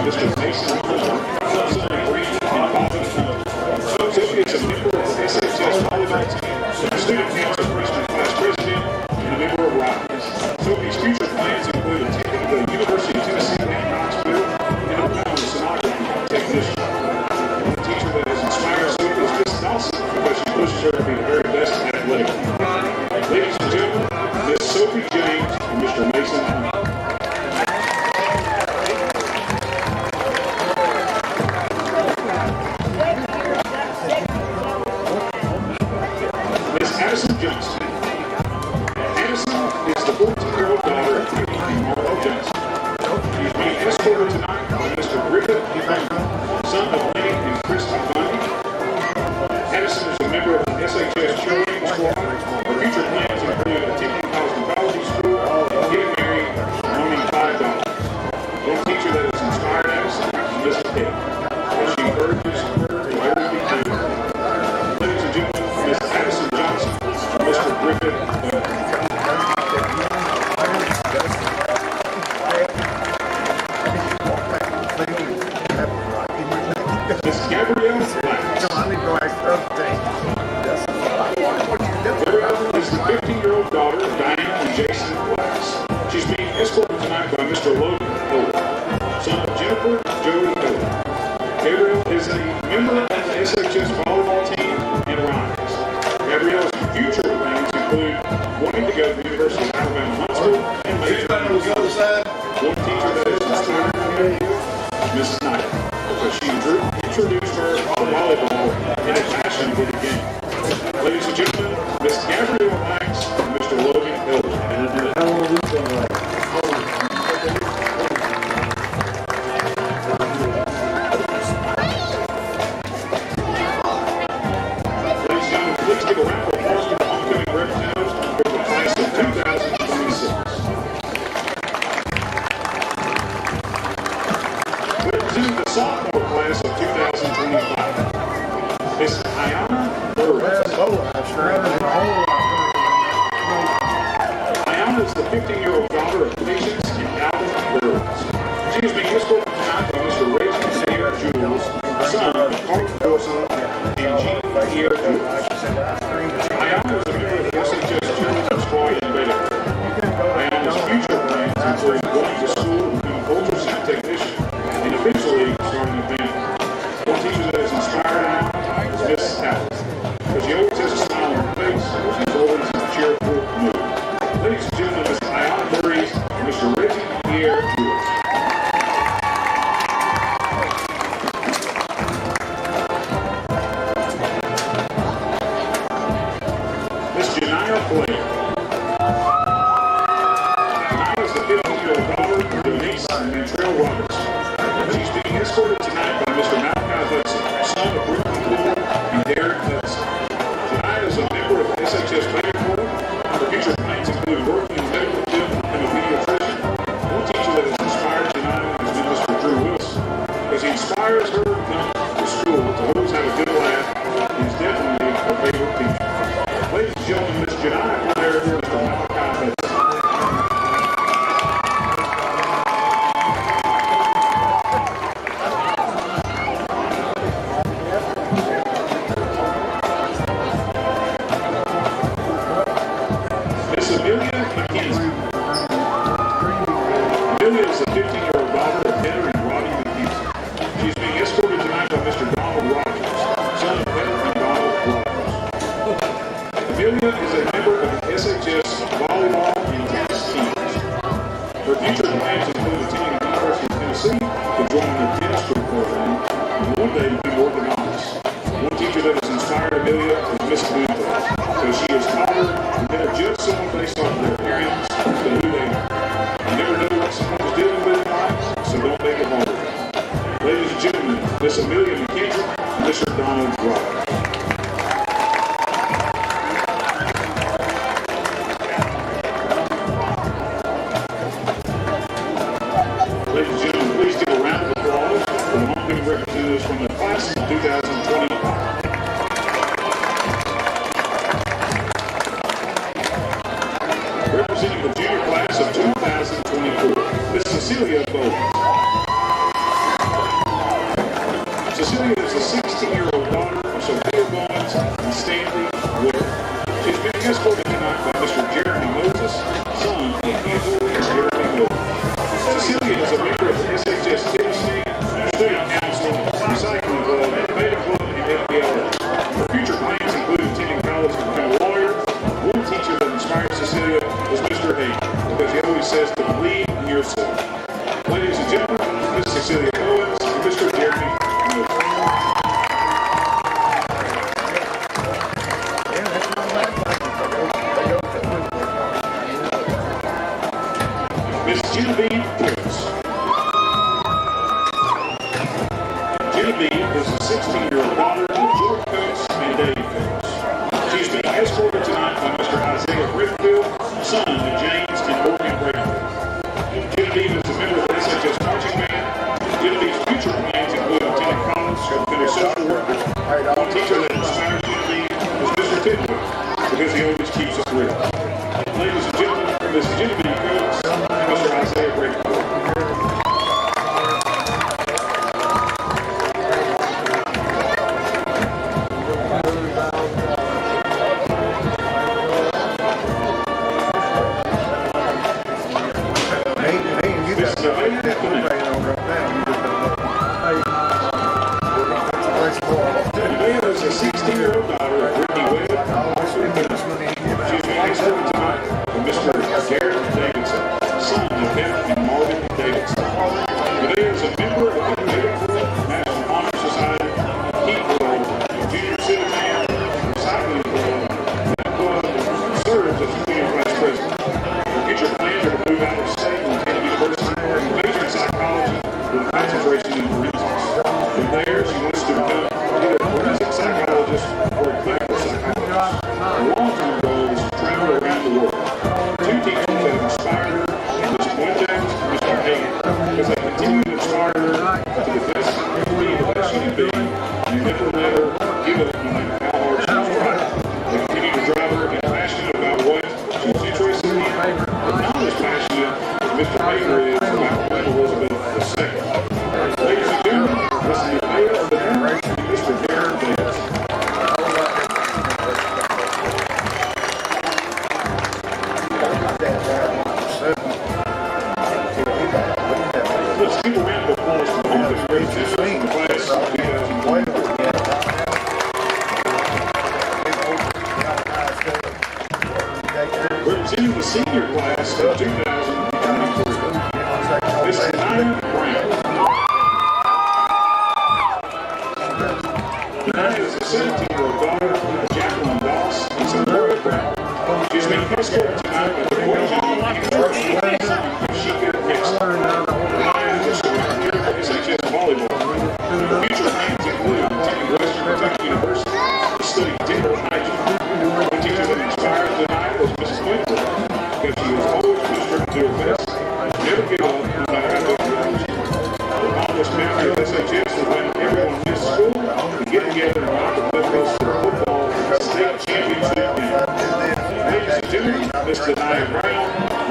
Mr. Mason Hunter, son of Green and Bobby Hunter. Sophie is a member of the SHS volleyball team, the student cancer freshman class president, and a member of Rise. Sophie's future plans include attending the University of Tennessee at Knoxville and becoming a sonography technician. One teacher that has inspired Sophie is Miss Dawson because she pushes her to be the very best athletically. Ladies and gentlemen, Miss Sophie James and Mr. Mason Hunter. Johnson. Addison is the 14-year-old daughter of Judy and Marlo Johnson. She's being escorted tonight by Mr. Griffith Bundy, son of Lenny and Christy Bundy. Addison is a member of the SHS cheerleading squad. Her future plans include attending cosmetology school, getting married, and owning 5 dogs. One teacher that has inspired Addison is Mr. Kate, as she encourages her to always be clear. Ladies and gentlemen, Miss Addison Johnson, Mr. Griffith Bundy. Miss Gabrielle Black. Gabrielle is the 15-year-old daughter of Diane and Jason Blacks. She's being escorted tonight by Mr. Logan Hiller, son of Jennifer Jody Hiller. Gabrielle is a member of the SHS volleyball team and Rise. Gabrielle's future plans include wanting to go to the University of Alabama Huntsville and major in music. One teacher that is inspired her is Miss Snyder, because she introduced her to volleyball in a passionate game. Ladies and gentlemen, Miss Gabrielle Max and Mr. Logan Hiller. Please give a round of applause to the homecoming representatives for the class of 2026. Representing the sophomore class of 2025, Miss Ayana Burris. Ayana is the 15-year-old daughter of Patience and Alvin Burris. She is being escorted tonight by Mr. Reggie Sayre Jules, son of Carl Wilson and Jean Pierre Jules. Ayana is a member of the SHS cheerleading squad in Beta. Ayana's future plans include going to school to become an ultrasound technician and eventually starting a family. One teacher that has inspired Ayana is Miss Alice, because she always has a smile on her face and she's always in a cheerful mood. Ladies and gentlemen, Miss Ayana Burries and Mr. Reggie Pierre Jules. Janiyah Blair. Janiyah is the 15-year-old daughter of Denise and Mantrell Roberts. She's being escorted tonight by Mr. Malachi Hudson, son of Brooklyn Poole and Derek Hudson. Janiyah is a member of the SHS Band Corps. Her future plans include working in the medical field and a pediatrician. One teacher that has inspired Janiyah has been Mr. Drew Wilson, because he inspires her to come to school to always have a good laugh. He's definitely her favorite teacher. Ladies and gentlemen, Miss Janiyah Blair and Mr. Malachi Hudson. Miss Amelia McKenzie. Amelia is the 15-year-old daughter of Heather and Roddy McKenzie. She's being escorted tonight by Mr. Donald Rogers, son of Heather and Donald Rogers. Amelia is a member of the SHS volleyball and tennis teams. Her future plans include attending the University of Tennessee to join their tennis program and one day to be more than honest. One teacher that has inspired Amelia is Miss Booth, because she has taught her to never judge someone based off their appearance but who they are. You never know what someone's dealing with in life, so don't make it hard. Ladies and gentlemen, Miss Amelia McKenzie and Mr. Donald Rogers. Ladies and gentlemen, please give a round of applause for the homecoming representatives from the class of 2025. Representing the junior class of 2024, Miss Cecilia Bowles. is a 16-year-old daughter of George Coates and Dave Coates. She's being escorted tonight by Mr. Isaiah Springfield, son of James and Morgan Springfield. Genevieve is a member of the SHS Marching Band. Genevieve's future plans include attending college, becoming a social worker. One teacher that inspires Genevieve is Mr. Tidwell, because he always keeps us real. Ladies and gentlemen, from Miss Genevieve Coates and Mr. Isaiah Springfield. Today is a 16-year-old daughter of Ricky Webb. She's being escorted tonight from Mr. Garrett Davidson, son of Kevin and Marvin Davidson. Today is a member of the National Honor Society, Heat Club, Junior City Man, Recycling Club. That club serves as junior vice president. Her future plans are to move out of state and attend university, major in psychology with a concentration in forensics. From there, she wants to become either a forensic psychologist or a clinical psychologist. Her long-term goal is to travel around the world. Two teachers that have inspired her, Mr. Fuentes and Mr. Hagan, because they continue to inspire her to the best, to be the best she can be, and never let her give up no matter how hard she's tried. They continue to drive her and be passionate about what she's interested in, but not as passionate as Mr. Hager is about Queen Elizabeth II. Ladies and gentlemen, this is the mayor of the town, Mr. Garrett Davis. Let's give a round of applause for all the great members of the class of 2020. Representing the senior class of 2023, Miss Nina Brown. Nina is a 17-year-old daughter of Jacqueline Doss and Samora Brown. She's being escorted tonight by the boys and Sheikah Nixon. Nina is a student here at SHS Volleyball. Her future plans include attending Western Kentucky University to study dental hygiene. One teacher that inspired tonight was Mrs. Quinton, because she has always pushed her to do her best, never give up, no matter how big the goes. The longest memory of SHS was when everyone missed school to get together and rock the Memphis for a football state championship game. Ladies and gentlemen, Miss Nina Brown,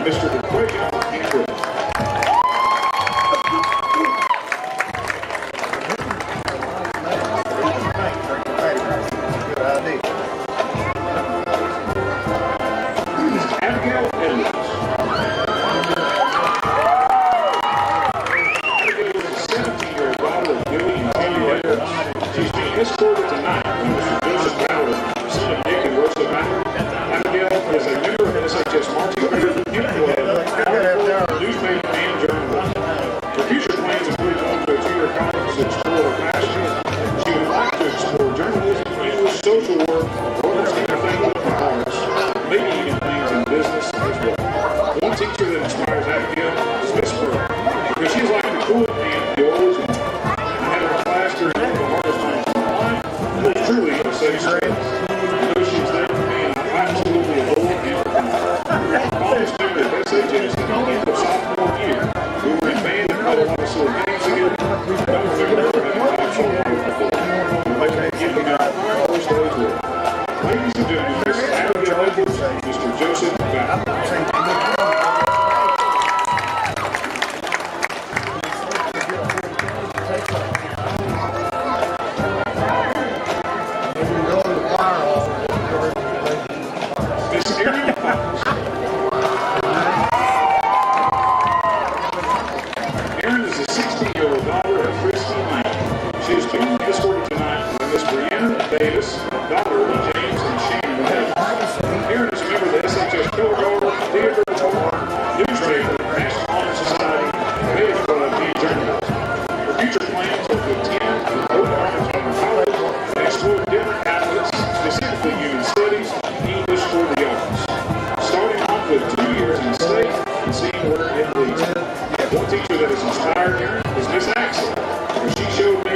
Mr. DeQuagan and Brooks. Abigail Edwards. Abigail is a 17-year-old daughter of Billy and Tammy Edwards. She's being escorted tonight by Mr. Joseph Bauer, son of Nick and Rosa Bauer. Abigail is a member of the SHS Marching Band, Youth Club, newspaper, and journalism. Her future plans include going to a junior college to explore her passion. She would like to explore journalism, English, social work, roller skating, arts, maybe even things in business as well. One teacher that inspires Abigail is Miss Burke, because she's like the cool man the always wanted. I had her in class during one of the hardest times of my life. It was truly a safe space. I know she's there for me, and I absolutely adore and fondest memory of SHS is at the end of sophomore year. We were in band and played a lot of silly games together. I don't think I've ever had a time so long before. Like that giving out first day's work. Ladies and gentlemen, Miss Abigail Edwards, Mr. Joseph Bauer. Fire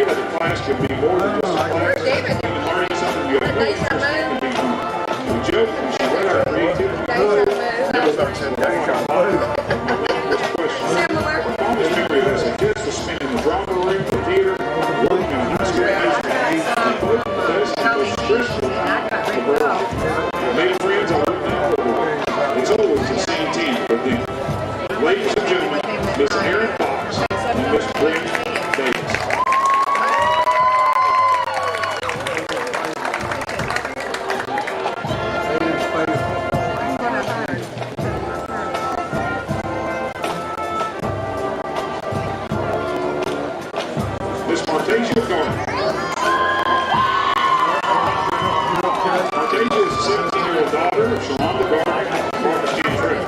made of the class can be more than just a class. And learning something you have no interest in can be fun. We joke and she let our creativity grow. Never thought she had this question. The fondest memory of SHS was spent in the drama room, the theater, working on high school musicals, and both the best and most stressful time of the world. I made friends I wouldn't have otherwise. It's always the same team for them. Ladies and gentlemen, Miss Erin Fox and Miss Brent Davis. Miss Martasia Garner. Martasia is a 17-year-old daughter of Shalonda Garner and Marcus J. Tripp.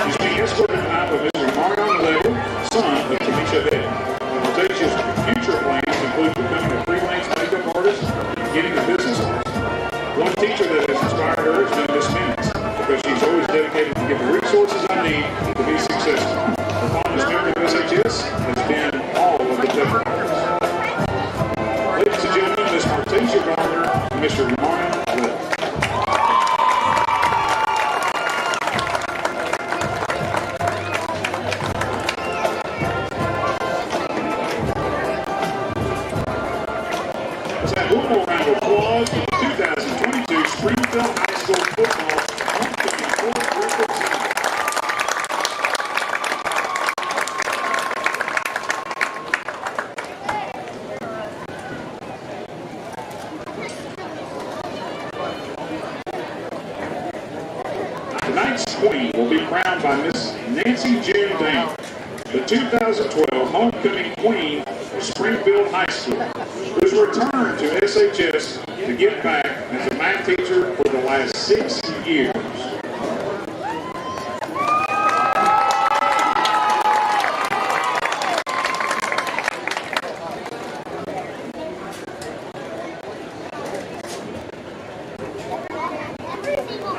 She's being escorted tonight by Mr. Marion Level, son of Tamisha Betty. Martasia's future plans include becoming a freelance makeup artist and getting a business license. One teacher that has inspired her has been Miss Minutes, because she's always dedicated to give the resources I need to be successful. Her fondest memory of SHS has been all of the different artists. Ladies and gentlemen, Miss Martasia Garner and Mr. Marion Level. One more round of applause for the 2022 Springfield High School football homecoming fourth representative. Tonight's queen will be crowned by Miss Nancy June Dane, the 2012 homecoming queen of Springfield High School, who's returned to SHS to give back as a math teacher for the last 6 years.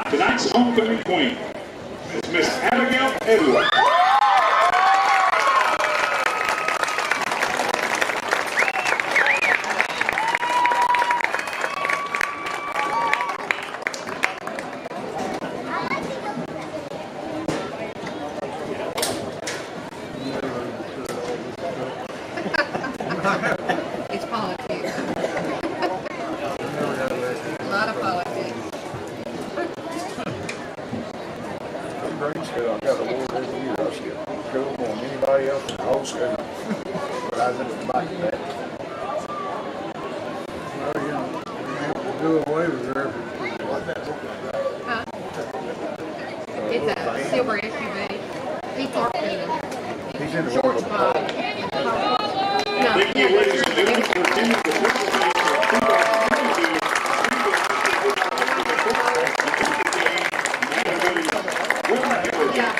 Tonight's homecoming queen is Miss Abigail Edwards. It's politics. A lot of politics. I'm green school. I got a award every year. I skip school more than anybody else in the whole school. But I did it back to that. Well, you know, we have to do away with her. Huh? It's a silver SUV. He parked in it. He's in the George water. Bob. No, Thank you, ladies and gentlemen, for attending the presentation of 2022 yeah.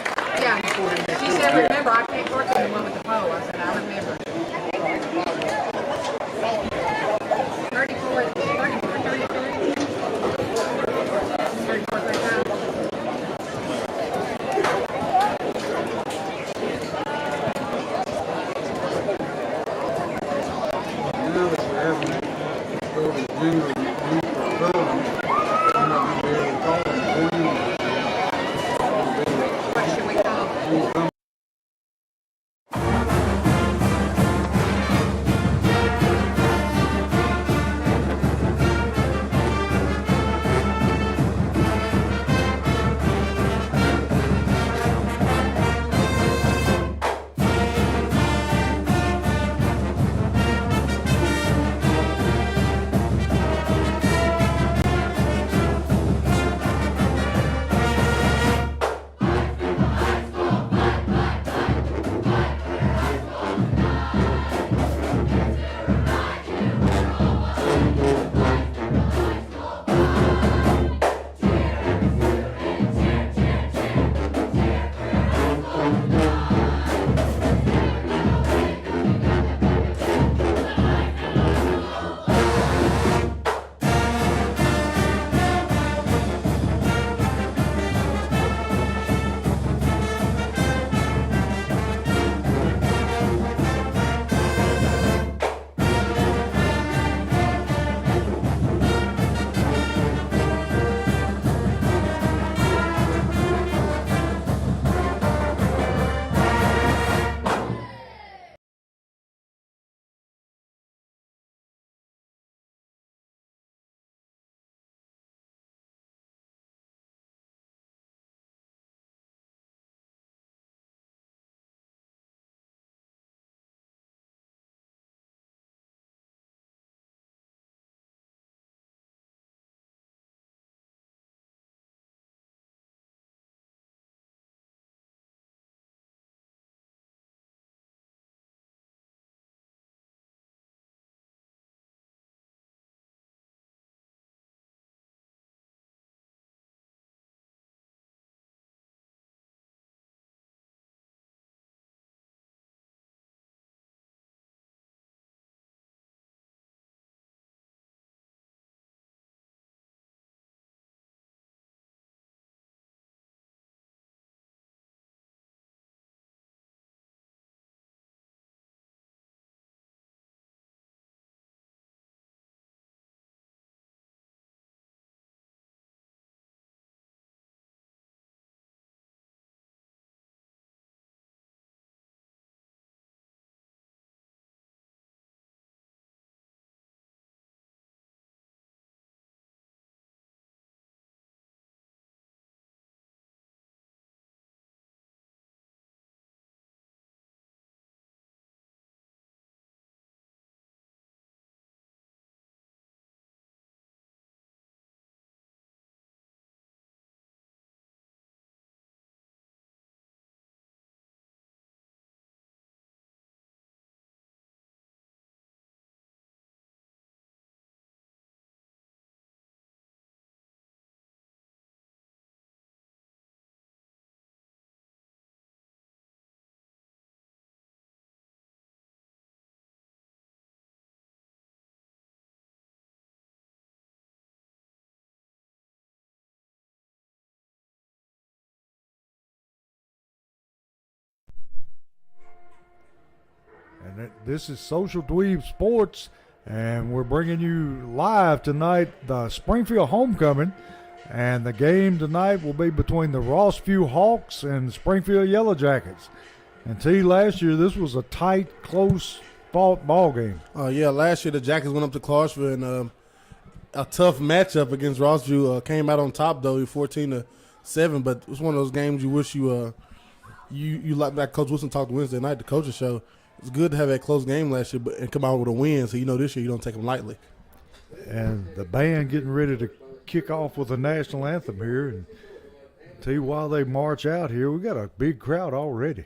She said, remember, I can't work in the one with the pole. I said, I remember. 34, 35. Now that we're having to go to jingle and use our phone, we're not going to be able to call them queen. What should we call it? We'll come And this is Social Dweeb Sports, and we're bringing you live tonight the Springfield homecoming. And the game tonight will be between the Rossview Hawks and Springfield Yellow Jackets. And last year this was a tight, close fought ball game. Yeah, last year the Jackets went up to Clarksville and a tough matchup against Rossview. Came out on top though, 14-7. But it was one of those games you wish you like Coach Wilson talked Wednesday night, the coaching show. It's good to have that close game last year, and come out with a win. So this year you don't take them lightly. And the band getting ready to kick off with a national anthem here. And tell you while they march out here, we got a big crowd already.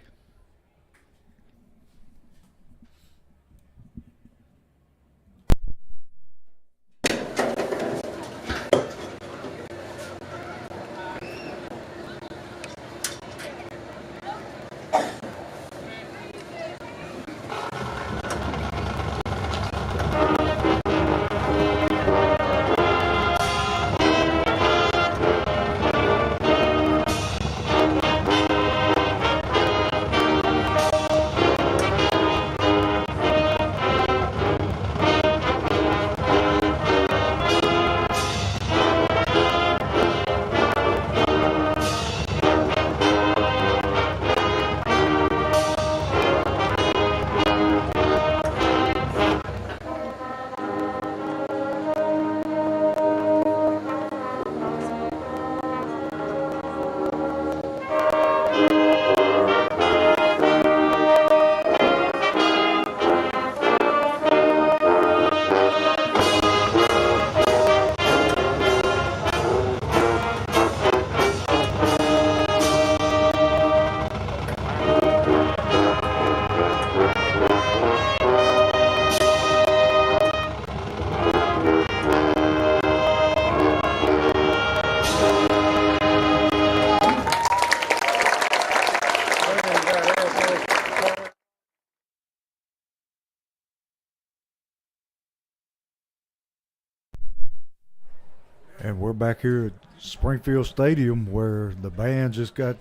And we're back here at Springfield Stadium where the band just got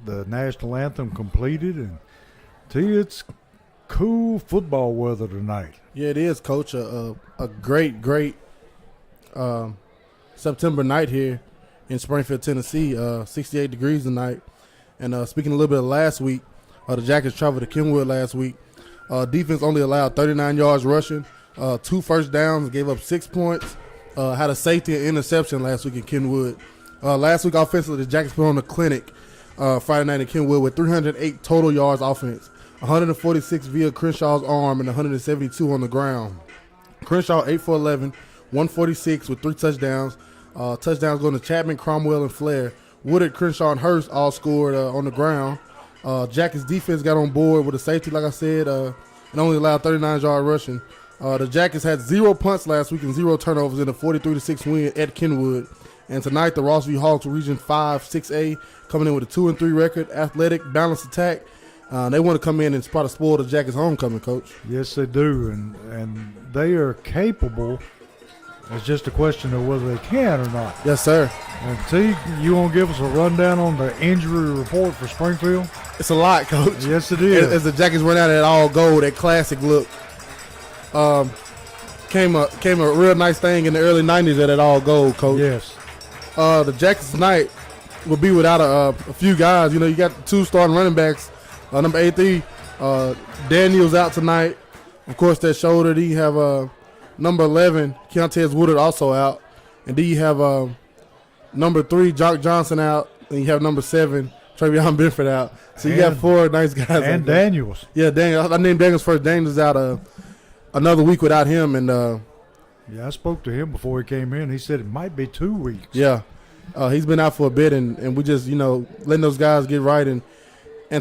the national anthem completed. And it's cool football weather tonight. Yeah, it is, Coach. A great September night here in Springfield, Tennessee. 68 degrees tonight. And speaking a little bit of last week, the Jackets traveled to Kenwood last week. Defense only allowed 39 yards rushing, 2 first downs, gave up 6 points. Had a safety and interception last week in Kenwood. Last week offensively, the Jackets put on a clinic Friday night in Kenwood with 308 total yards offense, 146 via Crenshaw's arm, and 172 on the ground. Crenshaw 8 for 11, 146 with 3 touchdowns. Touchdowns going to Chapman, Cromwell, and Flair. Woodard, Crenshaw, and Hurst all scored on the ground. Jackets defense got on board with a safety, like I said, and only allowed 39 yards rushing. The Jackets had 0 punts last week and 0 turnovers in a 43-6 win at Kenwood. And tonight, the Rossview Hawks, Region 5, 6A, coming in with a 2-3 record, athletic, balanced attack. They want to come in and try to spoil the Jackets' homecoming, Coach. Yes, they do, and they are capable. It's just a question of whether they can or not. Yes, sir. And you want to give us a rundown on the injury report for Springfield? It's a lot, Coach. Yes, it is. As the Jackets run out at all gold, that classic look. Came a real nice thing in the early 90s at all gold, Coach. Yes. The Jackets tonight will be without a few guys. You got 2 starting running backs. Number 83, Daniel's out tonight. Of course, that shoulder. Then you have number 11, Keontez Woodard, also out. And then you have number 3, Jock Johnson, out. And you have number 7, Travion Benford, out. So you got 4 nice guys. And Daniels. Yeah, Daniels. I named Daniels first. Daniels out another week without him. And I spoke to him before he came in. He said it might be 2 weeks. Yeah. He's been out for a bit, and we just, letting those guys get right. And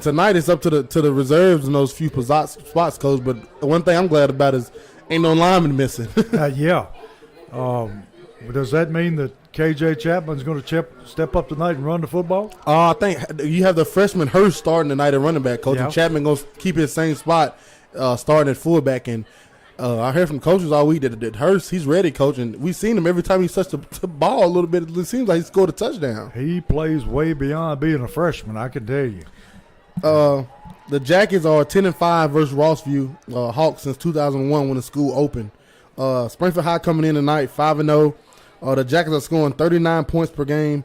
tonight it's up to the reserves in those few spots, Coach. But one thing I'm glad about is ain't no lineman missing. Yeah. Does that mean that KJ Chapman's going to step up tonight and run the football? I think you have the freshman Hurst starting tonight at running back, Coach. Yeah. And Chapman going to keep his same spot starting at fullback. And I heard from coaches all week that Hurst, he's ready, Coach. And we've seen him every time he touched the ball a little bit. It seems like he scored a touchdown. He plays way beyond being a freshman, I can tell you. The Jackets are 10-5 versus Rossview Hawks since 2001 when the school opened. Springfield High coming in tonight 5-0. The Jackets are scoring 39 points per game,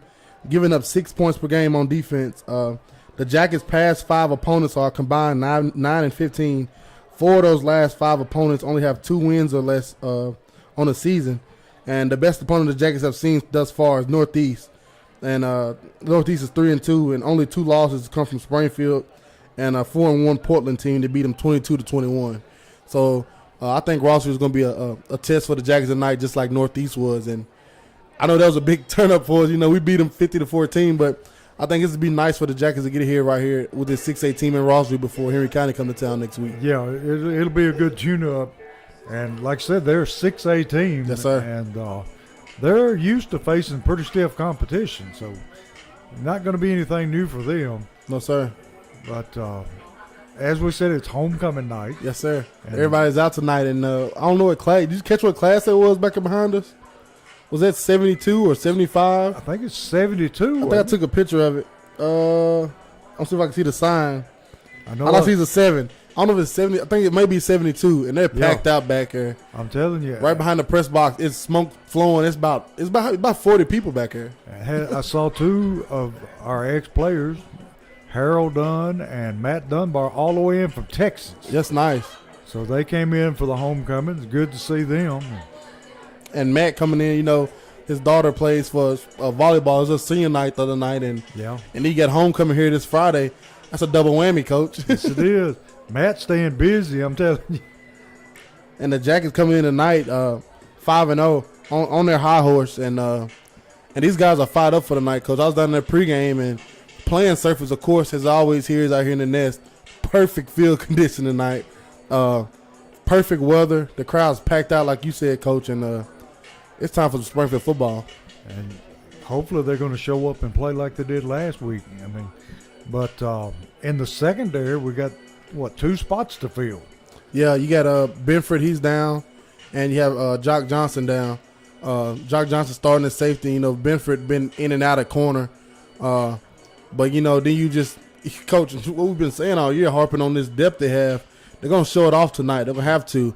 giving up 6 points per game on defense. The Jackets' past 5 opponents are combined 9-15. 4 of those last 5 opponents only have 2 wins or less on the season. And the best opponent the Jackets have seen thus far is Northeast. And Northeast is 3-2, and only 2 losses come from Springfield and a 4-1 Portland team to beat them 22-21. So I think Rossview is going to be a test for the Jackets tonight, just like Northeast was. And I know that was a big turn up for us. We beat them 50-14, but I think this would be nice for the Jackets to get here right here with this 6A team in Rossview before Henry County come to town next week. Yeah, it'll be a good tune-up. And like I said, they're a 6A team. Yes, sir. And they're used to facing pretty stiff competition, so not going to be anything new for them. No, sir. But as we said, it's homecoming night. Yes, sir. And everybody's out tonight, and I don't know what class. Did you catch what class that was back behind us? Was that 72 or 75? I think it's 72. I think I took a picture of it. I'm see if I can see the sign. I know. All I see is a 7. I don't know if it's 70. I think it may be 72, and they're packed out back there. I'm telling you, right behind the press box, it's smoke flowing. It's about 40 people back there. I saw 2 of our ex-players, Harold Dunn and Matt Dunbar, all the way in from Texas. That's nice. So they came in for the homecoming. It's good to see them. And Matt coming in, his daughter plays for volleyball. It was a senior night the other night, and he got homecoming here this Friday. That's a double whammy, Coach. Yes, it is. Matt's staying busy, I'm telling you. And the Jackets coming in tonight, 5-0 on their high horse, and these guys are fired up for the night, Coach. I was down there pregame, and playing surface, of course, as always, here is out here in the nest. Perfect field condition tonight. Perfect weather. The crowd's packed out, like you said, Coach, and it's time for some Springfield football. And hopefully they're going to show up and play like they did last week. But in the secondary, we got, 2 spots to fill. Yeah, you got Benford, he's down, and you have Jock Johnson down. Jock Johnson starting at safety. Benford been in and out of corner. But, then you just, Coach, what we've been saying all year, harping on this depth they have, they're going to show it off tonight. They're going to have to.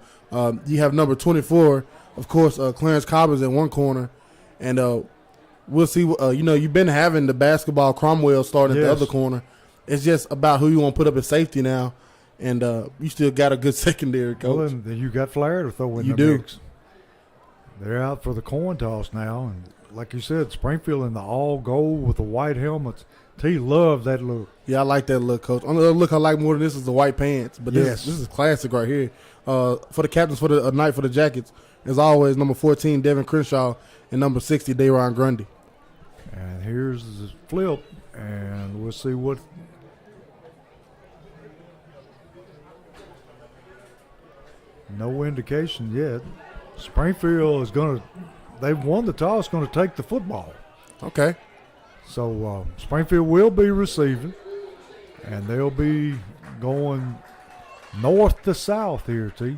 You have number 24, of course, Clarence Cobbins in one corner. And we'll see. You've been having the basketball Cromwell starting at the other corner. It's just about who you want to put up at safety now. And you still got a good secondary, Coach. Well, then you got Flair to throw in the mix. They're out for the coin toss now. And like you said, Springfield in the all gold with the white helmets. T loves that look. Yeah, I like that look, Coach. Only other look I like more than this is the white pants. But this is classic right here. For the captains for the night for the Jackets, as always, number 14, Devin Crenshaw, and number 60, Dayron Grundy. And here's the flip, and we'll see what. No indication yet. Springfield is going to, they've won the toss, going to take the football. Okay. So Springfield will be receiving, and they'll be going north to south here, T.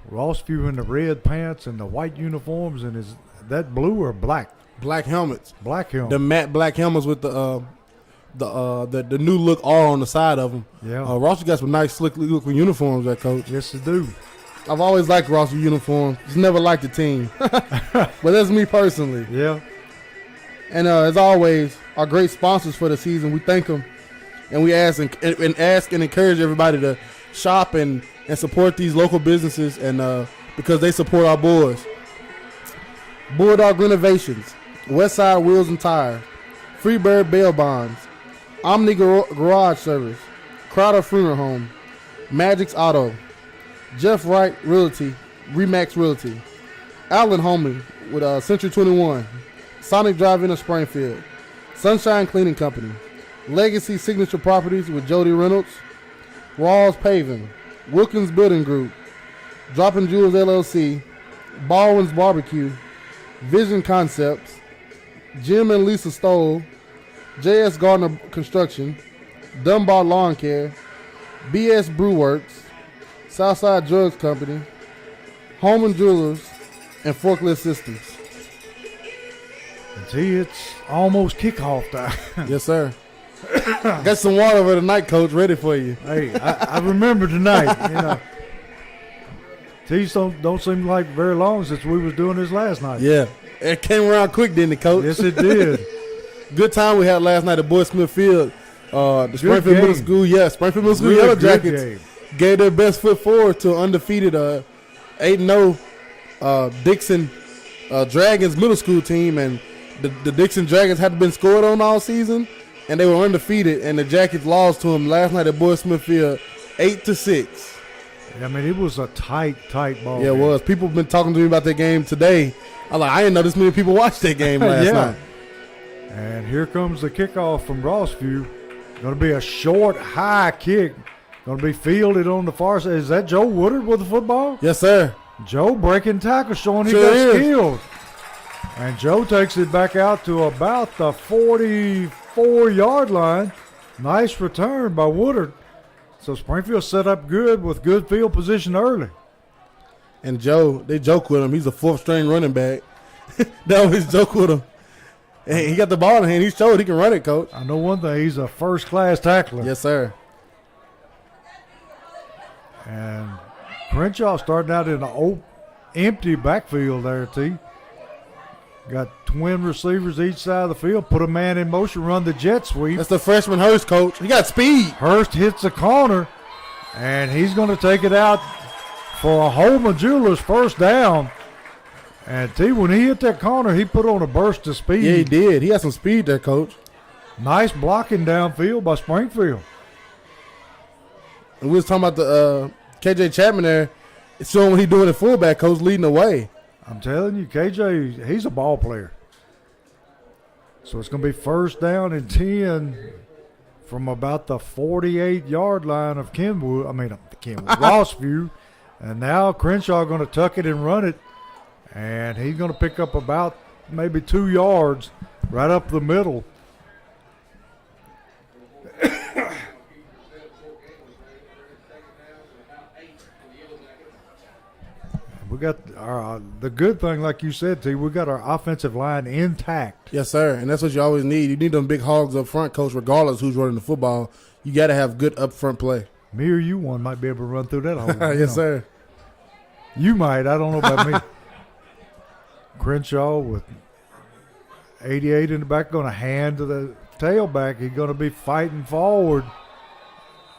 Rossview in the red pants and the white uniforms, and is that blue or black? Black helmets. Black helmets. The matte black helmets with the new look R on the side of them. Yeah. Rossview got some nice slick looking uniforms there, Coach. Yes, they do. I've always liked Rossview uniforms. Just never liked the team. But that's me personally. Yeah. And as always, our great sponsors for the season, we thank them. And we ask and encourage everybody to shop and support these local businesses, and because they support our boys. Bulldog Renovations, Westside Wheels and Tires, Freebird Bail Bonds, Omni Garage Service, Crowder Funeral Home, Magic's Auto, Jeff Wright Realty, Remax Realty, Allen Homey with Century 21, Sonic Drive-In of Springfield, Sunshine Cleaning Company, Legacy Signature Properties with Jody Reynolds, Rawls Paving, Wilkins Building Group, Dropping Jewels LLC, Baldwin's Barbecue, Vision Concepts, Jim and Lisa Stoll, J.S. Gardner Construction, Dunbar Lawn Care, B.S. Brew Works, Southside Drugs Company, Holman Jewelers, and Forklift Systems. And T, it's almost kickoff time. Yes, sir. Got some water over tonight, Coach. Ready for you. Hey, I remember tonight. You know, these don't seem like very long since we was doing this last night. Yeah. It came around quick, didn't it, Coach? Yes, it did. Good time we had last night at Boyd Smith Field. The Springfield game. Middle School, Springfield Middle School Really Yellow good Jackets game. gave their best foot forward to undefeated 8-0 Dixon Dragons middle school team, and the Dixon Dragons hadn't been scored on all season, and they were undefeated, and the Jackets lost to them last night at Boyd Smith Field 8-6. I mean, it was a tight ball. Yeah, it game. was. People have been talking to me about that game today. I didn't know this many people watched that game last Yeah. night. And here comes the kickoff from Rossview. Going to be a short, high kick. Going to be fielded on the far side. Is that Joe Woodard with the football? Yes, sir. Joe breaking tackle, showing he Sure got is. skills. And Joe takes it back out to about the 44-yard line. Nice return by Woodard. So Springfield set up good with good field position early. And Joe, they joke with him. He's a fourth-string running back. They always joke with him. And he got the ball in hand. He showed he can run it, Coach. I know one thing, he's a first-class tackler. Yes, sir. And Crenshaw starting out in an empty backfield there, T. Got twin receivers each side of the field. Put a man in motion, run the jet sweep. That's the freshman Hurst, Coach. He got speed. Hurst hits the corner, and he's going to take it out for a Holman Jewelers first down. And T, when he hit that corner, he put on a burst of speed. Yeah, he did. He had some speed there, Coach. Nice blocking downfield by Springfield. And we was talking about the KJ Chapman there. It's showing what he's doing at fullback, Coach, leading the way. I'm telling you, KJ, he's a ball player. So it's going to be first down and 10 from about the 48-yard line of Rossview. And now Crenshaw going to tuck it and run it. And he's going to pick up about maybe 2 yards right up the middle. We got the good thing, like you said, T, we got our offensive line intact. Yes, sir. And that's what you always need. You need them big hogs up front, Coach, regardless who's running the football. You got to have good up front play. Me or you one might be able to run through that hole. Yes, sir. You might. I don't know about me. Crenshaw with 88 in the back, going to hand to the tailback. He's going to be fighting forward,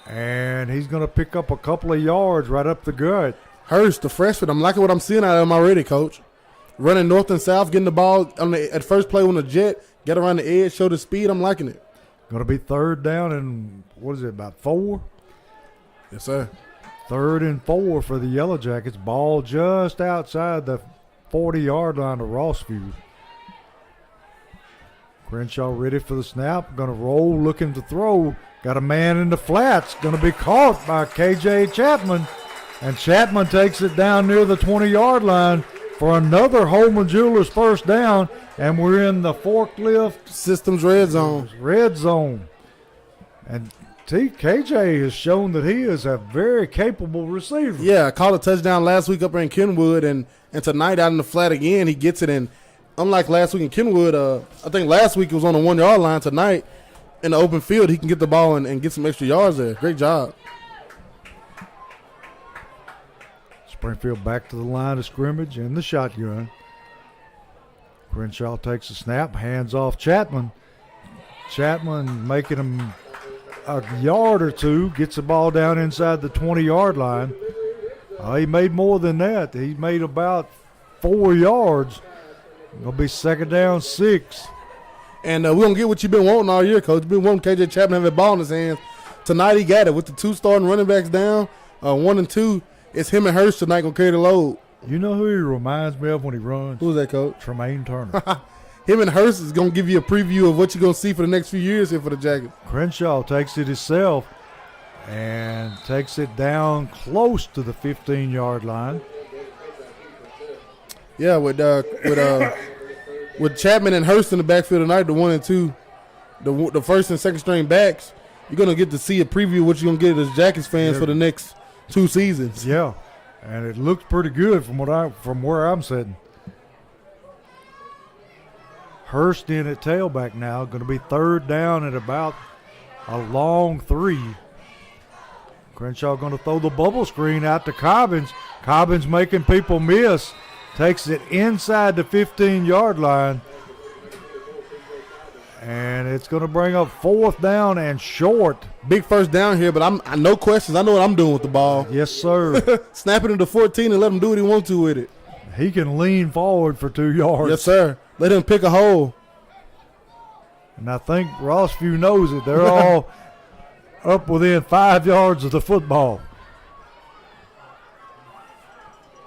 and he's going to pick up a couple of yards right up the gut. Hurst, the freshman, I'm liking what I'm seeing out of him already, Coach. Running north and south, getting the ball at first play on the jet, get around the edge, show the speed. I'm liking it. Going to be third down and, what is it, about 4? Yes, sir. 3rd and 4 for the Yellow Jackets. Ball just outside the 40-yard line of Rossview. Crenshaw ready for the snap. Going to roll, looking to throw. Got a man in the flats. Going to be caught by KJ Chapman. And Chapman takes it down near the 20-yard line for another Holman Jewelers first down. And we're in the forklift Systems red zone. Red zone. And KJ has shown that he is a very capable receiver. Yeah, I caught a touchdown last week up in Kenwood, and tonight out in the flat again, he gets it. And unlike last week in Kenwood, I think last week it was on the 1-yard line. Tonight in the open field, he can get the ball and get some extra yards there. Great job. Springfield back to the line of scrimmage in the shotgun. Crenshaw takes a snap, hands off Chapman. Chapman making him a yard or two, gets the ball down inside the 20-yard line. He made more than that. He made about 4 yards. Going to be second down, 6. And we're going to get what you've been wanting all year, Coach. You've been wanting KJ Chapman to have the ball in his hands. Tonight he got it with the 2 starting running backs down, 1 and 2. It's him and Hurst tonight going to carry the load. You know who he reminds me of when he runs? Who's that, Coach? Tremaine Turner. Him and Hurst is going to give you a preview of what you're going to see for the next few years here for the Jackets. Crenshaw takes it himself and takes it down close to the 15-yard line. Yeah, with Chapman and Hurst in the backfield tonight, the 1 and 2, the first and second string backs, you're going to get to see a preview of what you're going to get as Jackets fans for the next 2 seasons. Yeah, and it looks pretty good from where I'm sitting. Hurst in at tailback now, going to be third down at about A long three. Crenshaw going to throw the bubble screen out to Cobbins. Cobbins making people miss. Takes it inside the 15-yard line. And it's going to bring up 4th down and short. Big first down here, but I no questions. I know what I'm doing with the ball. Yes, sir. Snap it into 14 and let him do what he wants to with it. He can lean forward for 2 yards. Yes, sir. Let him pick a hole. And I think Rossview knows it. They're all up within 5 yards of the football.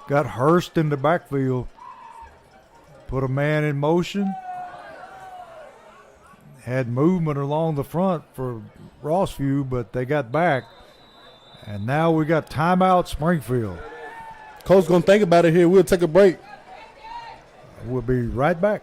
Got Hurst in the backfield. Put a man in motion. Had movement along the front for Rossview, but they got back. And now we got timeout Springfield. Coach going to think about it here. We'll take a break. We'll be right back.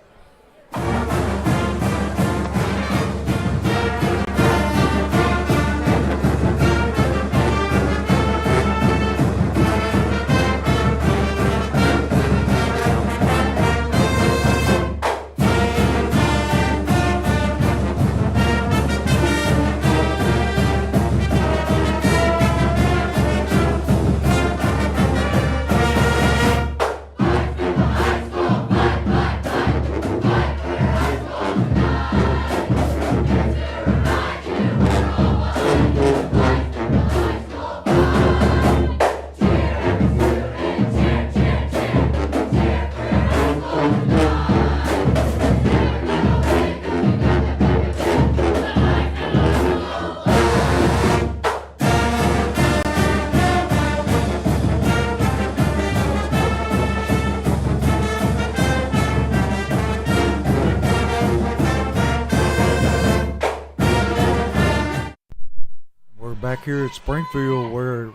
Back here at Springfield where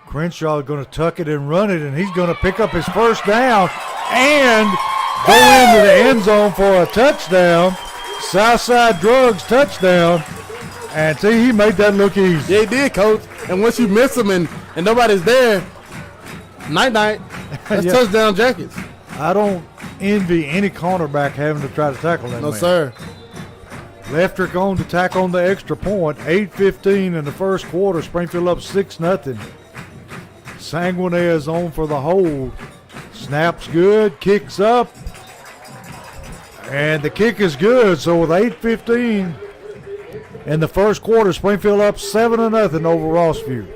Crenshaw is going to tuck it and run it, and he's going to pick up his first down and go into the end zone for a touchdown. Southside Drugs touchdown. And see, he made that look easy. Yeah, he did, Coach. And once you miss him and nobody's there, night-night, that's Yeah. touchdown Jackets. I don't envy any cornerback having to try to tackle that No, man. sir. Leftrick on to tack on the extra point. 8:15 in the first quarter. Springfield up 6-0. Sanguinez on for the hold. Snaps good. Kicks up. And the kick is good. So with 8:15 in the first quarter, Springfield up 7-0 over Rossview.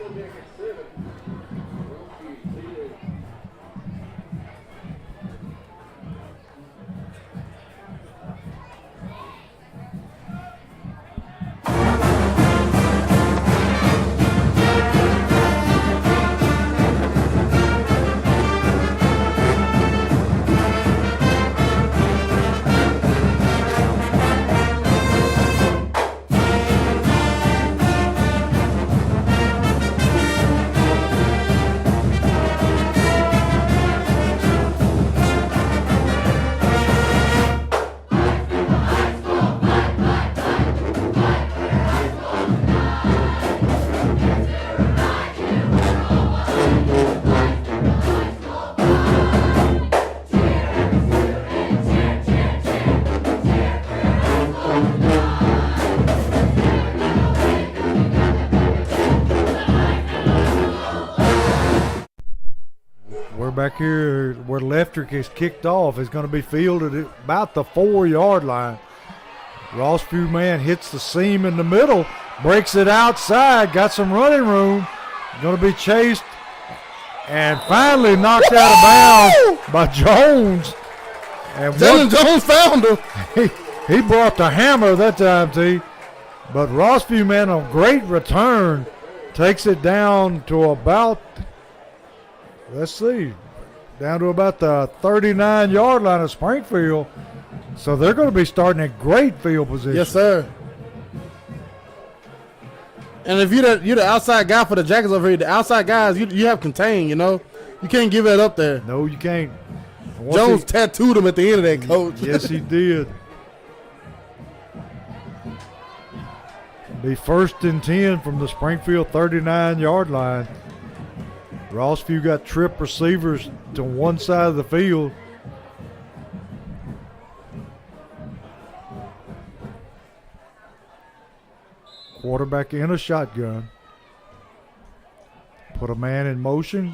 Back here where Leftrick is kicked off is going to be fielded at about the 4-yard line. Rossview man hits the seam in the middle, breaks it outside, got some running room, going to be chased and finally knocked out of bounds by Jones. And Dylan Jones found him. he brought the hammer that time, T. But Rossview man, a great return, takes it down to about, let's see, down to about the 39-yard line of Springfield. So they're going to be starting a great field position. Yes, sir. And if you're the outside guy for the Jackets over here, the outside guys, you have contained, you know. You can't give that up there. No, you can't. Jones tattooed him at the end of that, Coach. Yes, he did. Be 1st and 10 from the Springfield 39-yard line. Rossview got trip receivers to one side of the field. Quarterback in a shotgun. Put a man in motion.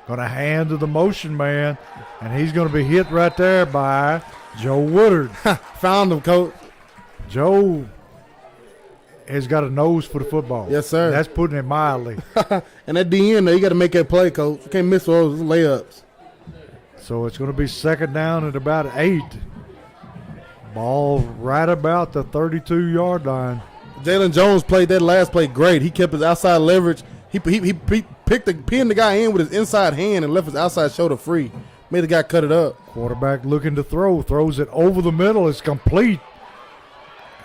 Going to hand to the motion man, and he's going to be hit right there by Joe Woodard. Found him, Coach. Joe has got a nose for the football. Yes, sir. That's putting it mildly. And at the end, you got to make that play, Coach. You can't miss those layups. So it's going to be second down at about 8. Ball right about the 32-yard line. Jalen Jones played that last play great. He kept his outside leverage. He pinned the guy in with his inside hand and left his outside shoulder free. Made the guy cut it up. Quarterback looking to throw. Throws it over the middle. It's complete.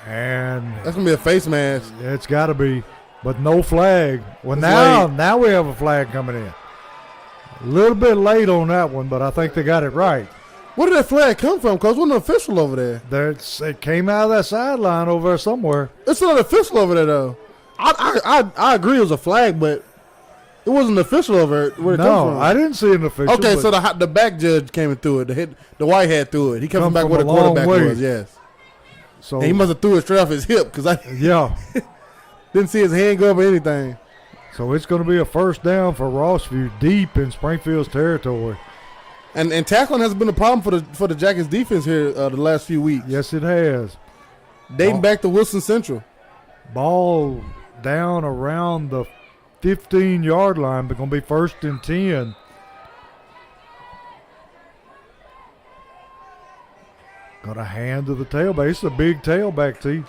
And That's going to be a face mask. it's got to be. But no flag. Well, It's now we have a flag coming in. A little bit late on that one, but I think they got it right. Where did that flag come from, Coach? Wasn't an official over there. It came out of that sideline over there somewhere. It's not official over there, though. I agree it was a flag, but it wasn't official over where it come No, from. I didn't see an official. Okay, but so the back judge came and threw it. The white hat threw it. He comes Come back from where a the long quarterback way. was, yes. so And he must have threw it straight off his hip because I yeah. didn't see his hand go up or anything. So it's going to be a first down for Rossview deep in Springfield's territory. And tackling has been a problem for the Jackets defense here the last few weeks. Yes, it has. Dating back to Wilson Central. Ball down around the 15-yard line, but going to be first and 10. Going to hand to the tailback. It's a big tailback, T.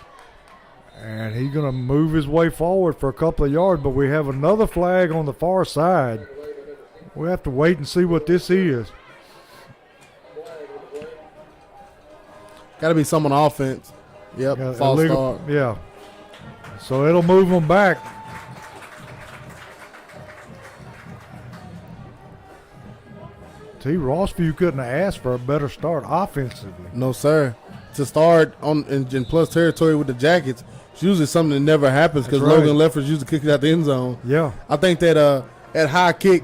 And he's going to move his way forward for a couple of yards, but we have another flag on the far side. We have to wait and see what this is. Got to be someone on offense. Yep, Yeah, false illegal- start. Yeah. So it'll move them back. T. Rossview couldn't have asked for a better start offensively. No, sir. To start in plus territory with the Jackets, it's usually something that never happens because That's right. Logan Leffers usually kicks it out the end zone. Yeah. I think that that high kick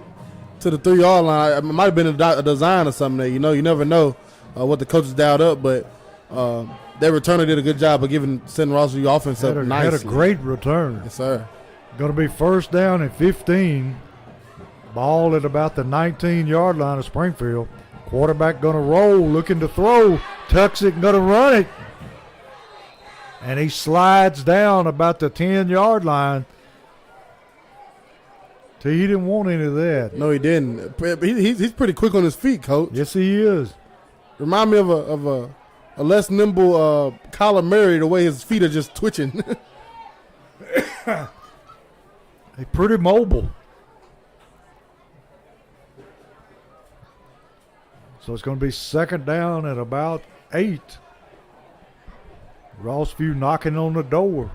to the 3-yard line, it might have been a design or something there. You know, you never know what the coaches dialed up, but that returner did a good job of sending Rossview offense up nicely. Had a great return. Yes, sir. Going to be first down at 15. Ball at about the 19-yard line of Springfield. Quarterback going to roll, looking to throw. Tucks it, going to run it. And he slides down about the 10-yard line. T, he didn't want any of that. No, he didn't. He's pretty quick on his feet, Coach. Yes, he is. Remind me of a less nimble Kyler Murray, the way his feet are just twitching. He's pretty mobile. So it's going to be second down at about 8. Rossview knocking on the door.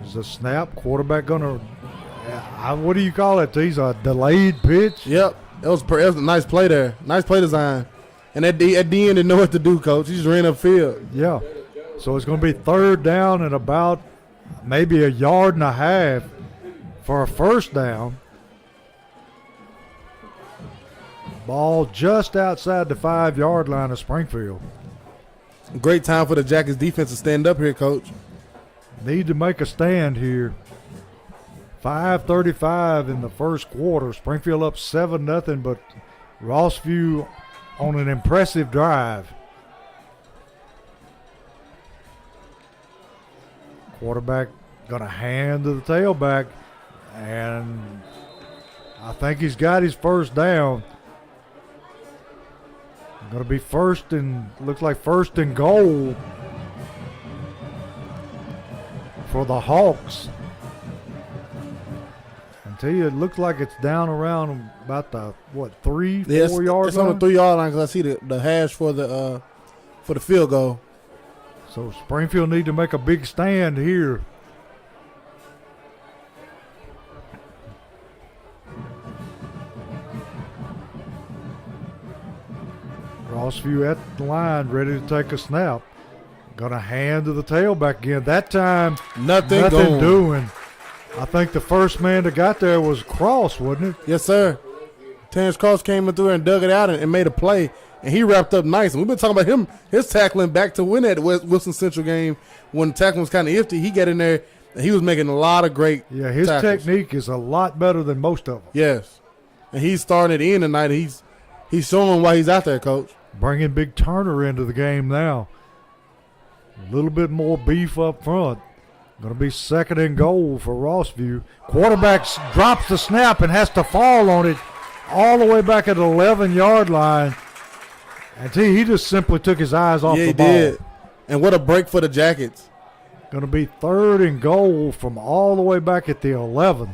There's a snap. Quarterback going to, what do you call it? He's a delayed pitch. Yep. That was a nice play there. Nice play design. And at the end, didn't know what to do, Coach. He just ran upfield. Yeah. So it's going to be third down at about maybe a yard and a half for a first down. Ball just outside the 5-yard line of Springfield. Great time for the Jackets defense to stand up here, Coach. Need to make a stand here. 5:35 in the first quarter. Springfield up 7-0, but Rossview on an impressive drive. Quarterback going to hand to the tailback, and I think he's got his first down. Going to be looks like first and goal for the Hawks. And tell you, it looks like it's down around about the 3-4 yard It's line. on the 3-yard line because I see the hash for the field goal. So Springfield need to make a big stand here. Rossview at the line, ready to take a snap. Going to hand to the tailback again. That time, Nothing doing. I think the first man that got there was Cross, wasn't it? Yes, sir. Terrence Cross came in through and dug it out and made a play. and he wrapped up nice. And we've been talking about him, his tackling back to win that Wilson Central game when the tackling was kind of iffy. He got in there, and he was making a lot of great his tackles. technique is a lot better than most of them. Yes, and he's starting at the end tonight. He's showing why he's out there, Coach. Bringing Big Turner into the game now. A little bit more beef up front. Going to be 2nd and goal for Rossview. Quarterback drops the snap and has to fall on it all the way back at the 11-yard line. And he just simply took his eyes off the ball. Yeah, he did. And what a break for the Jackets. Going to be 3rd and goal from all the way back at the 11.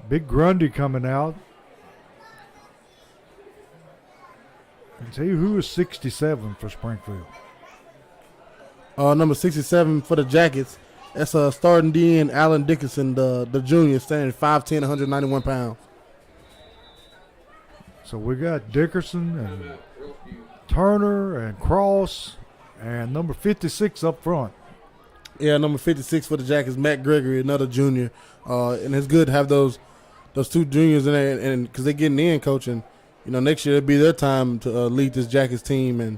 Big Grundy coming out. And tell you who is 67 for Springfield. Number 67 for the Jackets. That's starting DN Allen Dickinson, the junior, standing at 5'10", 191 pounds. So we got Dickerson and Turner and Cross and number 56 up front. Yeah, number 56 for the Jackets, Matt Gregory, another junior. And it's good to have those two juniors in there, and because they're getting in, coaching. You know, next year it'll be their time to lead this Jackets team, and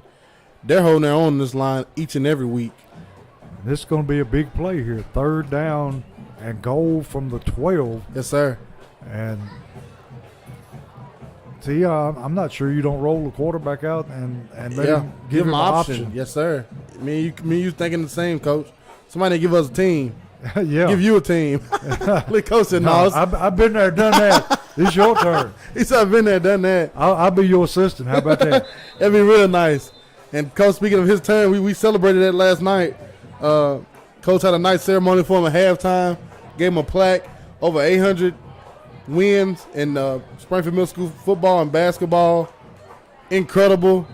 they're holding their own in this line each and every week. This is going to be a big play here. 3rd down and goal from the 12. Yes, sir. And see, I'm not sure you don't roll the quarterback out and let him give him an option. Yes, sir. Me and you thinking the same, Coach. Somebody give us a team. Yeah. Give you a team. Like Coach said, no. I've been there, done that. It's your turn. He said, I've been there, done that. I'll be your assistant. How about that? That'd be real nice. And Coach, speaking of his turn, we celebrated that last night. Coach had a nice ceremony for him at halftime. Gave him a plaque. Over 800 wins in Springfield Middle School football and basketball. Incredible.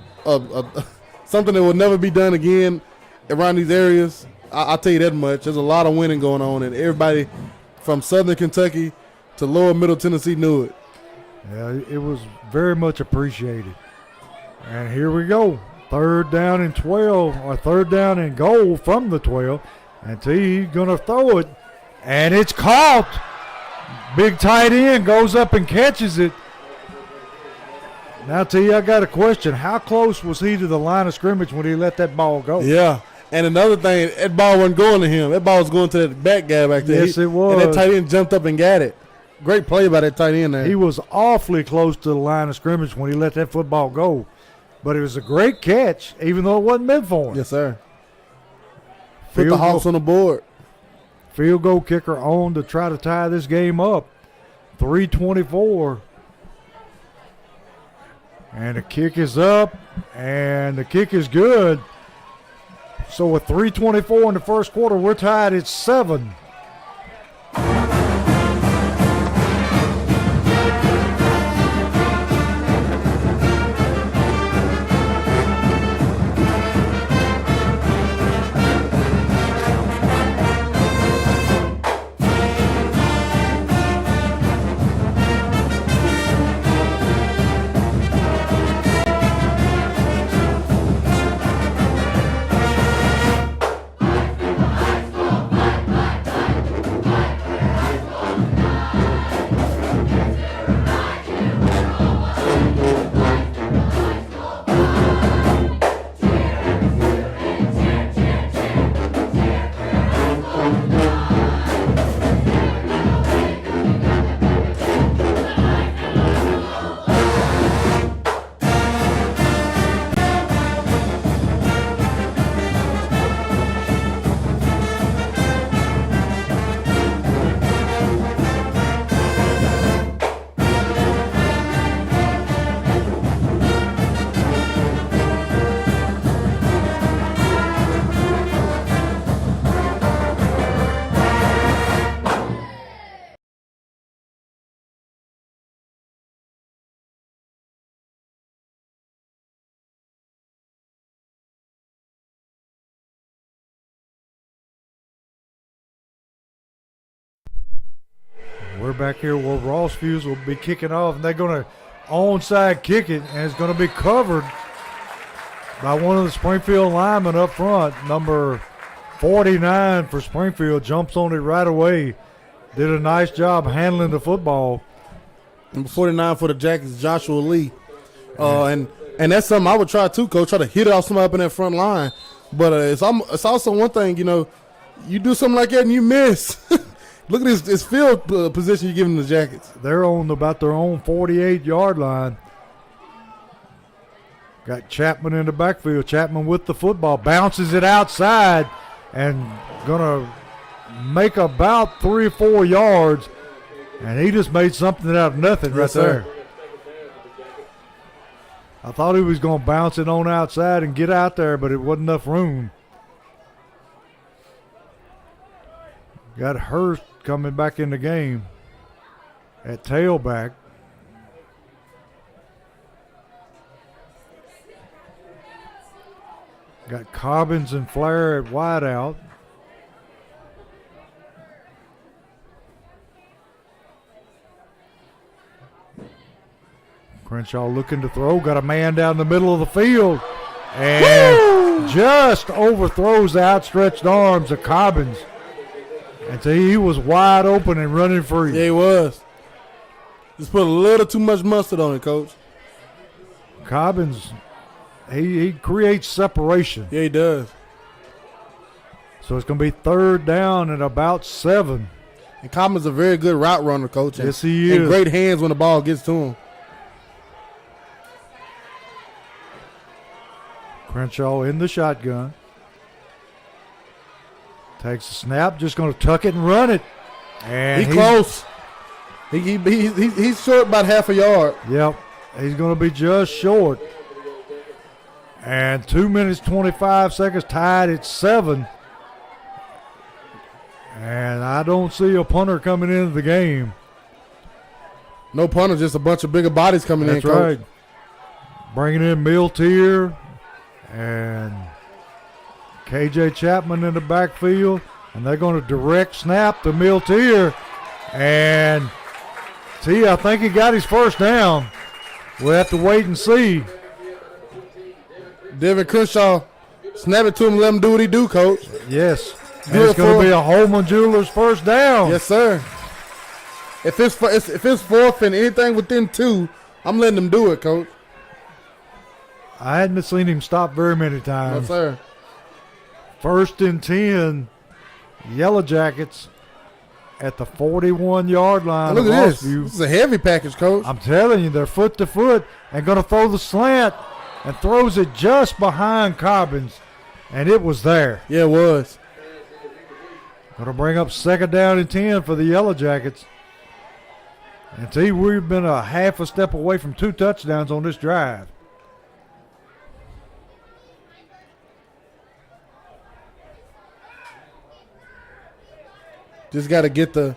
Something that will never be done again around these areas. I'll tell you that much. There's a lot of winning going on, and everybody from Southern Kentucky to Lower Middle Tennessee knew it. Yeah, it was very much appreciated. And here we go. 3rd down and 12, or 3rd down and goal from the 12. And he's going to throw it, and it's caught. Big tight end goes up and catches it. Now, T, I got a question. How close was he to the line of scrimmage when he let that ball go? Yeah. And another thing, that ball wasn't going to him. That ball was going to that back guy back there. Yes, it was. And that tight end jumped up and got it. Great play by that tight end there. He was awfully close to the line of scrimmage when he let that football go. But it was a great catch, even though it wasn't meant for him. Yes, sir. Put the Hawks on the board. Field goal kicker on to try to tie this game up. 3:24. And the kick is up, and the kick is good. So with 3:24 in the first quarter, we're tied at 7. We're back here where Rossview will be kicking off, and they're going to onside kick it, and it's going to be covered by one of the Springfield linemen up front. Number 49 for Springfield jumps on it right away did a nice job handling the football. Number 49 for the Jackets, Joshua Lee. And that's something I would try too, Coach. Try to hit off somebody up in that front line. But it's also one thing, you do something like that and you miss. Look at this field position you're giving the Jackets. They're on about their own 48-yard line. Got Chapman in the backfield. Chapman with the football. Bounces it outside and going to make about 3 or 4 yards. And he just made something out of nothing right there. I thought he was going to bounce it on outside and get out there, but it wasn't enough room. Got Hurst coming back in the game at tailback. Got Cobbins and Flair at wideout. Crenshaw looking to throw. Got a man down the middle of the field. And just overthrows the outstretched arms of Cobbins. And so he was wide open and running free. Yeah, he was. Just put a little too much mustard on it, Coach. Cobbins, he creates separation. Yeah, he does. So it's going to be 3rd down and about 7. And Cobbins a very good route runner, Coach. Yes, he is. And great hands when the ball gets to him. Crenshaw in the shotgun. Takes a snap, just going to tuck it and run it. And he's close. He's short about half a yard. Yep, he's going to be just short. And 2 minutes, 25 seconds, tied at 7. And I don't see a punter coming into the game. No punter, just a bunch of bigger bodies coming in, That's Coach. right. Bringing in Miltier and KJ Chapman in the backfield. And they're going to direct snap to Miltier. And I think he got his first down. We'll have to wait and see. Devin Crenshaw, snap it to him, let him do what he do, Coach. Yes. And it's going to be a Holman Jewelers first down. Yes, sir. If it's 4th and anything within 2, I'm letting him do it, Coach. I hadn't seen him stop very many times. Yes, sir. 1st and 10, Yellow Jackets at the 41-yard line. Look at this. Rossview. This is a heavy package, Coach. I'm telling you, they're foot to foot and going to throw the slant and throws it just behind Cobbins, and it was there. Yeah, it was. Going to bring up 2nd down and 10 for the Yellow Jackets. And we've been a half a step away from 2 touchdowns on this drive. Just got to get the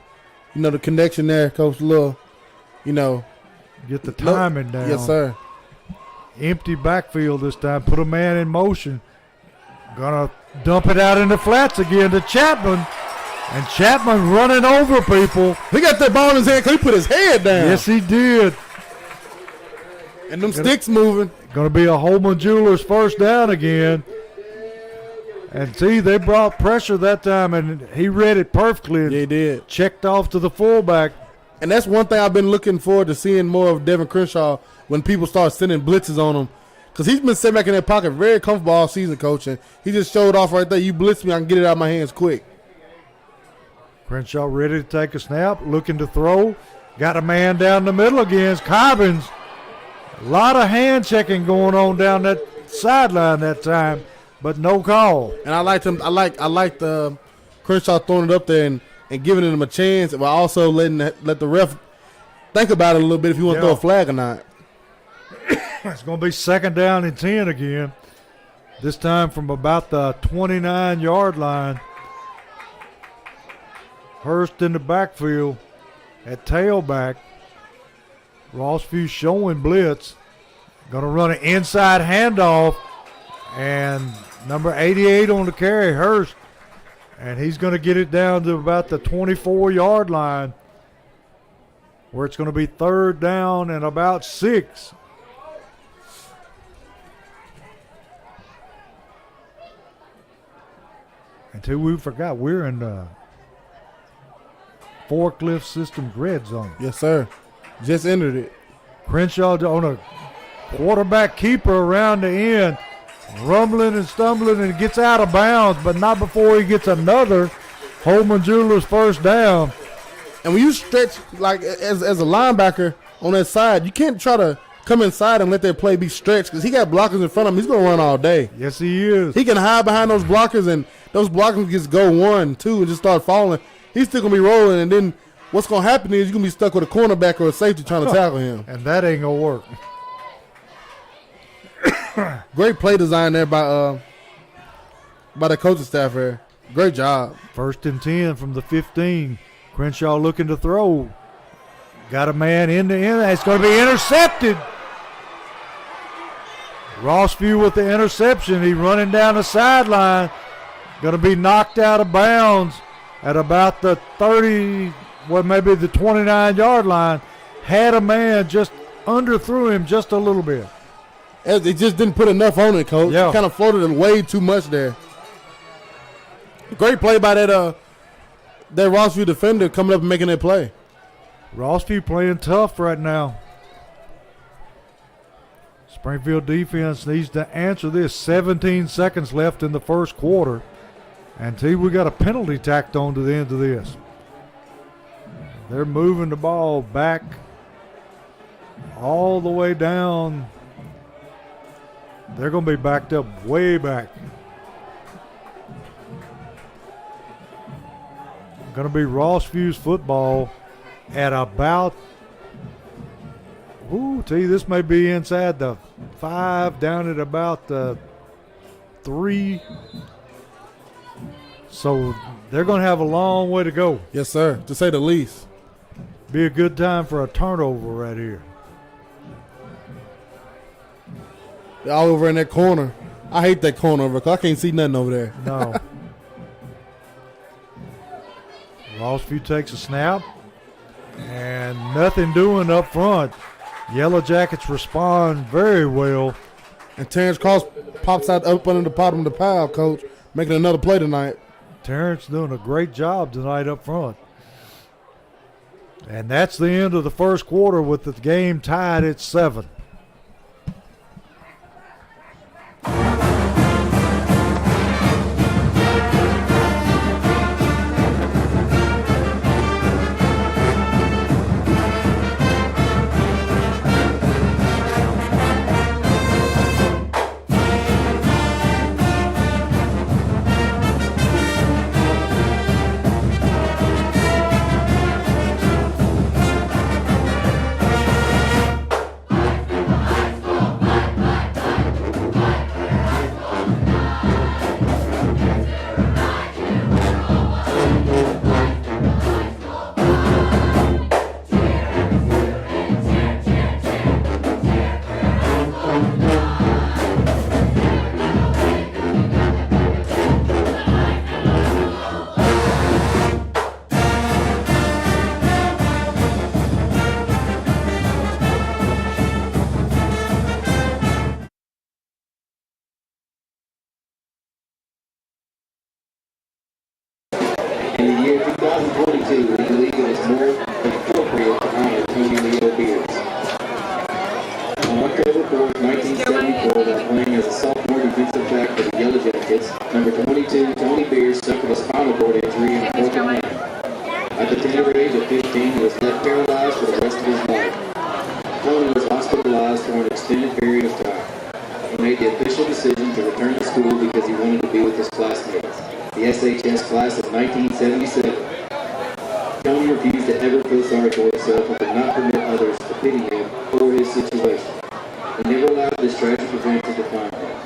connection there, Coach. A little, Get the timing down. Yes, sir. Empty backfield this time. Put a man in motion. Gonna dump it out in the flats again to Chapman. And Chapman running over people. He got that ball in his hand because he put his head down. Yes, he did. And them sticks moving. Gonna be a Holman Jewelers first down again. And they brought pressure that time, and he read it perfectly. Yeah, he did. Checked off to the fullback. And that's one thing I've been looking forward to seeing more of Devin Crenshaw when people start sending blitzes on him. Because he's been sitting back in that pocket very comfortable all season, Coach. And he just showed off right there. You blitz me, I can get it out of my hands quick. Crenshaw ready to take a snap, looking to throw. Got a man down the middle against Cobbins. A lot of hand checking going on down that sideline that time, but no call. And I liked him. I liked Crenshaw throwing it up there and giving him a chance, but also let the ref think about it a little bit if you want to throw a flag or not. It's going to be 2nd down and 10 again. This time from about the 29-yard line. Hurst in the backfield at tailback. Rossview showing blitz. Going to run an inside handoff. And number 88 on the carry, Hurst. And he's going to get it down to about the 24-yard line, where it's going to be 3rd down and about 6. Until we forgot, we're in the Forklift Systems Red Zone. Yes, sir. Just entered it. Crenshaw on a quarterback keeper around the end, rumbling and stumbling, and gets out of bounds, but not before he gets another Holman Jewelers first down. And when you stretch, like as a linebacker on that side, you can't try to come inside and let that play be stretched because he got blockers in front of him. He's going to run all day. Yes, he is. He can hide behind those blockers, and those blockers just go 1, 2, and just start falling. He's still going to be rolling, and then what's going to happen is you're going to be stuck with a cornerback or a safety trying to tackle him. And that ain't going to work. Great play design there by the coaching staff here. Great job. 1st and 10 from the 15. Crenshaw looking to throw. Got a man in the end. It's going to be intercepted. Rossview with the interception. He's running down the sideline. Going to be knocked out of bounds at about the 30, well, maybe the 29-yard line. Had a man, just underthrew him just a little bit. They just didn't put enough on it, Coach. Yeah. Kind of floated it way too much there. Great play by that Rossview defender coming up and making that play. Rossview playing tough right now. Springfield defense needs to answer this. 17 seconds left in the first quarter. And we got a penalty tacked on to the end of this. They're moving the ball back all the way down. They're going to be backed up way back. Going to be Rossview's football at about, this may be inside the 5, down at about the 3. So they're going to have a long way to go. Yes, sir, to say the least. Be a good time for a turnover right here. They're all over in that corner. I hate that corner over because I can't see nothing over there. No. Rossview takes a snap, and nothing doing up front. Yellow Jackets respond very well. And Terrence Cross pops out up under the bottom of the pile, Coach, making another play tonight. Terrence doing a great job tonight up front. And that's the end of the first quarter with the game tied at 7. In the year 2022, we believe it is more appropriate to honor Tony Leo Beers. On October 4th, 1974, while playing as a sophomore defensive back for the Yellow Jackets, number 22, Tony Beers suffered a spinal cord injury in a broken leg. At the tender age of 15, he was left paralyzed for the rest of his life. Tony was hospitalized for an extended period of time. He made the official decision to return to school because he wanted to be with his classmates. The SHS class of 1977. Tony refused to ever feel sorry for himself and could not permit others to pity him or his situation. He never allowed this tragic event to define him.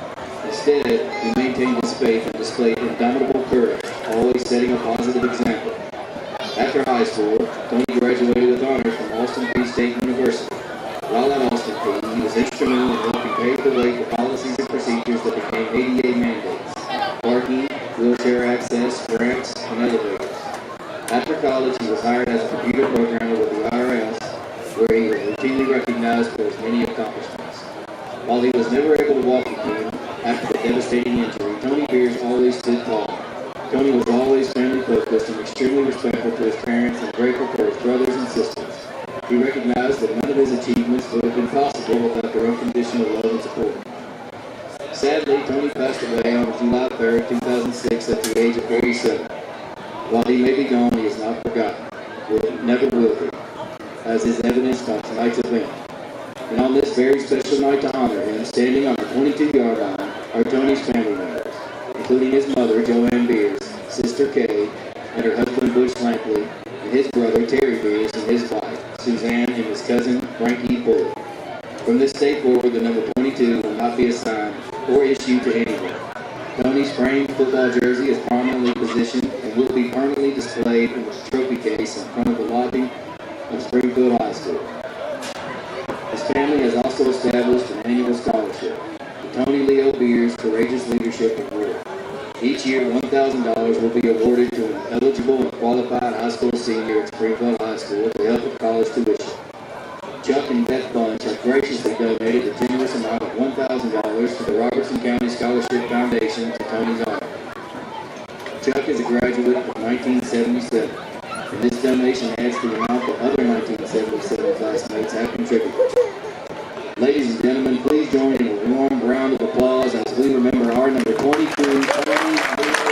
Instead, he maintained his faith and displayed indomitable courage, always setting a positive example. After high school, Tony graduated with honors from Austin Peay State University. While at Austin Peay, he was instrumental in helping pave the way for policies and procedures that became ADA mandates: parking, wheelchair access, ramps, and elevators. After college, he was hired as a computer programmer with the IRS, where he was routinely recognized for his many accomplishments. While he was never able to walk again after the devastating injury, Tony Beers always stood tall. Tony was always family focused. focused and extremely respectful to his parents and grateful for his brothers and sisters. He recognized that none of his achievements would have been possible without their unconditional love and support. Sadly, Tony passed away on July 3rd, 2006 at the age of 47. While he may be gone, he is not forgotten. Never will be, as is evidenced on tonight's event. And on this very special night to honor him, standing on the 22-yard line are Tony's family members, including his mother, Joanne Beers, sister Kay, and her husband, Bush Lampley, and his brother, Terry Beers, and his wife, Suzanne, and his cousin, Frankie Bullard. From this day forward, the number 22 will not be assigned or issued to anyone. Tony's framed football jersey is prominently positioned and will be permanently displayed in the trophy case in front of the lobby of Springfield High School. His family has also established an annual scholarship, the Tony Leo Beers Courageous Leadership Award. Each year, $1,000 will be awarded to an eligible and qualified high school senior at Springfield High School to help with college tuition. Chuck and Beth Bunch have graciously donated a generous amount of $1,000 to the Robertson County Scholarship Foundation to Tony's honor. Chuck is a graduate of 1977, and this donation adds to the amount that other 1977 classmates have contributed. Ladies and gentlemen, please join in a warm round of applause as we remember our number 22, Tony Beers.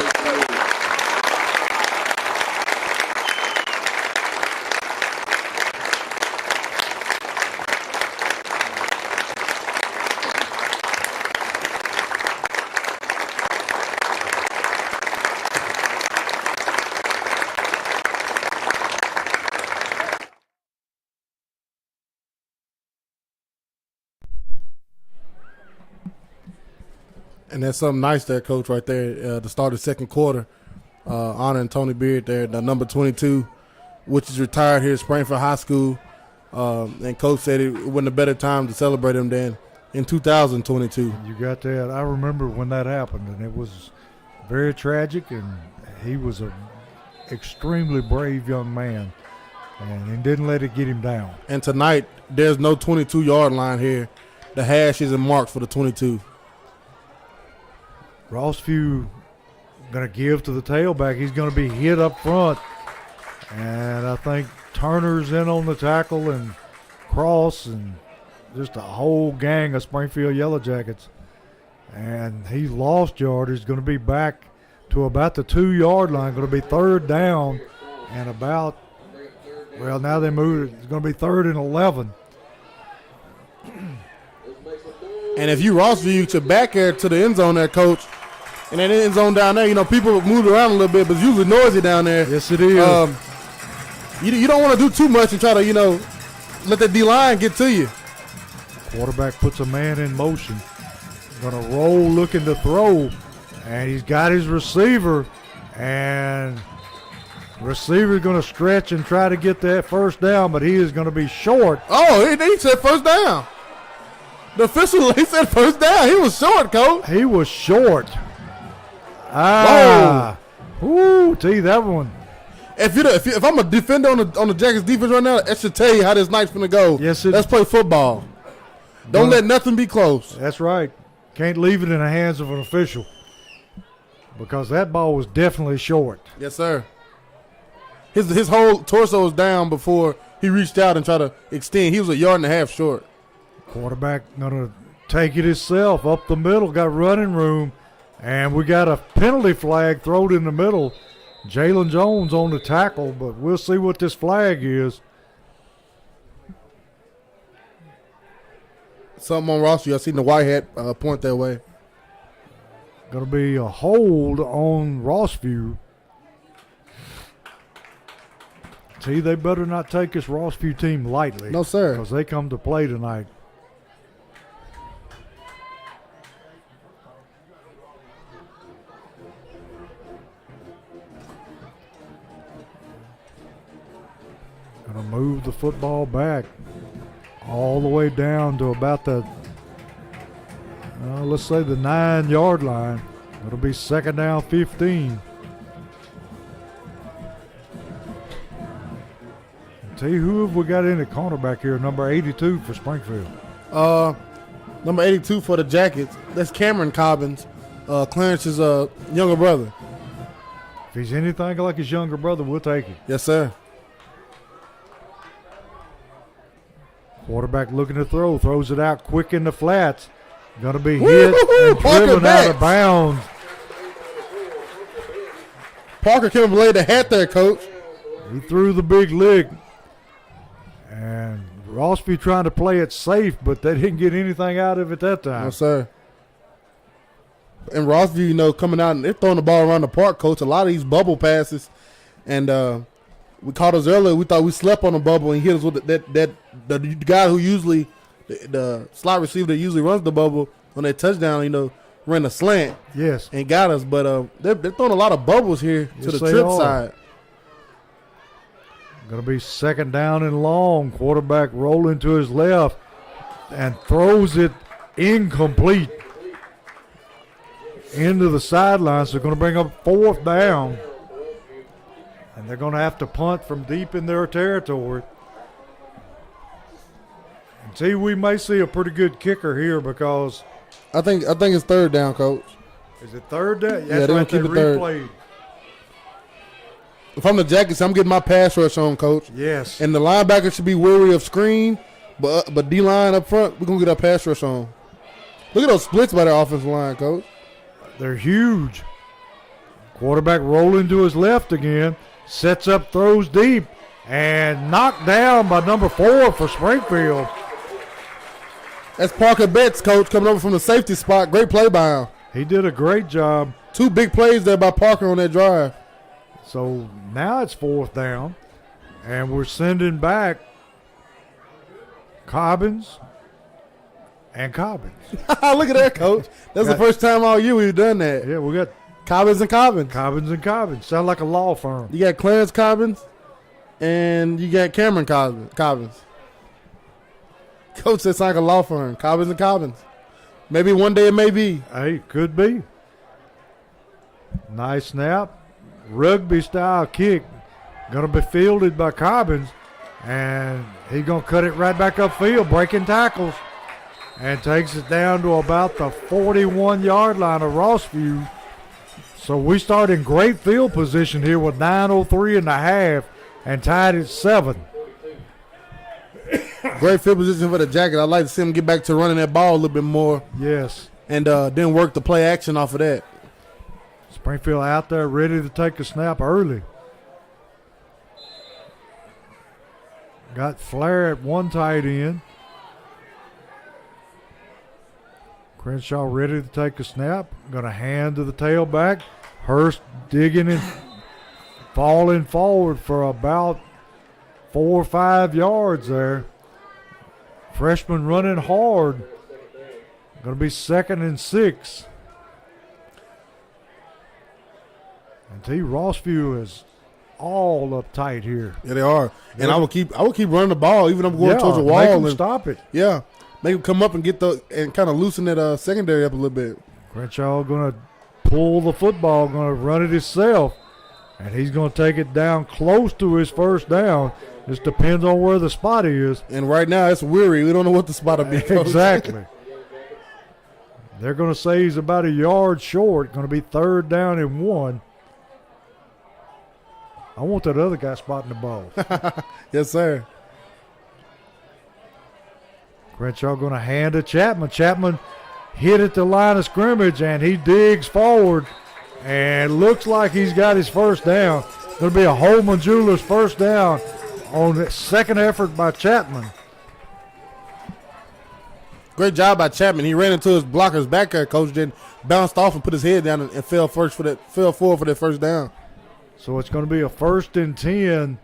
And that's something nice there, Coach, right there. To start the second quarter, honoring Tony Beard there, the number 22, which is retired here at Springfield High School. And Coach said it wasn't a better time to celebrate him than in 2022. You got that. I remember when that happened, and it was very tragic, and he was an extremely brave young man, and he didn't let it get him down. And tonight, there's no 22-yard line here. The hash isn't marked for the 22. Rossview going to give to the tailback. He's going to be hit up front. And I think Turner's in on the tackle and Cross and just a whole gang of Springfield Yellow Jackets. And he lost yardage. He's going to be back to about the 2-yard line. Going to be third down and about, well, now they moved it. It's going to be 3rd and 11. And if you Rossview, you should back there to the end zone there, Coach. And that end zone down there, you know, people move around a little bit, but it's usually noisy down there. Yes, it is. You don't want to do too much and try to, let that D-line get to you. Quarterback puts a man in motion. Going to roll, looking to throw. And he's got his receiver. And receiver's going to stretch and try to get that first down, but he is going to be short. Oh, he said first down. The official, he said first down. He was short, Coach. He was short. Ooh, tell you that one. If I'm a defender on the Jackets defense right now, that should tell you how this night's gonna go. Yes, let's play football. Don't let nothing be close. That's right. Can't leave it in the hands of an official because that ball was definitely short. Yes, sir. His whole torso was down before he reached out and tried to extend. He was 1.5 yards short. Quarterback gonna take it himself up the middle. Got running room, and we got a penalty flag thrown in the middle. Jalen Jones on the tackle, but we'll see what this flag is. Something on Rossview. I seen the white hat point that way. Going to be a hold on Rossview. See, they better not take this Rossview team lightly. No, sir. Because they come to play tonight. Going to move the football back all the way down to about the, let's say the 9-yard line. It'll be 2nd down 15. Tell you who have we got in at cornerback here, number 82 for Springfield. Number 82 for the Jackets. That's Cameron Cobbins, Clarence's younger brother. he's anything like his younger brother, we'll take it. Yes, sir. Quarterback looking to throw, throws it out quick in the flats. Gonna be hit and Parker driven out of Betts. bounds. Parker came up and laid the hat there, Coach. He threw the big lick. And Rossview trying to play it safe, but they didn't get anything out of it that time. Yes, sir. And Rossview, you know, coming out and they're throwing the ball around the park, Coach. A lot of these bubble passes. And we caught us earlier. We thought we slept on the bubble and hit us with the guy who usually, the slot receiver that usually runs the bubble on that touchdown, you know, ran a slant Yes. and got us. But they're throwing a lot of bubbles here to Yes, the they trip are. side. Going to be second down and long. Quarterback rolling to his left and throws it incomplete into the sideline. So they're going to bring up fourth down. And they're going to have to punt from deep in their territory. And see, we may see a pretty good kicker here because I think it's third down, Coach. is it third down? Yeah, they're That's gonna right, keep it third. replayed. If I'm the Jackets, I'm getting my pass rush on, Coach. Yes. And the linebacker should be wary of screen, but D-line up front, we're going to get our pass rush on. Look at those splits by their offensive line, Coach. They're huge. Quarterback rolling to his left again. Sets up, throws deep, and knocked down by number 4 for Springfield. That's Parker Betts, Coach, coming over from the safety spot. Great play by him. He did a great job. 2 big plays there by Parker on that drive. So now it's fourth down, and we're sending back Cobbins and Cobbins. Look at that, Coach. That's the first time all year we've done that. Yeah, we got Cobbins and Cobbins. Cobbins and Cobbins. Sound like a law firm. You got Clarence Cobbins, and you got Cameron Cobbins. Coach, that's like a law firm. Cobbins and Cobbins. Maybe one day it may be. Hey, could be. Nice snap. Rugby style kick. Going to be fielded by Cobbins. And he's going to cut it right back upfield, breaking tackles. And takes it down to about the 41-yard line of Rossview. So we start in great field position here with 9:03 in the half and tied at 7. Great field position for the Jacket. I'd like to see him get back to running that ball a little bit more Yes. and then work the play action off of that. Springfield out there ready to take a snap early. Got Flair at one tight end. Crenshaw ready to take a snap. Going to hand to the tailback. Hurst digging and falling forward for about 4 or 5 yards there. Freshman running hard. Going to be 2nd and 6. And T. Rossview is all uptight here. Yeah, they are. And I will keep running the ball, even if I'm going towards the wall. Make them and stop it. Yeah. Make him come up and and kind of loosen that secondary up a little bit. Crenshaw going to pull the football, going to run it himself, and he's going to take it down close to his first down. Just depends on where the spot is. And right now it's weary. We don't know what the spot will be. Exactly. They're going to say he's about a yard short. Going to be 3rd down and 1. I want that other guy spotting the ball. Yes, sir. Crenshaw going to hand to Chapman. Chapman hit at the line of scrimmage, and he digs forward and looks like he's got his first down. Going to be a Holman Jewelers first down on the second effort by Chapman. Great job by Chapman. He ran into his blockers back there, Coach, then bounced off and put his head down and fell forward for that first down. So it's going to be a 1st and 10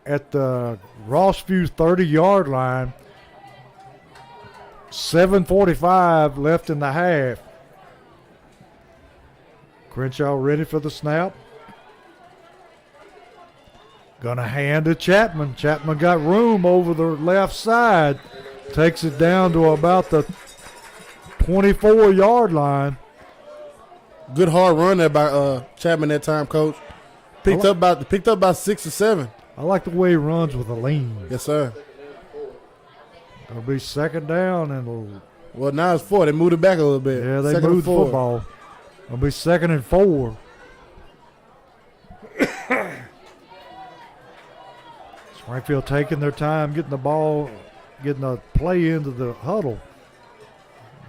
at the Rossview 30-yard line. 7:45 left in the half. Crenshaw ready for the snap. Gonna hand to Chapman. Chapman got room over the left side. Takes it down to about the 24-yard line. Good hard run there by Chapman that time, Coach. Picked up about 6 or 7. I like the way he runs with a lean. Yes, sir. Gonna be 2nd down and Well, now it's 4. They moved it back a little bit. yeah, they 2nd and moved the 4. football. Gonna be 2nd and 4. Springfield taking their time, getting the ball, getting the play into the huddle.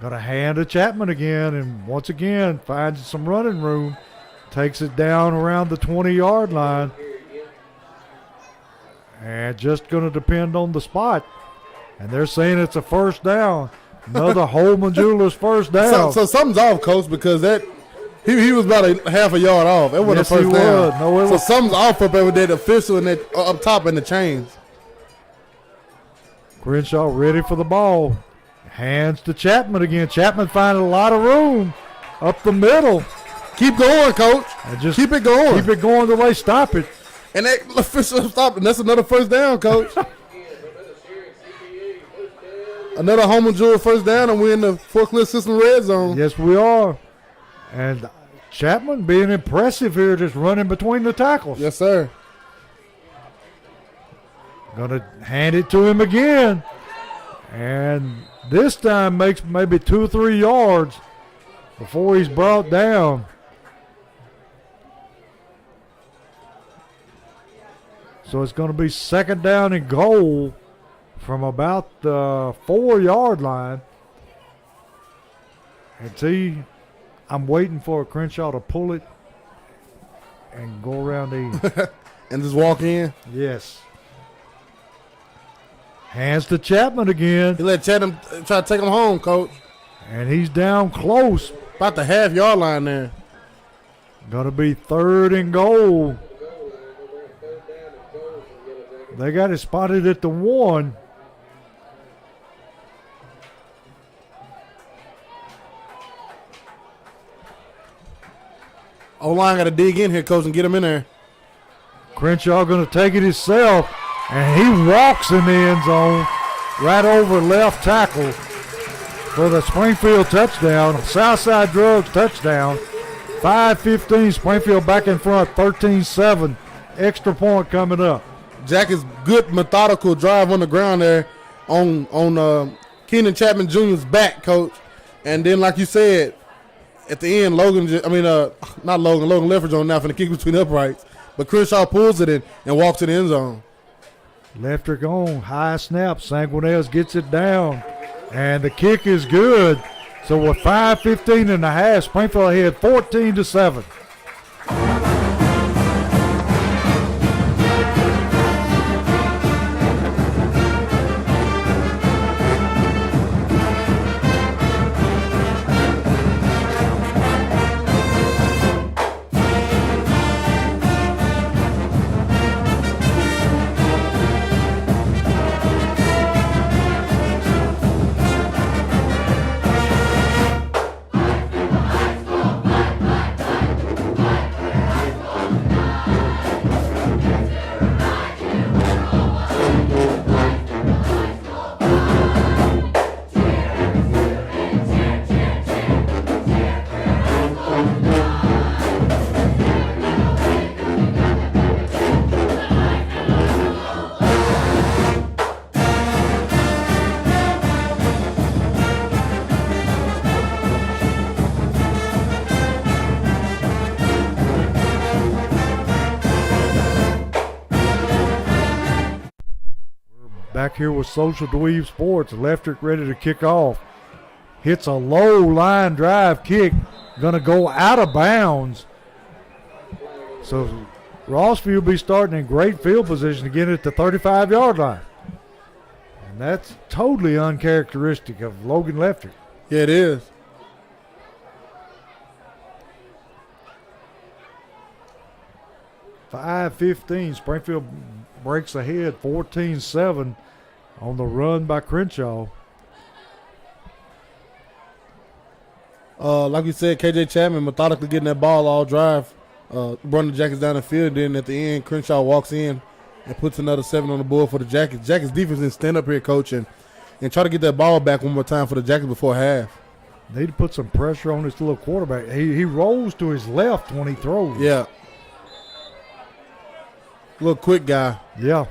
Going to hand to Chapman again, and once again finds some running room. Takes it down around the 20-yard line. And just going to depend on the spot. And they're saying it's a first down. Another Holman Jewelers first down. So something's off, Coach, because that he was about a half a yard off. It wasn't Yes, a first he down. was. No, it so was. something's off up there with that official and that up top in the chains. Crenshaw ready for the ball. Hands to Chapman again. Chapman finding a lot of room up the middle. Keep going, Coach. And just keep it going. Keep it going till they stop it. And that official stopped, and that's another first down, Coach. Another Holman Jewel first down, and we're in the forklift system red zone. Yes, we are. And Chapman being impressive here, just running between the tackles. Yes, sir. Gonna hand it to him again. And this time makes maybe 2 or 3 yards before he's brought down. So it's going to be second down and goal from about the 4-yard line. And I'm waiting for Crenshaw to pull it and go around the and just walk in. Yes. Hands to Chapman again. He let Chatham try to take him home, Coach. And he's down close. About the half-yard line there. Going to be third and goal. They got it spotted at the 1. O-line got to dig in here, Coach, and get him in there. Crenshaw going to take it himself, and he walks in the end zone right over left tackle for the Springfield touchdown. Southside Drugs touchdown. 5:15, Springfield back in front, 13-7. Extra point coming up. Jack is good methodical drive on the ground there on Keenan Chapman Jr.'s back, Coach. And then, like you said, at the end, Logan Leffridge on now for the kick between uprights. But Crenshaw pulls it in and walks to the end zone. Leftrick on, high snap. Sanguinez gets it down. And the kick is good. So with 5:15 and a half, Springfield ahead 14-7. Back here with Social Dweeb Sports. Leftrick ready to kick off. Hits a low line drive kick. Going to go out of bounds. So Rossview will be starting in great field position to get it at the 35-yard line. And that's totally uncharacteristic of Logan Leftrick. Yeah, it is. .5:15, Springfield breaks ahead 14-7 on the run by Crenshaw. Like we said, KJ Chapman methodically getting that ball all drive, running the Jackets down the field. Then at the end, Crenshaw walks in and puts another 7 on the board for the Jackets. Jackets defense didn't stand up here, Coach, and try to get that ball back one more time for the Jackets before half. Need to put some pressure on this little quarterback. He rolls to his left when he throws. Yeah. Little quick guy. Yeah.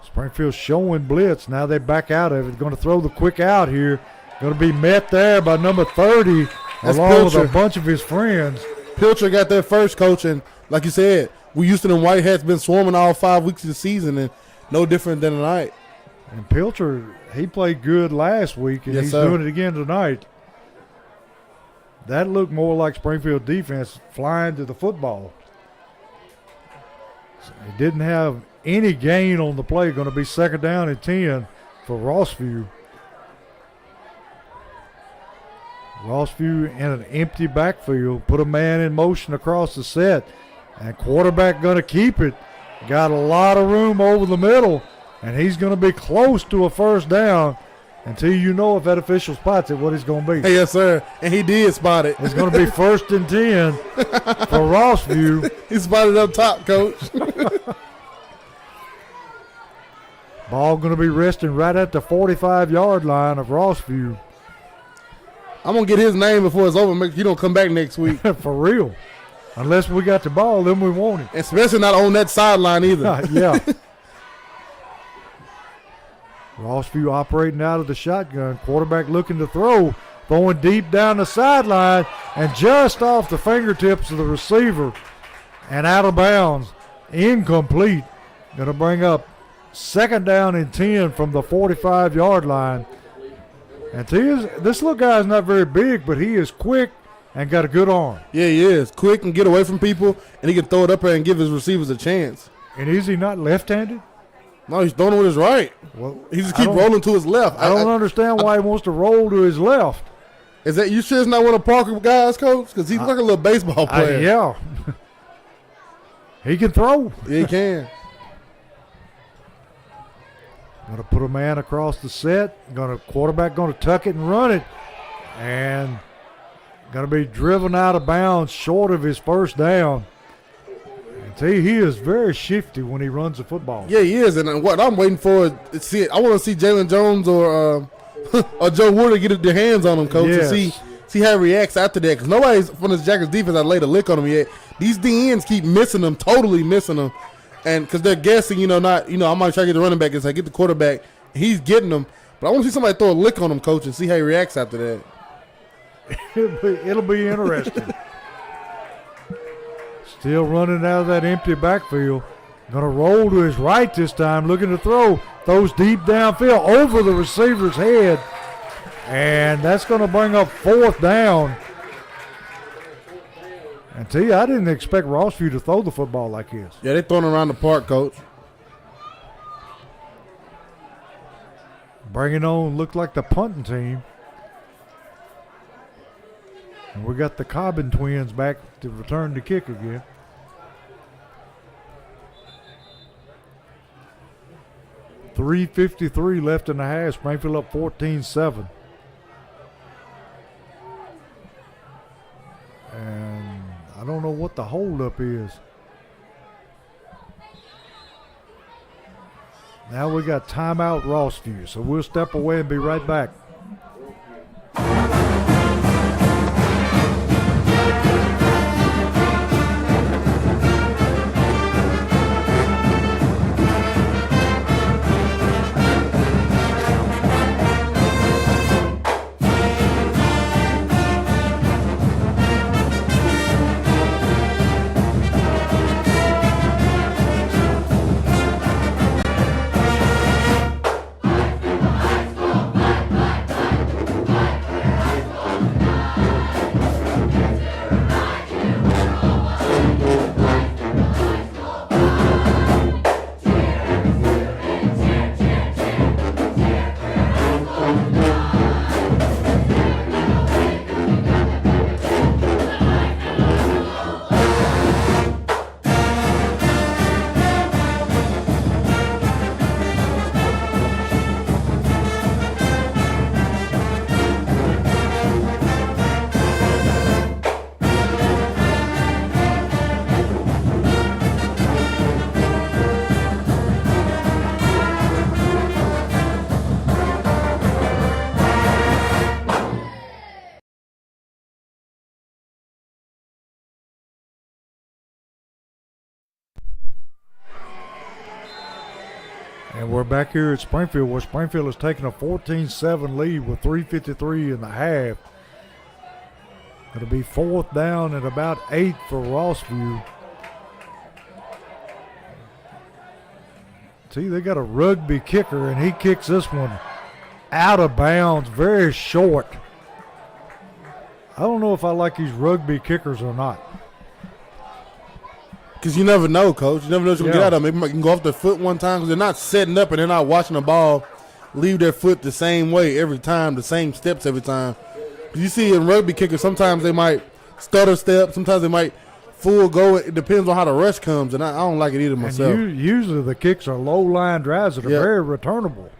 Springfield showing blitz. Now they back out of it. Going to throw the quick out here. Going to be met there by number 30 That's along Pilcher. with a bunch of his friends. Pilcher got there first, Coach, and like you said, we used to them white hats been swarming all 5 weeks of the season, and no different than tonight. And Pilcher, he played good last week, and Yes, he's sir. doing it again tonight. That looked more like Springfield defense flying to the football. So he didn't have any gain on the play. Going to be 2nd down and 10 for Rossview. Rossview in an empty backfield, put a man in motion across the set, and quarterback going to keep it. Got a lot of room over the middle, and he's going to be close to a 1st down until you know if that official spots it, what it's going to be. Hey, yes, sir. And he did spot it. It's going to be 1st and 10 for Rossview. He spotted up top, Coach. Ball going to be resting right at the 45-yard line of Rossview. I'm going to get his name before it's over. Make sure you don't come back next week. For real. Unless we got the ball, then we want it. Especially not on that sideline either. Yeah. Rossview operating out of the shotgun. Quarterback looking to throw. Throwing deep down the sideline and just off the fingertips of the receiver and out of bounds. Incomplete. Going to bring up 2nd down and 10 from the 45-yard line. And this little guy's not very big, but he is quick and got a good arm. Yeah, he is. Quick and get away from people, and he can throw it up there and give his receivers a chance. And is he not left-handed? No, he's throwing it with his right. Well, He just keep rolling to his left. I don't understand why he wants to roll to his left. Is that you sure it's not one of Parker guys, Coach? Because he's like a little baseball player. Yeah. He can throw. Yeah, he can. Going to put a man across the set. Quarterback going to tuck it and run it. And going to be driven out of bounds short of his 1st down. And tell you, he is very shifty when he runs the football. Yeah, he is. And what I'm waiting for is see it. I want to see Jalen Jones or Joe Wood get their hands on him, Coach, Yes. and see how he reacts after that. Because nobody's from this Jackets defense has laid a lick on him yet. These DNs keep missing them, totally missing them. And because they're guessing, I might try to get the running back and say, get the quarterback. He's getting them. But I want to see somebody throw a lick on him, Coach, and see how he reacts after that. It'll be interesting. Still running out of that empty backfield. Going to roll to his right this time, looking to throw. Throws deep downfield over the receiver's head. And that's going to bring up 4th down. And tell you, I didn't expect Rossview to throw the football like this. Yeah, they're throwing around the park, Coach. Bringing on, looked like the punting team. And we got the Cobbin twins back to return the kick again. .353 left in the half. Springfield up 14-7. And I don't know what the holdup is. Now we got timeout Rossview, so we'll step away and be right back. And we're back here at Springfield, where Springfield is taking a 14-7 lead with 3:53 in the half. It'll be 4th down and about 8 for Rossview. See, they got a rugby kicker, and he kicks this one out of bounds, very short. I don't know if I like these rugby kickers or not. Because you never know, Coach. You never know what you're going to get out of them. Maybe you can go off their foot one time because they're not setting up and they're not watching the ball leave their foot the same way every time, the same steps every time. You see in rugby kickers, sometimes they might stutter step, sometimes they might full go. It depends on how the rush comes, and I don't like it either myself. And usually the kicks are low-line drives that are very returnable.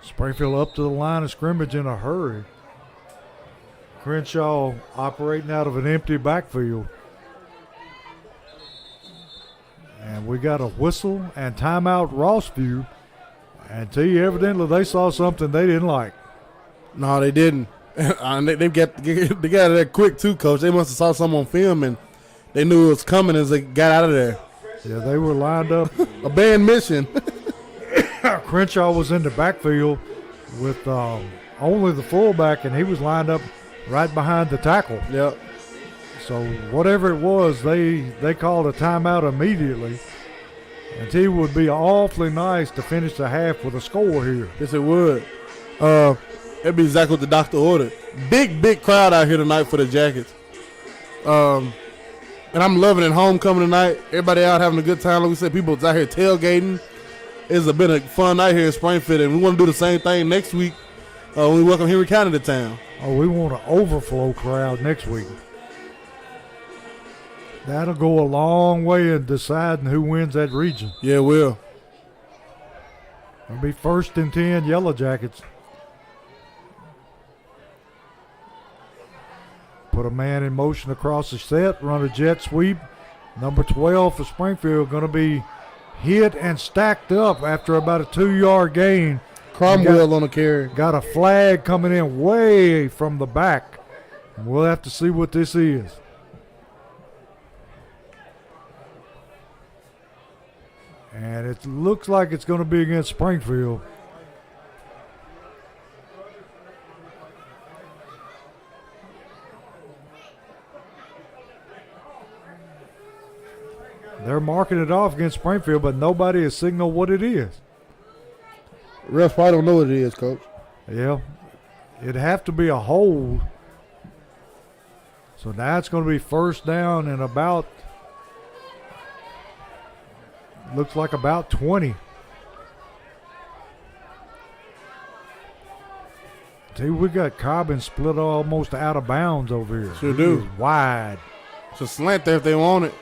Springfield up to the line of scrimmage in a hurry. Crenshaw operating out of an empty backfield. And we got a whistle and timeout Rossview. And tell you, evidently they saw something they didn't like. No, they didn't. they got there quick too, Coach. They must have saw something on film and they knew it was coming as they got out of there. Yeah, they were lined up. A banned mission. Crenshaw was in the backfield with only the fullback, and he was lined up right behind the tackle. Yep. So whatever it was, they called a timeout immediately. And it would be awfully nice to finish the half with a score here. Yes, it would. That'd be exactly what the doctor ordered. Big crowd out here tonight for the Jackets. And I'm loving it. Homecoming tonight. Everybody out having a good time. Like we said, people out here tailgating. It's been a fun night here in Springfield, and we want to do the same thing next week when we welcome Henry County to town. Oh, we want an overflow crowd next week. That'll go a long way in deciding who wins that region. Yeah, it will. It'll be 1st and 10 Yellow Jackets. Put a man in motion across the set, run a jet sweep. Number 12 for Springfield going to be hit and stacked up after about a 2-yard gain. Cromwell on the carry. Got a flag coming in way from the back. We'll have to see what this is. And it looks like it's going to be against Springfield. They're marking it off against Springfield, but nobody has signaled what it is. Refs probably don't know what it is, Coach. Yeah, it'd have to be a hold. So now it's going to be 1st down and about, looks like about 20. See, we got Cobbin split almost out of bounds over here. Sure do. He is wide. It's a slant there if they want it.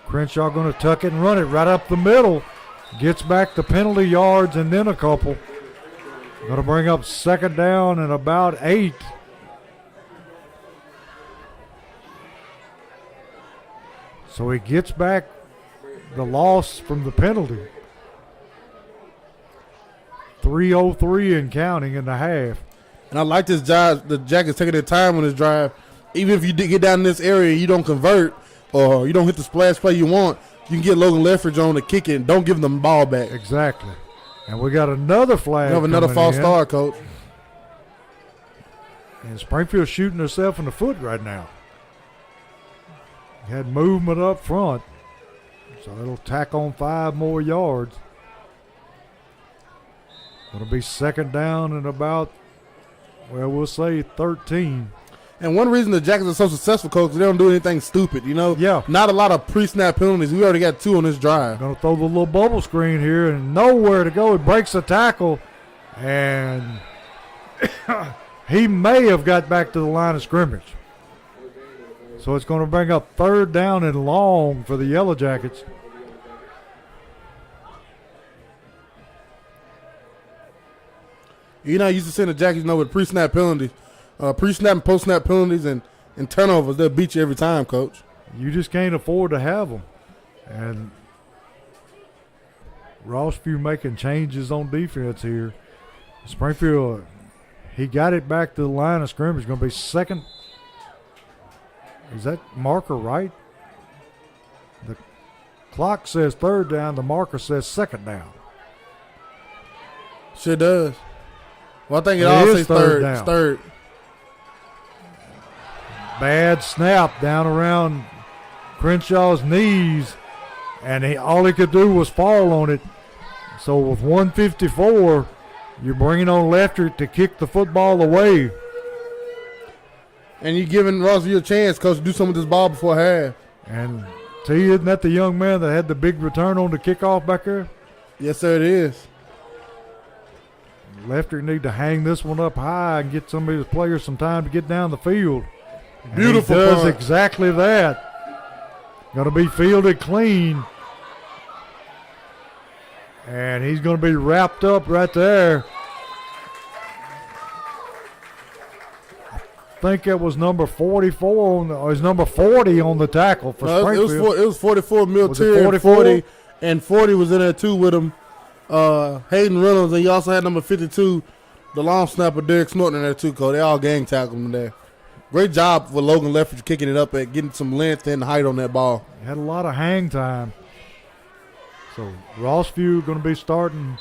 Crenshaw going to tuck it and run it right up the middle. Gets back the penalty yards and then a couple. Going to bring up 2nd down and about 8. So he gets back the loss from the penalty. 3:03 and counting in the half. And I like this drive. The Jackets taking their time on this drive. Even if you did get down in this area and you don't convert or you don't hit the splash play you want, you can get Logan Leffridge on to kick it and don't give them the ball back. Exactly. And we got another flag. We have another false in. start, Coach. And Springfield shooting herself in the foot right now. Had movement up front. So it'll tack on 5 more yards. It'll be 2nd down and about, well, we'll say 13. And one reason the Jackets are so successful, Coach, is they don't do anything stupid, you know? Yeah. Not a lot of pre-snap penalties. We already got 2 on this drive. Going to throw the little bubble screen here and nowhere to go. He breaks the tackle, and he may have got back to the line of scrimmage. So it's going to bring up 3rd down and long for the Yellow Jackets. You're not used to seeing the Jackets, with pre-snap penalties. Pre-snap and post-snap penalties and turnovers, they'll beat you every time, Coach. You just can't afford to have them. And Rossview making changes on defense here. Springfield, he got it back to the line of scrimmage. Going to be 2nd. Is that marker right? The clock says 3rd down. The marker says 2nd down. Sure does. Well, I think it all says 3rd. down. It's 3rd. Bad snap down around Crenshaw's knees. and all he could do was fall on it. So with 154, you're bringing on Lefter to kick the football away. And you're giving Rossview a chance, Coach, to do something with this ball before half. And T, isn't that the young man that had the big return on the kickoff back there? Yes, sir, it is. Lefter need to hang this one up high and get some of his players some time to get down the field. And Beautiful he does punt. exactly that. Going to be fielded clean. And he's going to be wrapped up right there. I think it was number 44 on the, or it was number 40 on the tackle for Springfield. It was 44 Was it Miltier, 44? 40, and 40 was in there too with him. Hayden Reynolds, and you also had number 52, the long snapper Derek Snorton in there too, Cole. They all gang tackled him there. Great job for Logan Leffridge kicking it up and getting some length and height on that ball. Had a lot of hang time. So Rossview going to be starting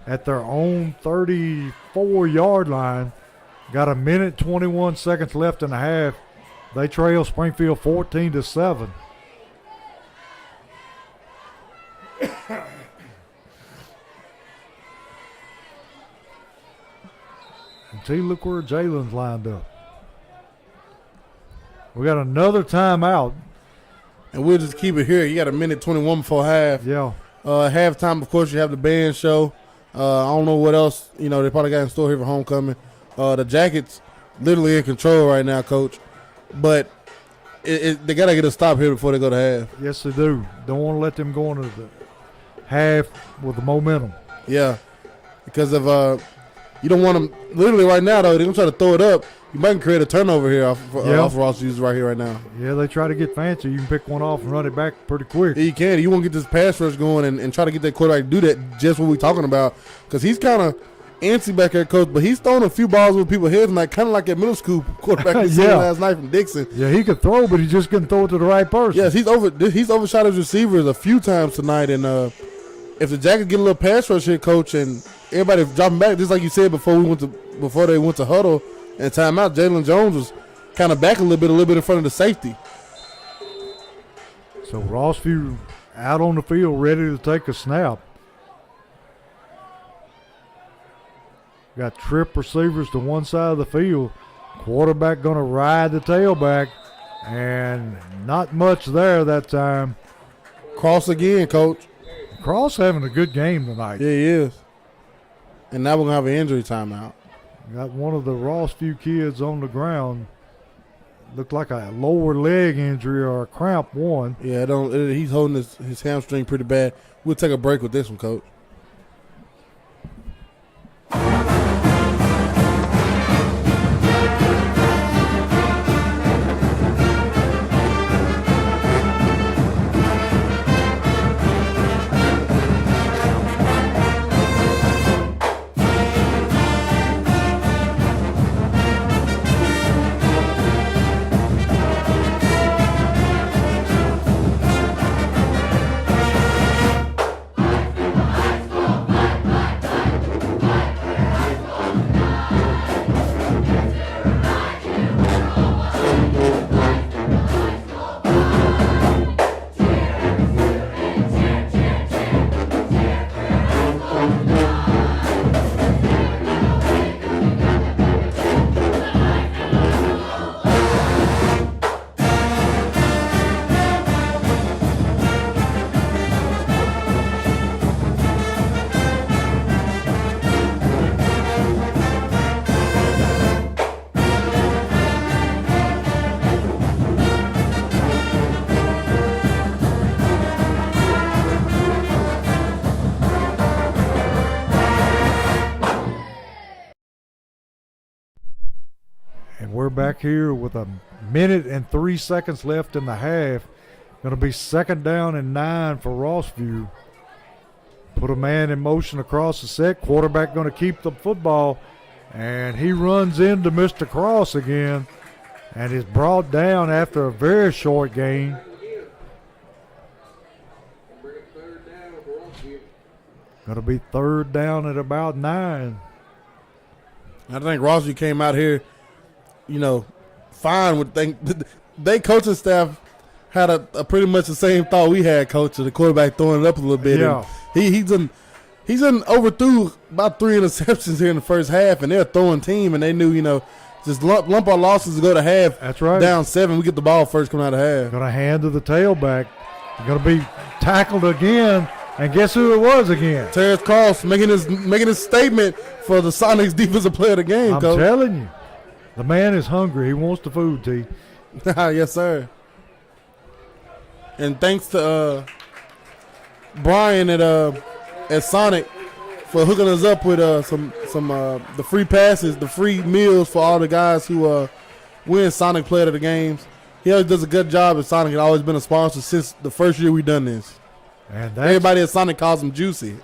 at their own 34-yard line. Got a minute 21 seconds left in the half. They trail Springfield 14-7. And see, look where Jalen's lined up. We got another timeout. And we'll just keep it here. You got a minute 21 before half. Yeah. Halftime, of course, you have the band show. I don't know what else, they probably got in store here for homecoming. The Jackets literally in control right now, Coach. But they got to get a stop here before they go to half. Yes, they do. Don't want to let them go into the half with the momentum. Yeah. Because of you don't want them literally right now, though. They're going to try to throw it up. You might create a turnover here off Rossview's right here right now. Yeah, they try to get fancy. You can pick one off and run it back pretty quick. Yeah, you can. You want to get this pass rush going and try to get that quarterback to do that, just what we're talking about. Because he's kind of antsy back there, Coach, but he's throwing a few balls with people's heads, like kind of like that middle school quarterback we seen last night from Dixon. Yeah, he could throw, but he just couldn't throw it to the right person. Yes, he's overshot his receivers a few times tonight, and if the Jackets get a little pass rush here, Coach, and everybody dropping back, just like you said before they went to huddle and timeout, Jalen Jones was kind of back a little bit in front of the safety. So Rossview out on the field, ready to take a snap. Got trip receivers to one side of the field. Quarterback going to ride the tailback, and not much there that time. Cross again, Coach. Cross having a good game tonight. Yeah, he is. And now we're going to have an injury timeout. Got one of the Rossview kids on the ground. Looked like a lower leg injury or a cramp one. Yeah, he's holding his hamstring pretty bad. We'll take a break with this one, Coach. We're back here with a minute and 3 seconds left in the half. Going to be 2nd down and 9 for Rossview. Put a man in motion across the set. Quarterback going to keep the football. And he runs into Mr. Cross again. And is brought down after a very short gain. Going to be 3rd down at about 9. I think Rossview came out here, fine with they coaching staff had a pretty much the same thought we had, Coach. The quarterback throwing it up a little bit. Yeah. And he's overthrew about 3 interceptions here in the first half, and they're a throwing team, and they knew, just lump our losses to go to half. That's right. Down 7, we get the ball first coming out of half. Going to hand to the tailback. Going to be tackled again, and guess who it was again? Terrence Cross making his statement for the Sonics defensive player of the game, I'm Coach. telling you, the man is hungry. He wants the food, T. Yes, sir. And thanks to Brian at Sonic for hooking us up with some the free passes, the free meals for all the guys who win Sonic Player of the Games. He always does a good job at Sonic. He's always been a sponsor since the first year we done this. And everybody at Sonic calls him Juicy.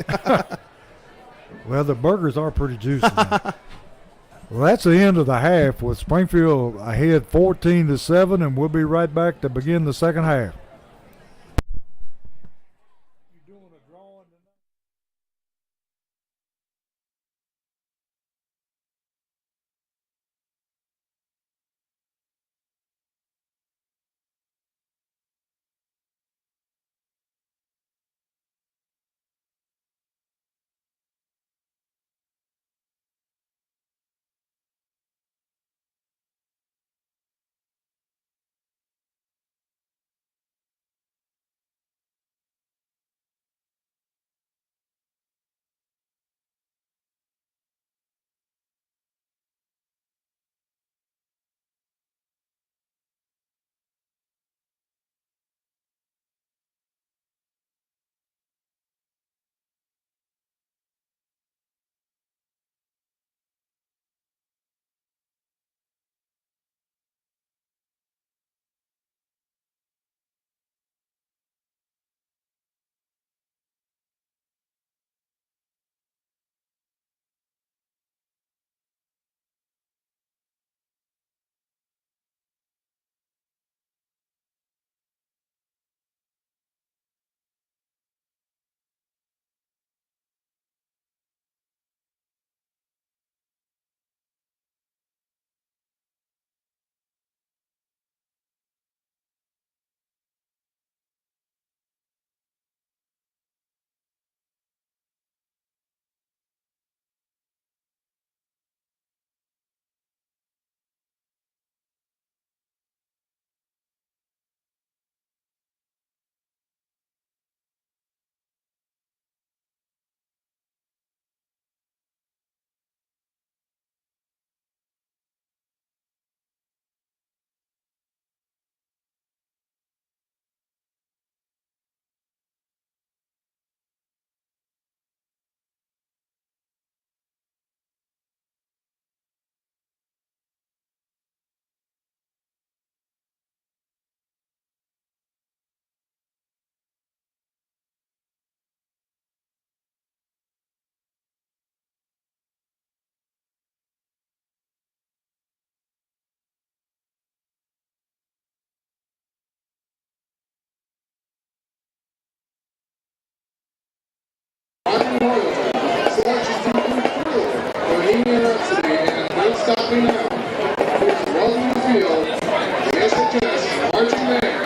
Well, the burgers are pretty juicy. Well, that's the end of the half with Springfield ahead 14-7, and we'll be right back to begin the second half. Not stopping now. Here's Rossview. Here's the test. Marching there.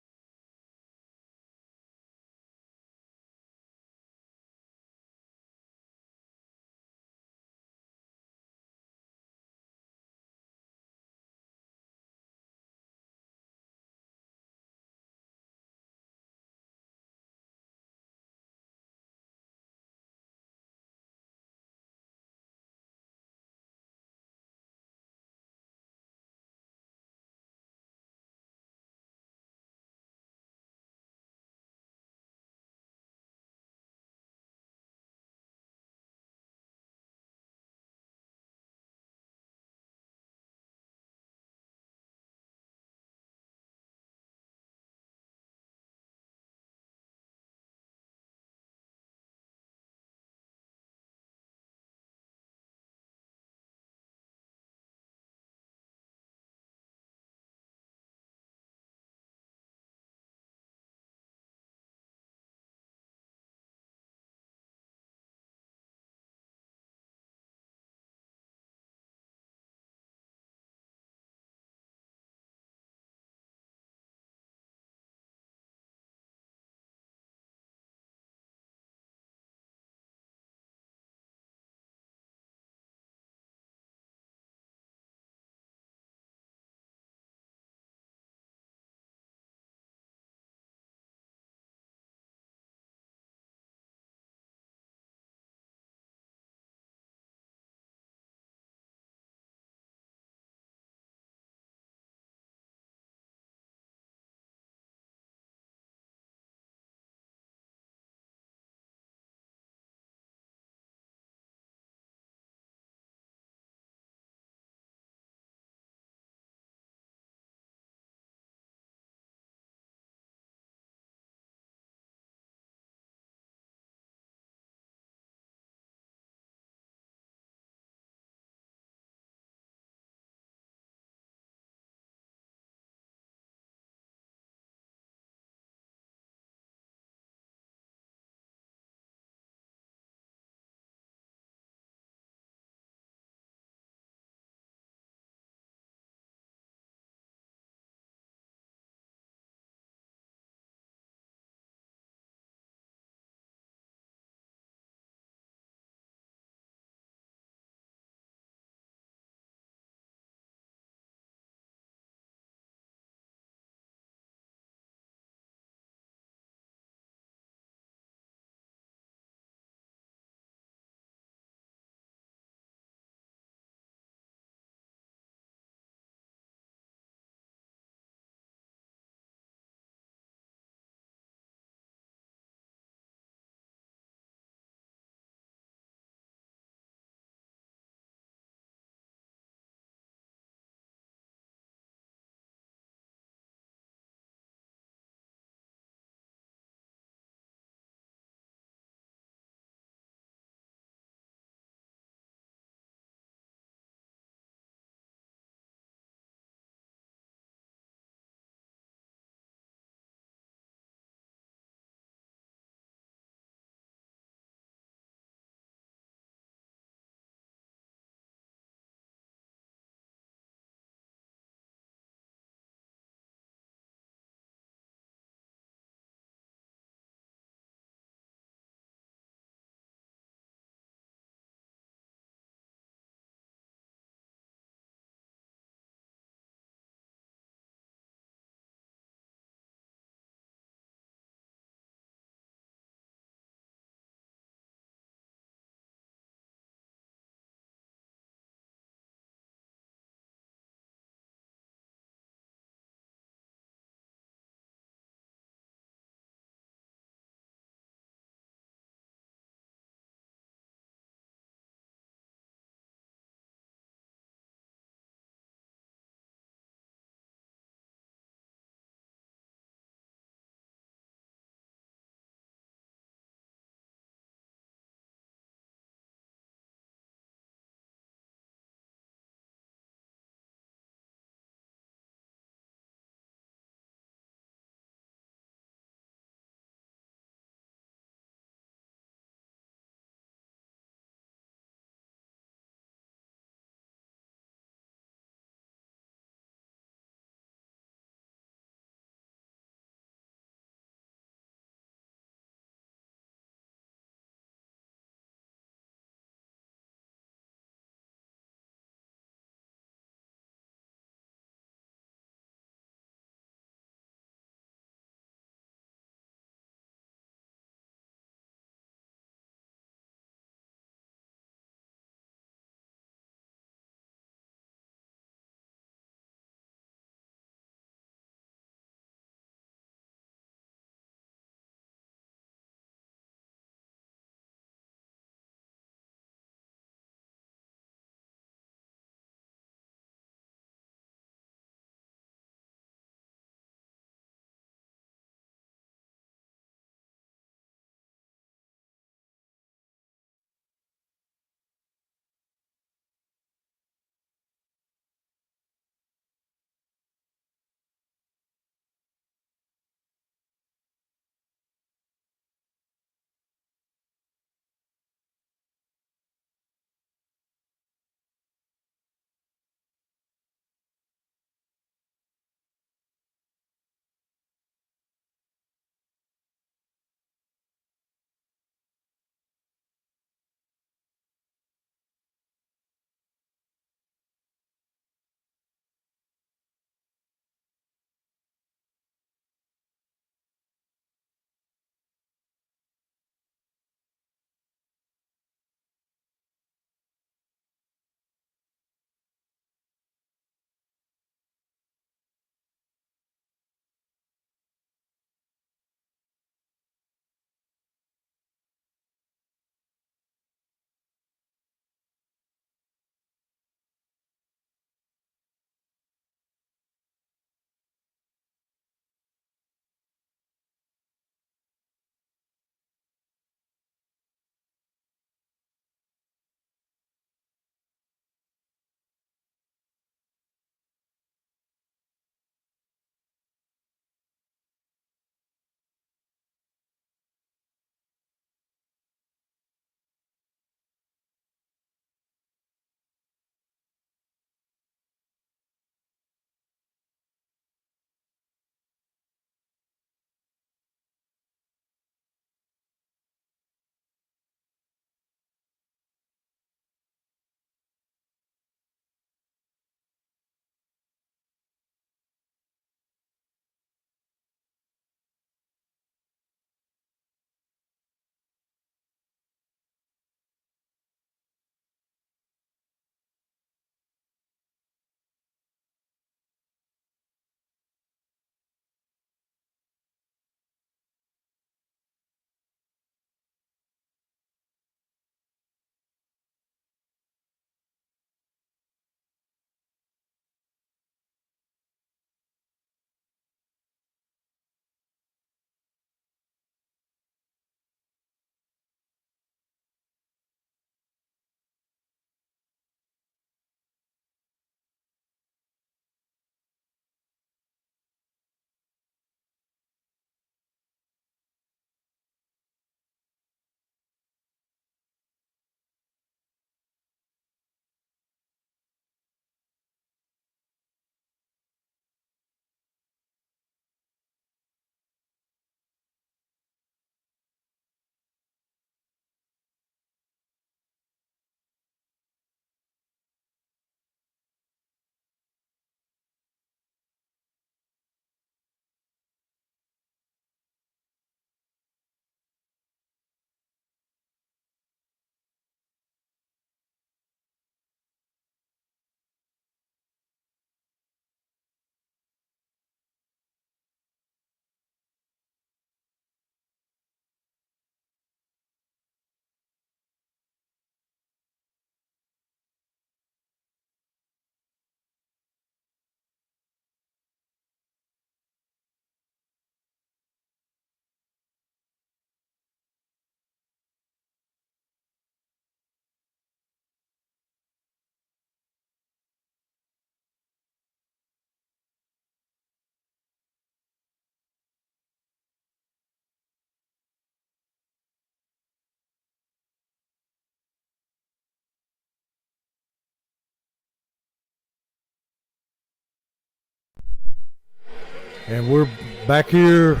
And we're back here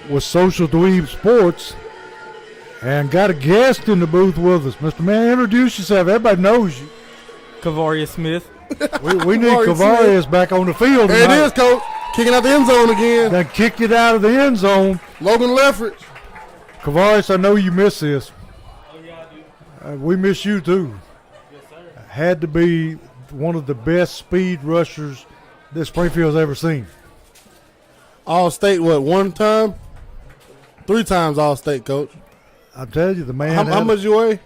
with Social Dweeb Sports and got a guest in the booth with us. Mr. Man, introduce yourself. Everybody knows you. Kavaria Smith. We need Kavarius back on the field tonight. There it is, coach. Kicking out the end zone again. They kicked it out of the end zone. Logan Leffridge. Kavarius, I know you miss this. Oh, yeah, I do. We miss you too. Yes, sir. Had to be one of the best speed rushers that Springfield's ever seen. All state, what, one time? 3 times all state, coach. I tell you, the man. How much you weigh?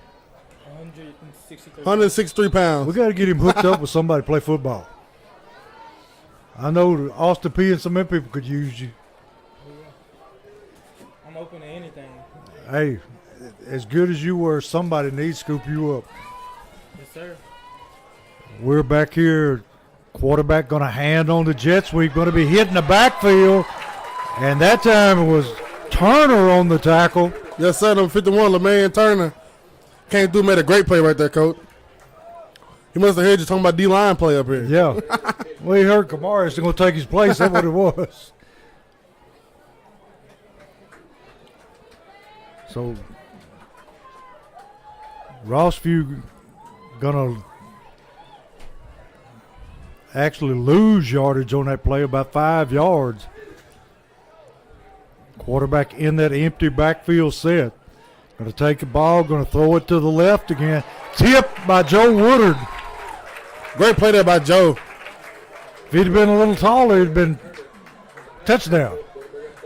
163. 163 pounds. We got to get him hooked up with somebody to play football. I know Austin P and some other people could use you. I'm open to anything. Hey, as good as you were, somebody needs to scoop you up. Yes, sir. We're back here. Quarterback going to hand on the jet sweep. Going to be hitting the backfield. And that time it was Turner on the tackle. Yes, sir. Number 51, LeMayan Turner. Came through, made a great play right there, coach. He must have heard you talking about D-line play up here. Yeah. We heard Kamara's going to take his place. That's what it was. So, Rossview going to actually lose yardage on that play, about 5 yards. Quarterback in that empty backfield set. Going to take the ball, going to throw it to the left again. Tipped by Joe Woodard. Great play there by Joe. If he'd been a little taller, it'd been touchdown.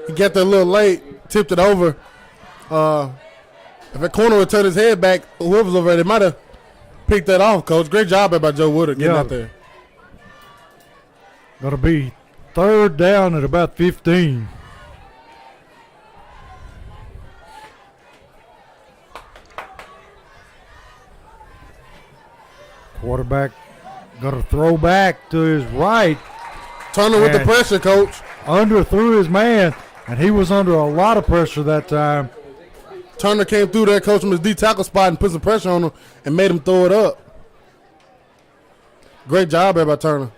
He got there a little late, tipped it over. If a corner would turn his head back, whoever's over there, they might have picked that off, coach. Great job there by Joe Woodard getting out there. Going to be 3rd down at about 15. Quarterback going to throw back to his right. Turner with the pressure, coach. Underthrew his man, and he was under a lot of pressure that time. Turner came through there, coach, from his D tackle spot and put some pressure on him and made him throw it up. Great job there by Turner.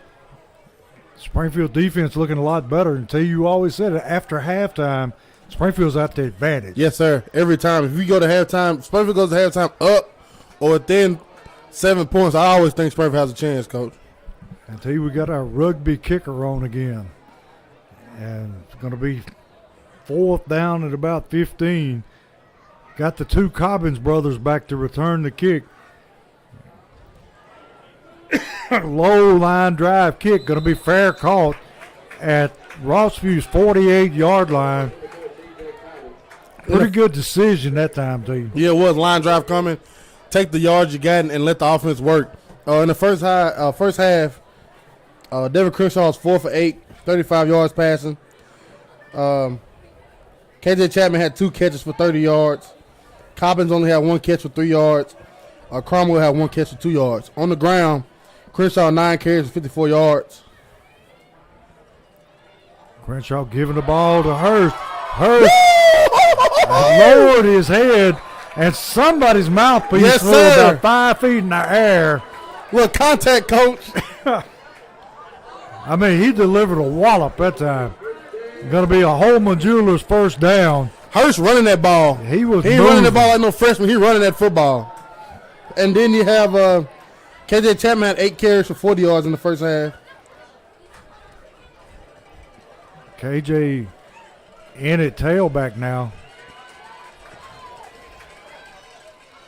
Springfield defense looking a lot better. Until you always said it, after halftime, Springfield's out the advantage. Yes, sir. Every time. If we go to halftime, Springfield goes to halftime up or within 7 points, I always think Springfield has a chance, coach. Until we got our rugby kicker on again. And it's going to be 4th down at about 15. Got the 2 Cobbins brothers back to return the kick. Low line drive kick, going to be fair caught at Rossview's 48-yard line. Pretty good decision that time, too. Yeah, it was. Line drive coming. Take the yards you got and let the offense work. In the first half, Devin Crenshaw was 4 for 8, 35 yards passing. KJ Chapman had 2 catches for 30 yards. Cobbins only had 1 catch for 3 yards. Cromwell had 1 catch for 2 yards. On the ground, Crenshaw 9 carries for 54 yards. Crenshaw giving the ball to Hurst. Hurst lowered his head, and somebody's mouthpiece flew about 5 feet in the air. Look, contact, coach. I mean, he delivered a wallop that time. Going to be a Holman Jewelers 1st down. Hurst running that ball. He ain't running that ball like no freshman. He running that football. And then you have KJ Chapman had 8 carries for 40 yards in the first half. KJ in at tailback now.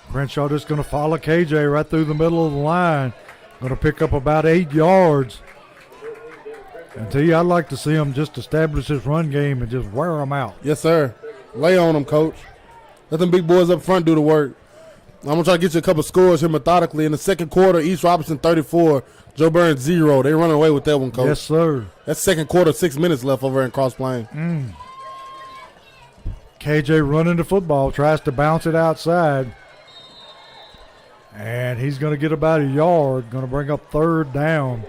Crenshaw just going to follow KJ right through the middle of the line. Going to pick up about 8 yards. And tell you, I'd like to see him just establish his run game and just wear them out. Yes, sir. Lay on them, coach. Let them big boys up front do the work. I'm going to try to get you a couple scores here methodically. In the second quarter, East Robinson 34, Joe Burns 0. They running away with that one, coach. Yes, sir. That's second quarter, 6 minutes left over in Cross Plain. KJ running the football, tries to bounce it outside. And he's going to get about a yard. Going to bring up 3rd down.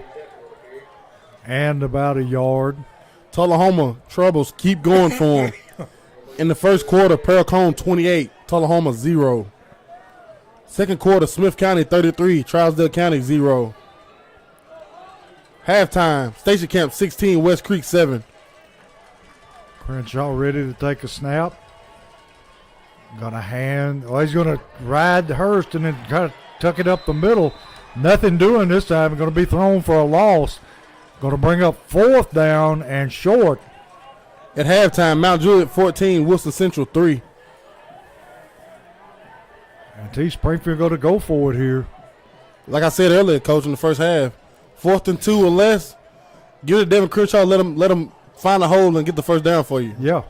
And about a yard. Tullahoma troubles keep going for him. In the first quarter, Perricone 28, Tullahoma 0. Second quarter, Smith County 33, Trousdale County 0. Halftime, Station Camp 16, West Creek 7. Crenshaw ready to take a snap. He's gonna ride Hurst and then kind of tuck it up the middle. Nothing doing this time. Going to be thrown for a loss. Going to bring up 4th down and short. At halftime, Mount Juliet 14, Worcester Central 3. And T. Springfield going to go for it here. Like I said earlier, Coach, in the first half, 4th and 2 or less, give it to Devin Crenshaw, let him find a hole and get the first down for you. Yeah.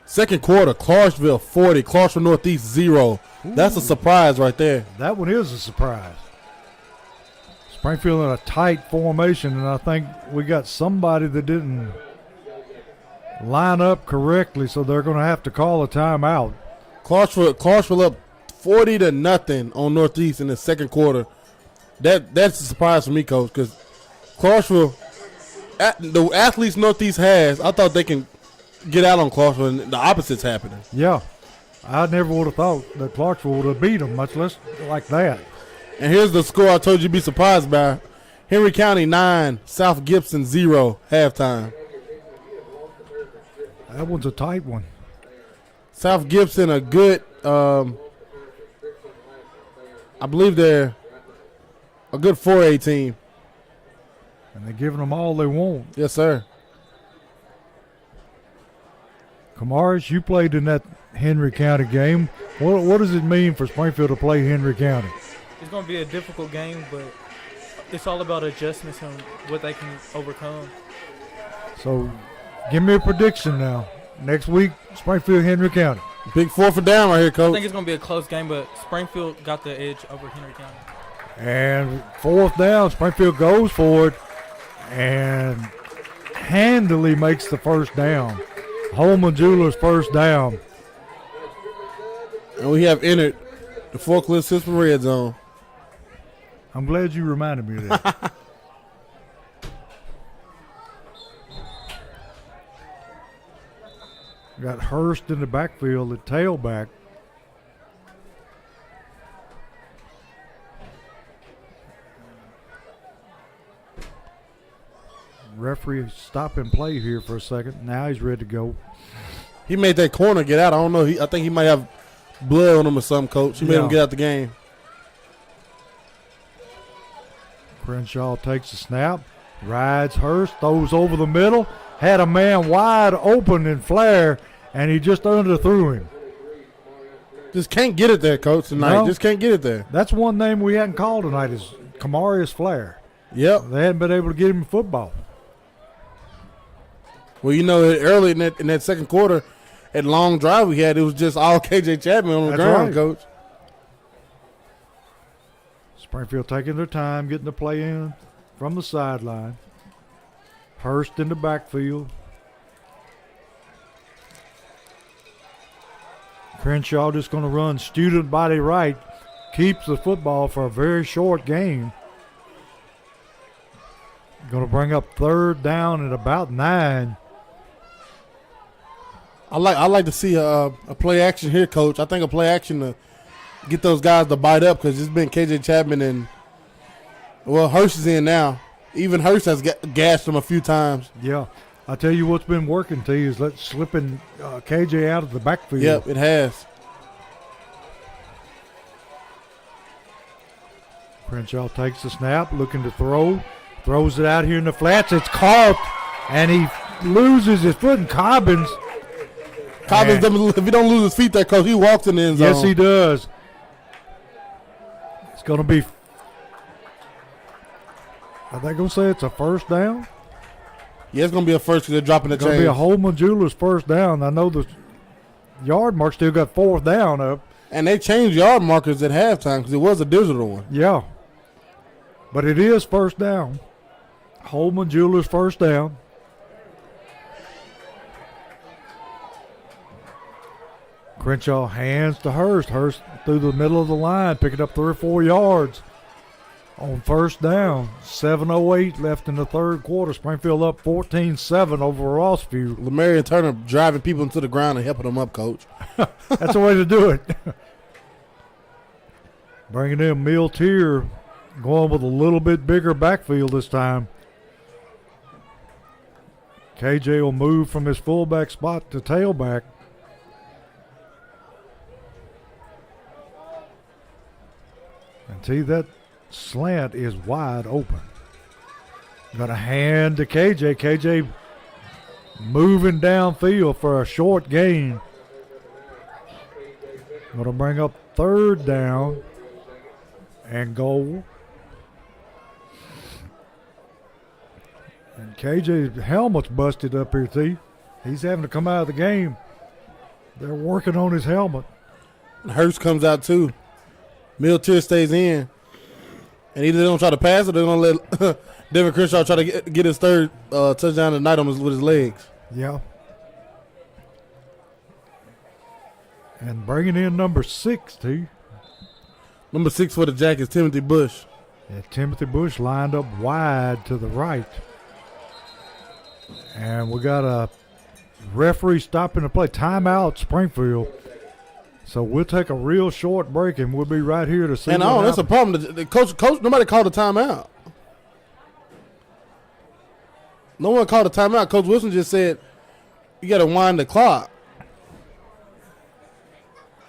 Second quarter, Clarksville 40, Clarksville Northeast 0. That's a surprise right there. That one is a surprise. Springfield in a tight formation, and I think we got somebody that didn't line up correctly, so they're going to have to call a timeout. Clarksville up 40-0 on Northeast in the second quarter. That's a surprise for me, Coach, because Clarksville, the athletes Northeast has, I thought they can get out on Clarksville, and the opposite's happening. Yeah. I never would have thought that Clarksville would have beat them, much less like that. And here's the score I told you to be surprised by. Henry County 9, South Gibson 0, halftime. That one's a tight one. South Gibson, a good, I believe they're a good 4A team. And they're giving them all they want. Yes, sir. Kamaris, you played in that Henry County game. What does it mean for Springfield to play Henry County? It's going to be a difficult game, but it's all about adjustments and what they can overcome. So give me a prediction now. Next week, Springfield, Henry County. Big 4th down right here, I Coach. think it's going to be a close game, but Springfield got the edge over Henry County. And 4th down, Springfield goes for it and handily makes the first down. Holman Jewelers first down. And we have entered the Forklift System red zone. I'm glad you reminded me of that. Got Hurst in the backfield at tailback. Referee stop and play here for a second. Now he's ready to go. He made that corner get out. I don't know. I think he might have blood on him or something, Coach. He made him get out the game. Crenshaw takes a snap, rides Hurst, throws over the middle, had a man wide open in Flair, and he just underthrew him. Just can't get it there, Coach, tonight. No. Just can't get it there. That's one name we hadn't called tonight is Kamarius Flair. Yep. They hadn't been able to get him in football. Well, you know, early in that second quarter, that long drive we had, it was just all KJ Chapman on the ground, right. Coach. Springfield taking their time, getting the play in from the sideline. Hurst in the backfield. Crenshaw just going to run student body right. Keeps the football for a very short game. Going to bring up 3rd down at about 9. I like to see a play action here, Coach. I think a play action to get those guys to bite up because it's been KJ Chapman and, well, Hurst is in now. Even Hurst has gashed him a few times. Yeah. I tell you what's been working, T, is slipping KJ out of the backfield. Yep, it has. Crenshaw takes the snap, looking to throw. Throws it out here in the flats. It's caught, and he loses his foot. And Cobbins, if he don't lose his feet there, Coach, he walks in the end zone. yes, he does. It's going to be, are they going to say it's a first down? Yeah, it's going to be a first because they're dropping the It's going to chains. be a Holman Jewelers first down. I know the yard mark still got 4th down up. And they changed yard markers at halftime because it was a digital one. Yeah. But it is first down. Holman Jewelers first down. Crenshaw hands to Hurst. Hurst through the middle of the line, picking up 3 or 4 yards on first down. 7:08 left in the third quarter. Springfield up 14-7 over Rossview. Lamarian Turner driving people into the ground and helping them up, Coach. That's the way to do it. Bringing in Mill Tier, going with a little bit bigger backfield this time. KJ will move from his fullback spot to tailback. And see, that slant is wide open. Got a hand to KJ. KJ moving downfield for a short gain. Going to bring up 3rd down and goal. And KJ's helmet's busted up here, T. He's having to come out of the game. They're working on his helmet. Hurst comes out too. Miltier stays in. And either they're going to try to pass or they're going to let Devin Crenshaw try to get his 3rd touchdown tonight with his legs. Yeah. And bringing in number 6, T. Number 6 for the Jackets, Timothy Bush. Yeah, Timothy Bush lined up wide to the right. And we got a referee stopping the play. Timeout, Springfield. So we'll take a real short break, and we'll be right here to see. And that's a problem. The coach, nobody called a timeout. No one called a timeout. Coach Wilson just said, you got to wind the clock.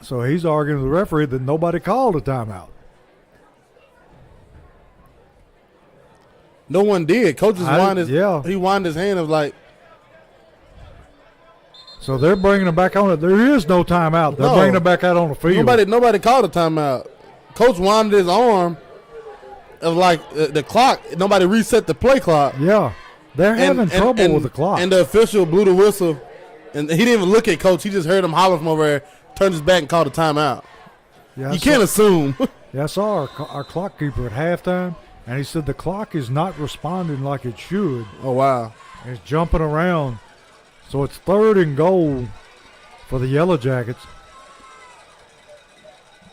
So he's arguing with the referee that nobody called a timeout. No one did. Coach just he winded his hand of like. So they're bringing him back on it. There is no timeout. They're bringing him back out on the field. Nobody called a timeout. Coach winded his arm of like the clock. Nobody reset the play clock. Yeah. They're having trouble with the clock. And the official blew the whistle. And he didn't even look at Coach. He just heard him holler from over there, turned his back and called a timeout. Yeah, you can't assume. Yeah, I saw our clock keeper at halftime, and he said the clock is not responding like it should. Oh, wow. It's jumping around. So it's 3rd and goal for the Yellow Jackets.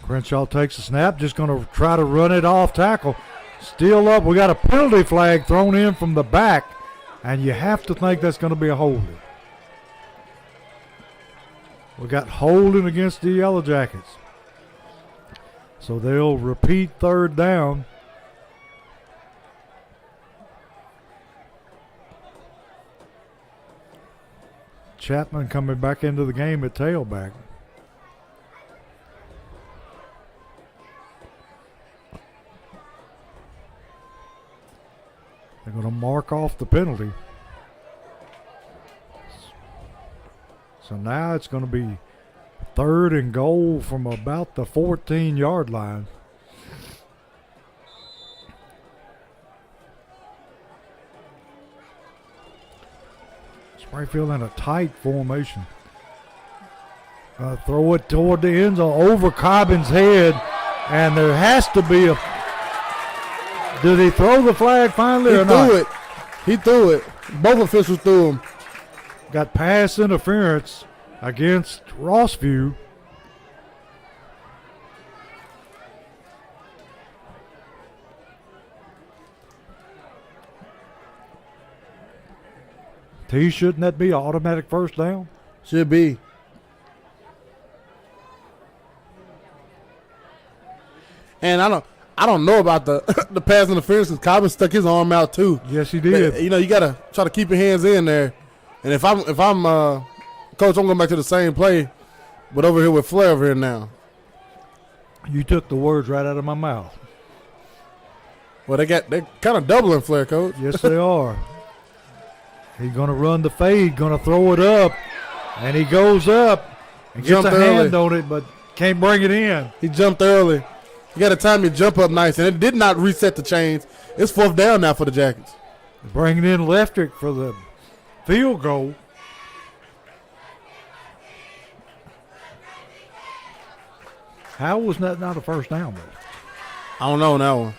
Crenshaw takes a snap, just going to try to run it off tackle. Still up. We got a penalty flag thrown in from the back, and you have to think that's going to be a holding. We got holding against the Yellow Jackets. So they'll repeat 3rd down. Chapman coming back into the game at tailback. They're going to mark off the penalty. So now it's going to be 3rd and goal from about the 14-yard line. Springfield in a tight formation. Throw it toward the end zone over Cobbin's head, and there has to be a. Did he throw the flag finally or not? He threw it. Both officials threw him. Got pass interference against Rossview. Shouldn't that be an automatic first down? Should be. And I don't know about the the pass interference because Cobbin stuck his arm out too. Yes, he did. But, you gotta try to keep your hands in there. And if I'm coach, I'm going back to the same play, but over here with Flair over here now. You took the words right out of my mouth. Well, they're kind of doubling Flair, coach. Yes, they are. He's going to run the fade, going to throw it up, and he goes up and gets a hand on it, but can't bring it in. He jumped early. You got to time your jump up nice, and it did not reset the chains. It's 4th down now for the Jackets. Bringing in Leftrick for the field goal. How was that not a first down, though? I don't know on that one.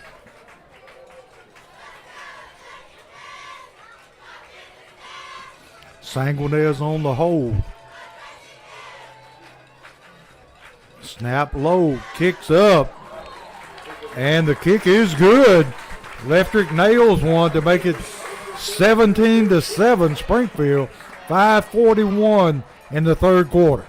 Sanguinez on the hold. Snap low, kicks up, and the kick is good. Leftrick nails one to make it 17-7 Springfield. 5:41 in the 3rd quarter.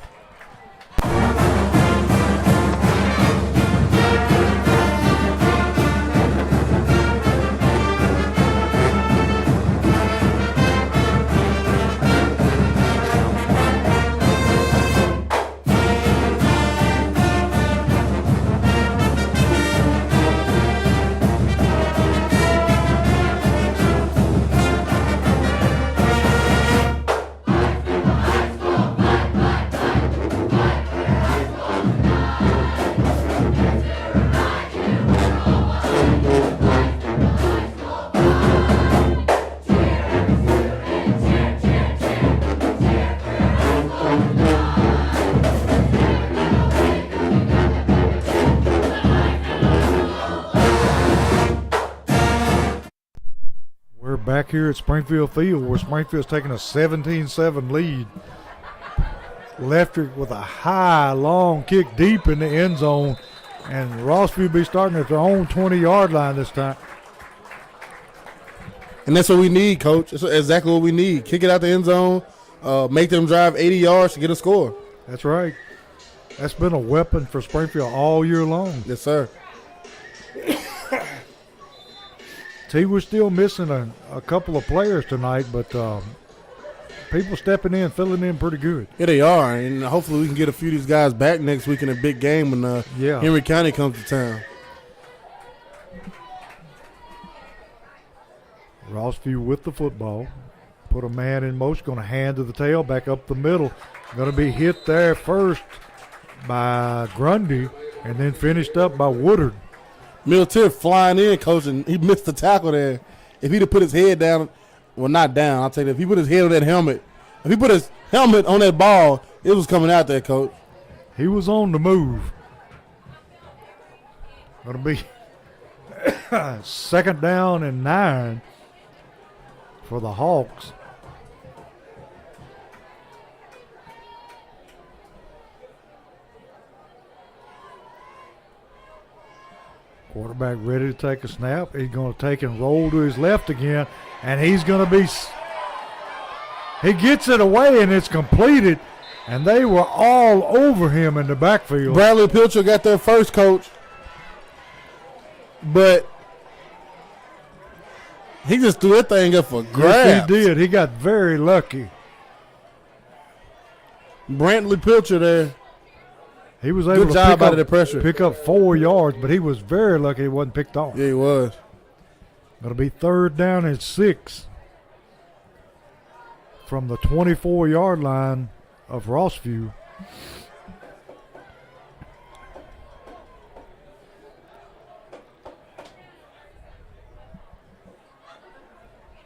back here at Springfield Field, where Springfield's taking a 17-7 lead. Left it with a high, long kick deep in the end zone, and Rossview be starting at their own 20-yard line this time. And that's what we need, Coach. That's exactly what we need. Kick it out the end zone, make them drive 80 yards to get a score. That's right. That's been a weapon for Springfield all year long. Yes, sir. We're still missing a couple of players tonight, but people stepping in, filling in pretty good. Yeah, they are, and hopefully we can get a few of these guys back next week in a big game when Henry County comes to town. Rossview with the football. Put a man in motion, going to hand to the tail, back up the middle. Going to be hit there first by Grundy and then finished up by Woodard. Miltier flying in, Coach, and he missed the tackle there. If he'd have put his head down, well, not down, I'll tell you, if he put his head on that helmet, if he put his helmet on that ball, it was coming out there, Coach. He was on the move. Going to be second down and 9 for the Hawks. Quarterback ready to take a snap. He's going to take and roll to his left again, and he's going to be – he gets it away, and it's completed, and they were all over him in the backfield. Bradley Pilcher got there first, Coach, but he just threw that thing up for grabs. Yes, he did. He got very lucky. Brantley Pilcher there. He was able Good job out of the to pressure. pick up 4 yards, but he was very lucky he wasn't picked off. Yeah, he was. Going to be third down and 6 from the 24-yard line of Rossview.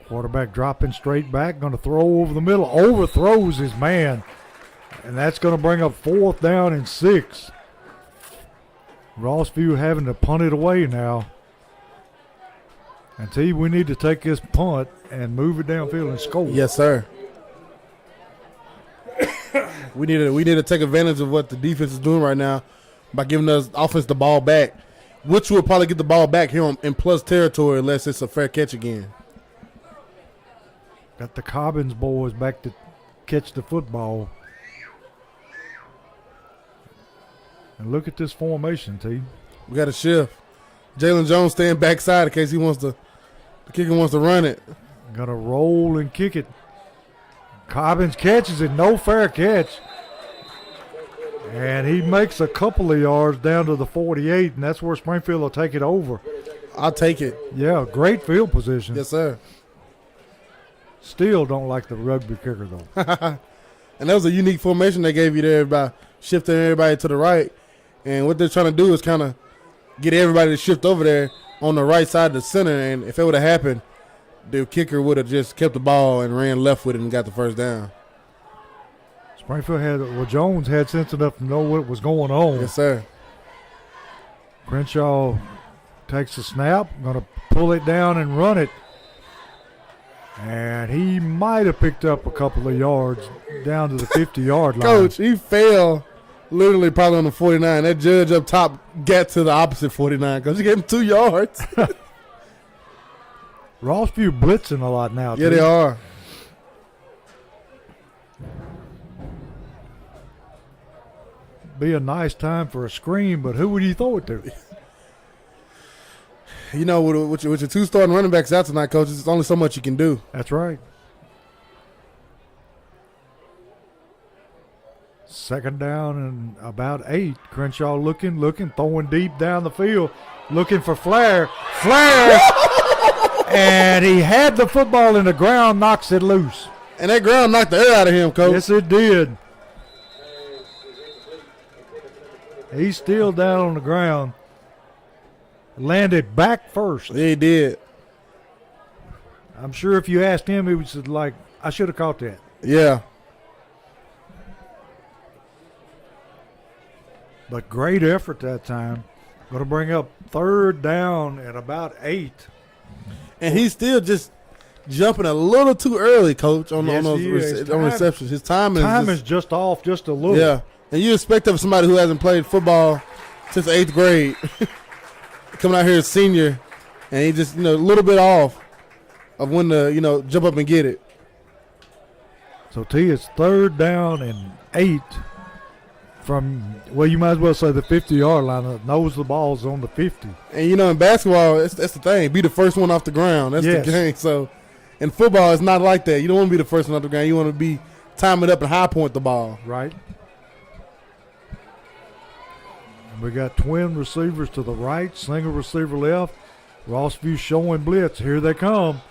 Quarterback dropping straight back, going to throw over the middle, overthrows his man. And that's going to bring up 4th down and 6. Rossview having to punt it away now. And we need to take this punt and move it downfield and score. Yes, sir. we need to take advantage of what the defense is doing right now by giving us offense the ball back, which will probably get the ball back here in plus territory unless it's a fair catch again. Got the Cobbins boys back to catch the football. And look at this formation, T. We got a shift. Jalen Jones staying backside in case the kicker wants to run it. Got to roll and kick it. Cobbins catches it, no fair catch. And he makes a couple of yards down to the 48, and that's where Springfield will take it over. I'll take it. Yeah, great field position. Yes, sir. Still don't like the rugby kicker, though. And that was a unique formation they gave you there by shifting everybody to the right. And what they're trying to do is kind of get everybody to shift over there on the right side of the center. And if it would have happened, the kicker would have just kept the ball and ran left with it and got the first down. Springfield Jones had sense enough to know what was going on. Yes, sir. Crenshaw takes the snap, going to pull it down and run it. And he might have picked up a couple of yards down to the 50-yard line. Coach, he fell literally probably on the 49. That judge up top got to the opposite 49 because he gave him 2 yards. Rossview blitzing a lot now. Yeah, they are. Be a nice time for a screen, but who would you throw it to? You know, with your 2 starting running backs out tonight, Coach, there's only so much you can do. That's right. Second down and about 8. Crenshaw looking, throwing deep down the field, looking for Flair. And he had the football in the ground, knocks it loose. And that ground knocked the air out of him, Coach. Yes, it did. He's still down on the ground. Landed back first. Yeah, he did. I'm sure if you asked him, he would say, like, I should have caught that. Yeah. But great effort that time. Going to bring up third down at about 8. And he's still just jumping a little too early, Coach, on Yes, those he is. on receptions. His time is just off just a little. Yeah, and you expect of somebody who hasn't played football since 8th grade, coming out here as senior, and he just, a little bit off of when to, jump up and get it. So T, it's 3rd down and 8 from, well, you might as well say the 50-yard line. Knows the ball's on the 50. And, in basketball, that's the thing. Be the first one off the ground. That's Yes. the game. So, in football, it's not like that. You don't want to be the first one off the ground. You want to be time it up and high point the ball. Right. We got twin receivers to the right, single receiver left. Rossview showing blitz. Here they come.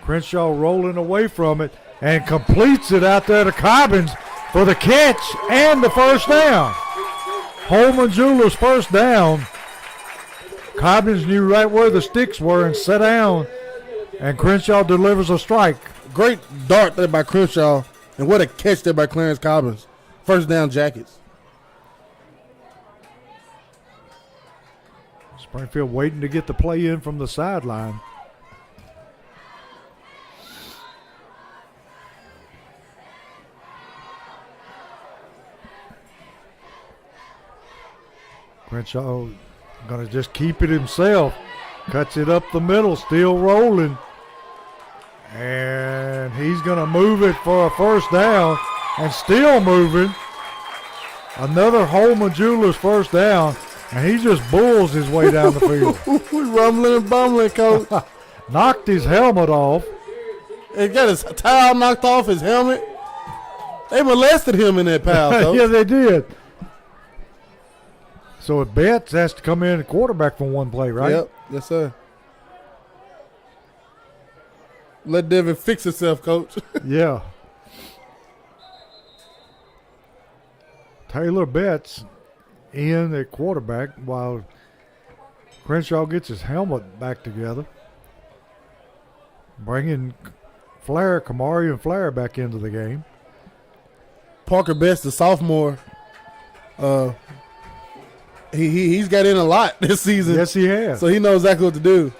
Crenshaw rolling away from it and completes it out there to Cobbins for the catch and the first down. Holman Jewelers first down. Cobbins knew right where the sticks were and sat down, and Crenshaw delivers a strike. Great dart there by Crenshaw, and what a catch there by Clarence Cobbins. First down, Jackets. Springfield waiting to get the play in from the sideline. Crenshaw going to just keep it himself. Cuts it up the middle, still rolling. And he's going to move it for a first down and still moving. Another Holman Jewelers first down, and he just bulls his way down the field. We rumbling and bumbling, Coach. Knocked his helmet off. He got his towel knocked off his helmet. They molested him in that pile, Coach. Yeah, they did. So if Betts has to come in and quarterback for one play, right? Yep, yes, sir. Let Devin fix himself, Coach. Yeah. Taylor Betts in at quarterback while Crenshaw gets his helmet back together. Bringing Kamari and Flair back into the game. Parker Best, the sophomore, he's got in a lot this season. Yes, he has. So he knows exactly what to do.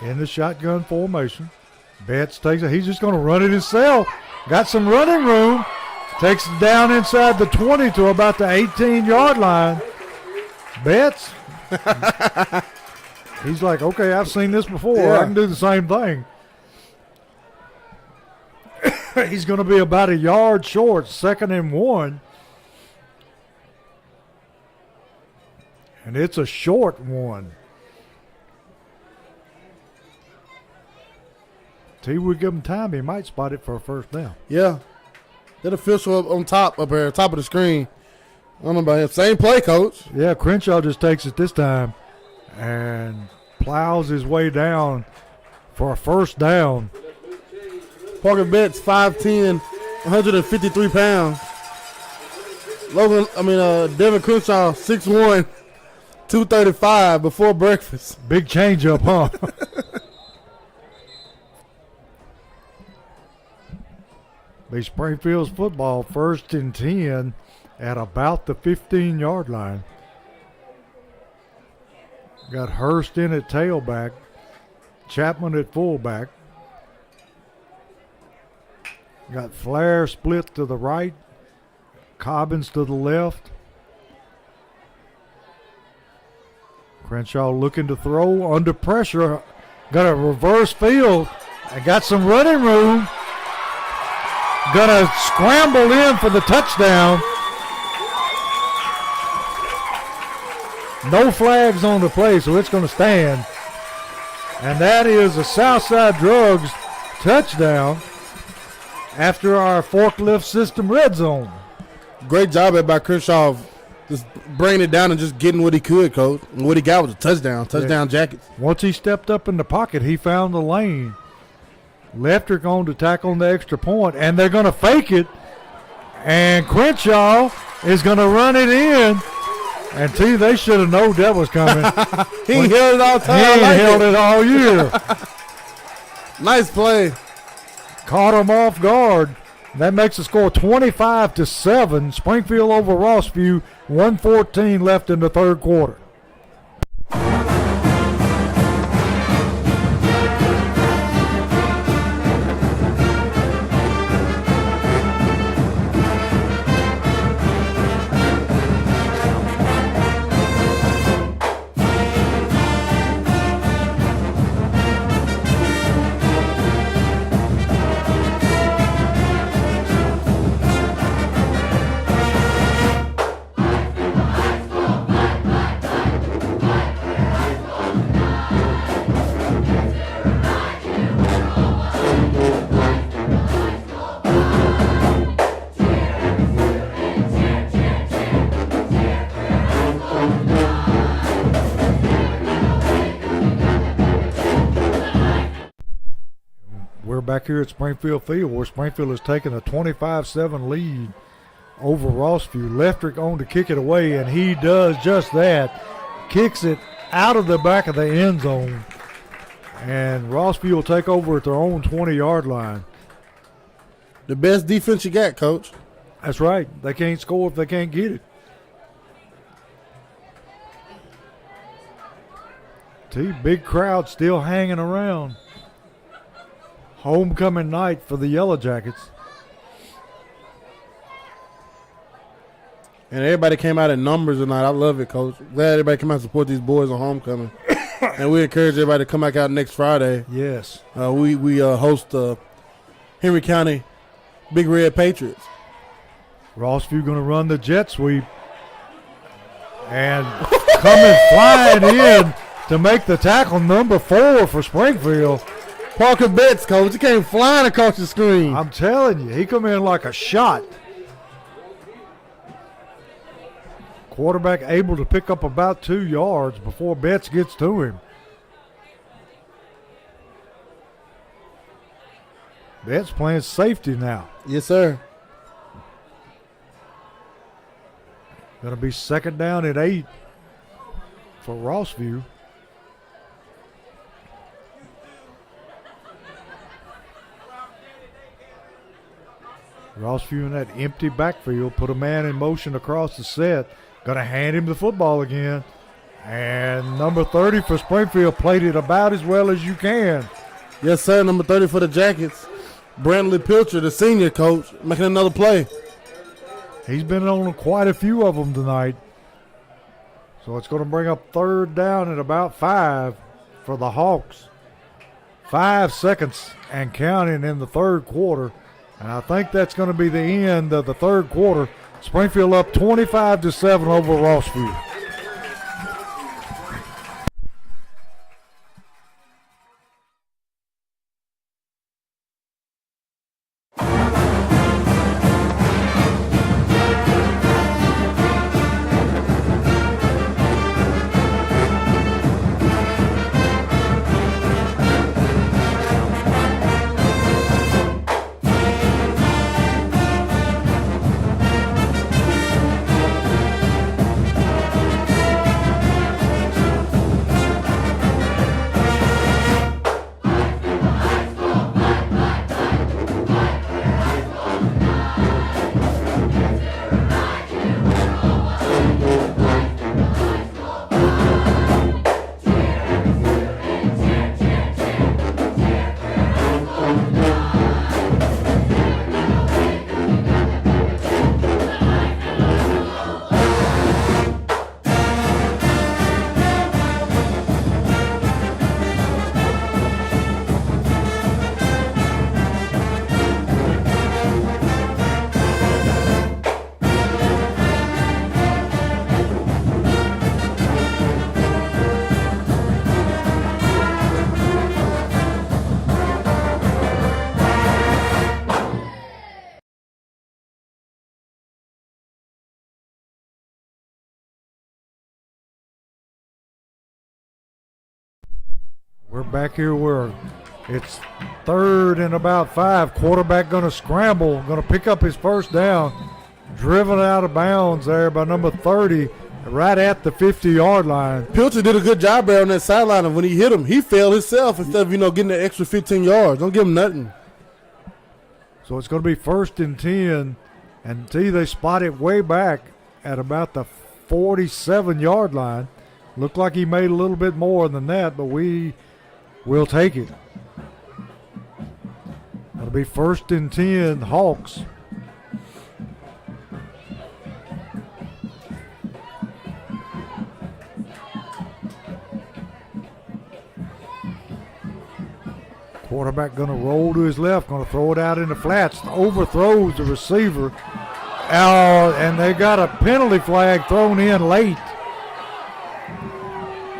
In the shotgun formation. Betts takes it. He's just going to run it himself. Got some running room. Takes it down inside the 20 to about the 18-yard line. Betts. He's like, okay, I've seen this before. Yeah. I can do the same thing. He's going to be about a yard short, 2nd and 1. And it's a short one. T would give him time. He might spot it for a first down. Yeah. That official up on top of the screen. I don't know about him. Same play, Coach. Yeah, Crenshaw just takes it this time and plows his way down for a first down. Parker Betts, 5'10", 153 pounds. Devin Crenshaw, 6'1", 235 before breakfast. Big change up, huh? Be Springfield's football, 1st and 10 at about the 15-yard line. Got Hurst in at tailback, Chapman at fullback. Got Flair split to the right, Cobbins to the left. Crenshaw looking to throw under pressure. Got a reverse field and got some running room. Gonna scramble in for the touchdown. No flags on the play, so it's gonna stand. And that is a Southside Drugs touchdown after our forklift system red zone. Great job by Crenshaw, just bringing it down and just getting what he could, Coach. And what he got was a touchdown. Touchdown, Jackets. Once he stepped up in the pocket, he found the lane. Lefter going to tackle on the extra point, and they're going to fake it. And Crenshaw is going to run it in. And they should have known that was coming. He held it all time. He held it all year. Nice play. Caught him off guard. That makes the score 25-7. Springfield over Rossview. 1:14 left in the third quarter. back here at Springfield Field, where Springfield has taken a 25-7 lead over Rossview. Leftrick on to kick it away, and he does just that. Kicks it out of the back of the end zone, and Rossview will take over at their own 20-yard line. The best defense you got, Coach. That's right. They can't score if they can't get it. Big crowd still hanging around. Homecoming night for the Yellow Jackets. And everybody came out in numbers tonight. I love it, Coach. Glad everybody came out to support these boys on homecoming. And we encourage everybody to come back out next Friday. Yes. We host Henry County Big Red Patriots. Rossview going to run the jet sweep. And coming flying in to make the tackle, number 4 for Springfield. Parker Betts, Coach. He came flying across the screen. I'm telling you, he come in like a shot. Quarterback able to pick up about 2 yards before Betts gets to him. Betts playing safety now. Yes, sir. Going to be second down at 8 for Rossview. Rossview in that empty backfield, put a man in motion across the set. Going to hand him the football again. And number 30 for Springfield played it about as well as you can. Yes, sir. Number 30 for the Jackets. Brantley Pilcher, the senior coach, making another play. He's been on quite a few of them tonight. So it's going to bring up third down at about 5 for the Hawks. 5 seconds and counting in the third quarter. And I think that's going to be the end of the third quarter. Springfield up 25-7 over Rossview. We're back here where it's third and about 5. Quarterback going to scramble, going to pick up his first down. Driven out of bounds there by number 30, right at the 50-yard line. Pilcher did a good job there on that sideline, and when he hit him, he fell himself instead of, getting the extra 15 yards. Don't give him nothing. So it's going to be first and 10, and they spot it way back at about the 47-yard line. Looked like he made a little bit more than that, but we will take it. It'll be first and 10, Hawks. Quarterback going to roll to his left, going to throw it out in the flats. Overthrows the receiver. And they got a penalty flag thrown in late.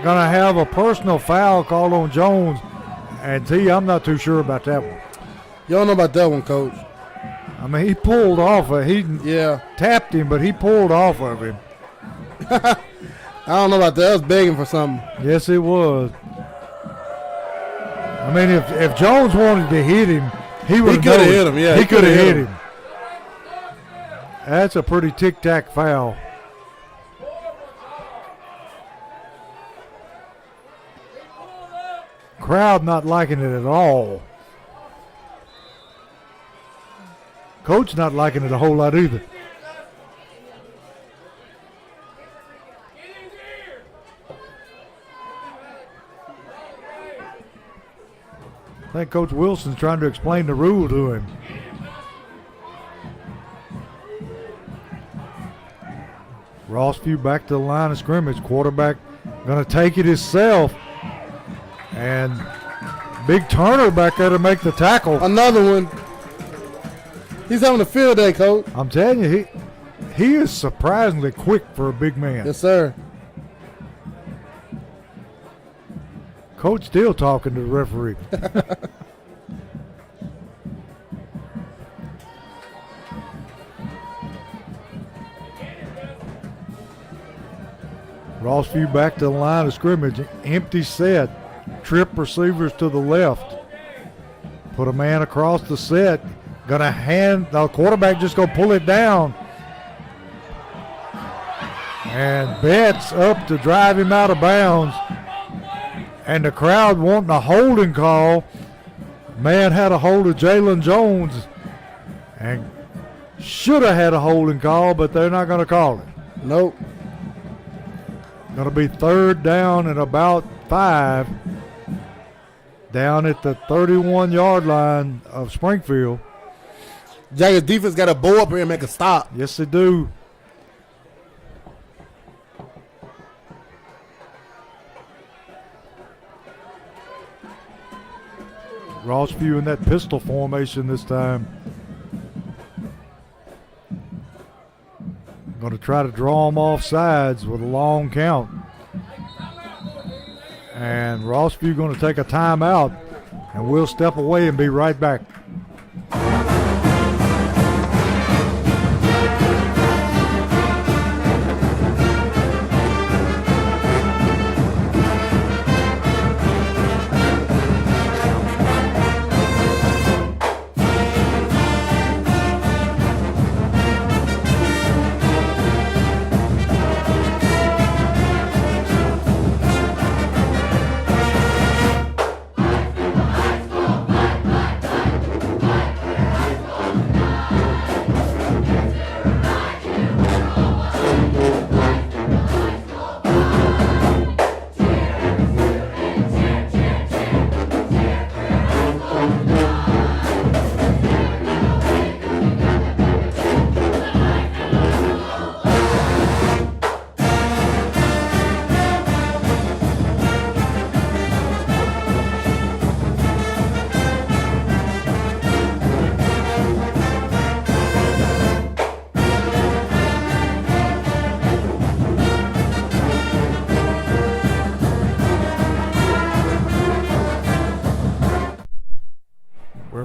Going to have a personal foul called on Jones. And I'm not too sure about that one. You don't know about that one, Coach. I mean, he pulled off of him. He tapped him, but he pulled off of him. I don't know about that. I was begging for something. Yes, it was. I mean, if Jones wanted to hit him, he would. He could have hit him. Yeah, he could have hit him. That's a pretty tic-tac foul. Crowd not liking it at all. Coach not liking it a whole lot either. I think Coach Wilson's trying to explain the rule to him. Rossview back to the line of scrimmage. Quarterback going to take it himself. And Big Turner back there to make the tackle. Another one. He's having a field day, Coach. I'm telling you, he is surprisingly quick for a big man. Yes, sir. Coach still talking to the referee. Rossview back to the line of scrimmage. Empty set. Trip receivers to the left. Put a man across the set. Gonna hand the quarterback, just gonna pull it down. And Betts up to drive him out of bounds. And the crowd wanting a holding call. Man had a hold of Jalen Jones and should have had a holding call, but they're not going to call it. Nope. Going to be third down and about 5 down at the 31-yard line of Springfield. Jaggers defense got to bow up here and make a stop. Yes, they do. Rossview in that pistol formation this time. Going to try to draw them off sides with a long count. And Rossview going to take a timeout, and we'll step away and be right back.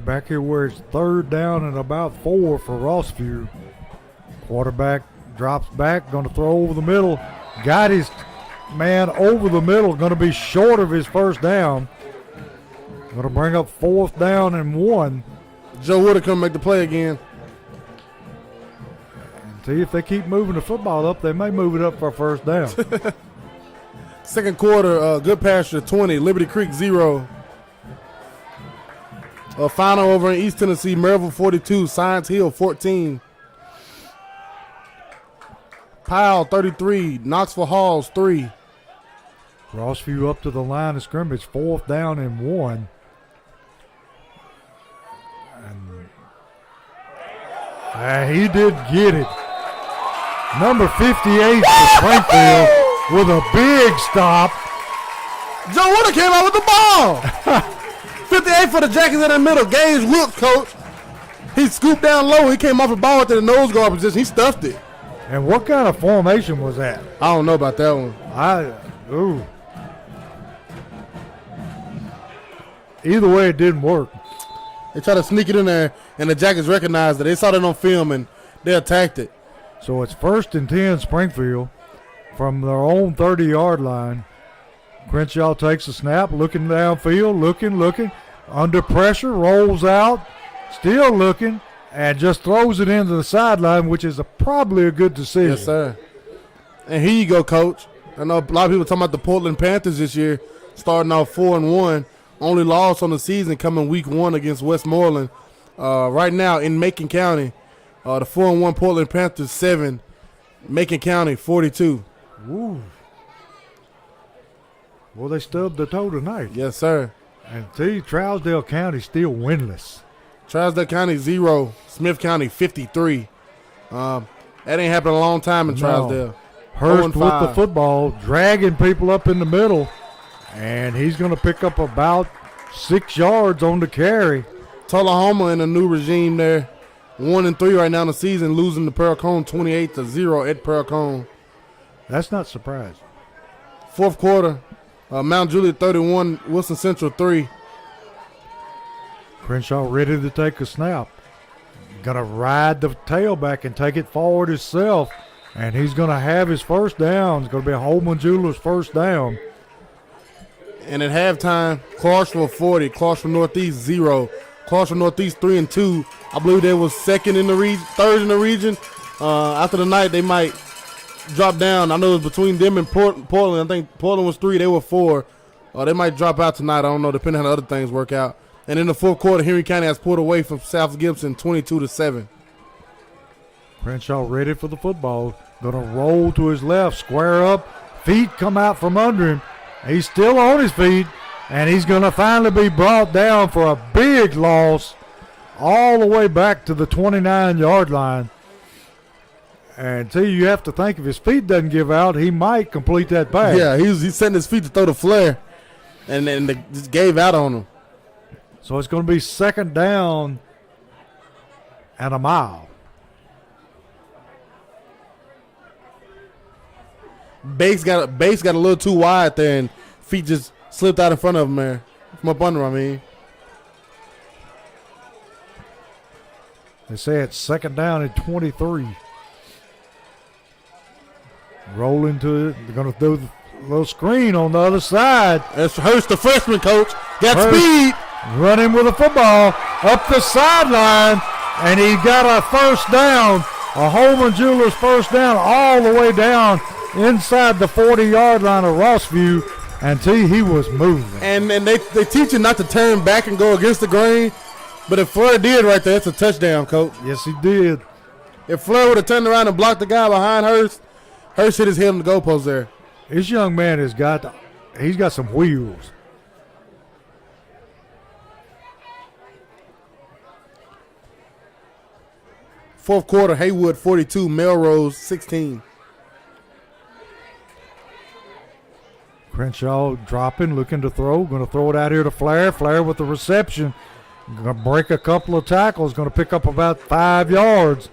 Back here where it's third down and about 4 for Rossview. Quarterback drops back, going to throw over the middle. Got his man over the middle, going to be short of his first down. Going to bring up 4th down and 1. Joe Wood will come make the play again. And see, if they keep moving the football up, they may move it up for a first down. Second quarter, Good Pasture 20, Liberty Creek 0. Final over in East Tennessee, Maryville 42, Science Hill 14. Powell 33, Knoxville Halls 3. Rossview up to the line of scrimmage, 4th down and 1. And he did get it. Number 58 for Springfield with a big stop. Joe Wood came out with the ball. 58 for the Jackets in the middle. Gage Wilkes, coach. He scooped down low. He came off the ball to the nose guard position. He stuffed it. And what kind of formation was that? I don't know about that one. Either way, it didn't work. They tried to sneak it in there, and the Jackets recognized it. They saw it on film, and they attacked it. So it's 1st and 10 Springfield from their own 30-yard line. Crenshaw takes a snap, looking downfield, looking, under pressure, rolls out, still looking, and just throws it into the sideline, which is probably a good decision. Yes, sir. And here you go, Coach. I know a lot of people talking about the Portland Panthers this year, starting off 4-1. Only loss on the season coming week 1 against Westmoreland. Right now in Macon County, the 4-1 Portland Panthers 7, Macon County 42. Woo. Well, they stubbed the toe tonight. Yes, sir. And Trousdale County still winless. Trousdale County 0, Smith County 53. That ain't happened a long time in Trousdale. Hurst with the football, dragging people up in the middle, and he's going to pick up about 6 yards on the carry. Tullahoma in a new regime there. 1-3 right now in the season, losing to Perricone 28-0 at Perricone. That's not surprising. Fourth quarter, Mount Juliet 31, Wilson Central 3. Crenshaw ready to take a snap. Going to ride the tailback and take it forward himself, and he's going to have his first down. It's going to be a Holman Jewelers first down. And at halftime, Clarksville 40, Clarksville Northeast 0. Clarksville Northeast 3-2. I believe they was second in the region, third in the region. After the night, they might drop down. I know it was between them and Portland. I think Portland was 3, they were 4. They might drop out tonight. I don't know, depending on how the other things work out. And in the fourth quarter, Henry County has pulled away from South Gibson 22-7. Crenshaw ready for the football. Going to roll to his left, square up. Feet come out from under him. He's still on his feet, and he's going to finally be brought down for a big loss all the way back to the 29-yard line. And you have to think if his feet doesn't give out, he might complete that pass. Yeah, he's setting his feet to throw the flare, and then they just gave out on him. So it's going to be second down and a mile. Base got a little too wide there, and feet just slipped out in front of him there. From up under, I mean. They say it's second down at 23. Rolling to it. They're going to do the little screen on the other side. That's Hurst, the freshman coach. Got Hurst speed. Running with the football up the sideline, and he got a first down. A Holman Jewelers first down all the way down inside the 40-yard line of Rossview, and he was moving. And they teach you not to turn back and go against the grain, but if Fleur did right there, it's a touchdown, Coach. Yes, he did. If Fleur would have turned around and blocked the guy behind Hurst hit his head on the goalpost there. This young man he's got some wheels. Fourth quarter, Haywood 42, Melrose 16. Crenshaw dropping, looking to throw. Going to throw it out here to Flair. Flair with the reception. Going to break a couple of tackles. Going to pick up about 5 yards.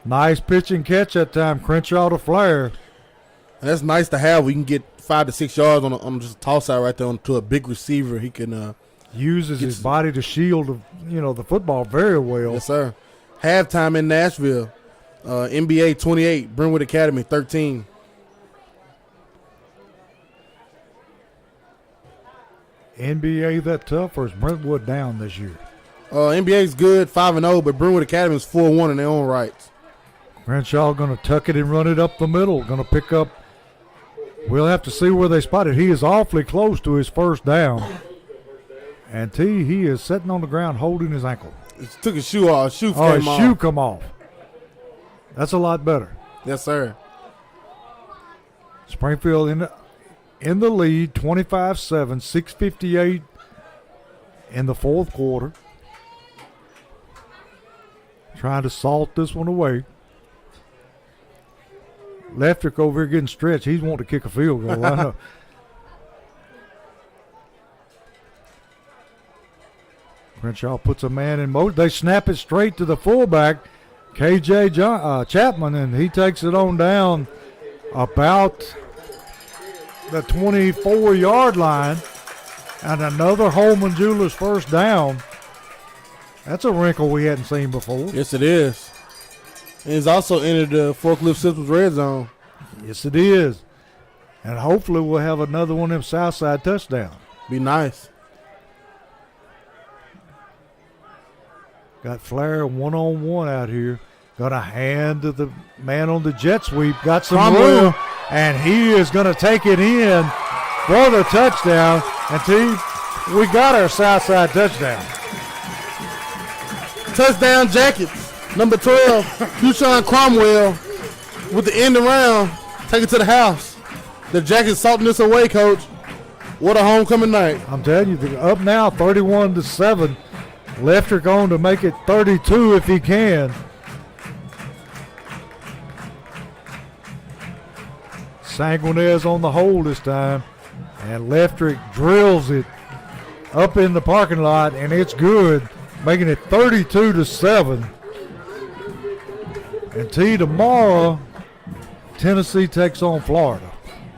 Nice pitch and catch that time. Crenshaw to Flair. And that's nice to have. We can get 5 to 6 yards on just a toss out right there to a big receiver. He can uses his body to shield the football very well. Yes, sir. Halftime in Nashville. NBA 28, Brentwood Academy 13. NBA that tough, or is Brentwood down this year? NBA's good, 5-0, but Brentwood Academy is 4-1 in their own rights. Crenshaw going to tuck it and run it up the middle. Going to pick up. We'll have to see where they spot it. He is awfully close to his first down. And he is sitting on the ground holding his ankle. He took his shoe off. His shoe come off. That's a lot better. Yes, sir. Springfield in the lead, 25-7, 6:58 in the fourth quarter. Trying to salt this one away. Leftrick over here getting stretched. He's wanting to kick a field goal. I know. Crenshaw puts a man in motion. They snap it straight to the fullback, KJ Chapman, and he takes it on down about the 24-yard line. And another Holman Jewelers first down. That's a wrinkle we hadn't seen before. Yes, it is. And he's also entered the Forklift Systems red zone. Yes, it is. And hopefully we'll have another one of them Southside touchdowns. Be nice. Got Flair one-on-one out here. Going to hand to the man on the jet sweep. Got some room. And he is going to take it in for the touchdown. And we got our Southside touchdown. Touchdown Jackets. Number 12, Hushawn Cromwell with the end around. Take it to the house. The Jackets salting this away, Coach. What a homecoming night. I'm telling you, they're up now 31-7. Lefter going to make it 32 if he can. Sanguinez on the hole this time. And Leftrick drills it up in the parking lot, and it's good, making it 32-7. And tomorrow, Tennessee takes on Florida.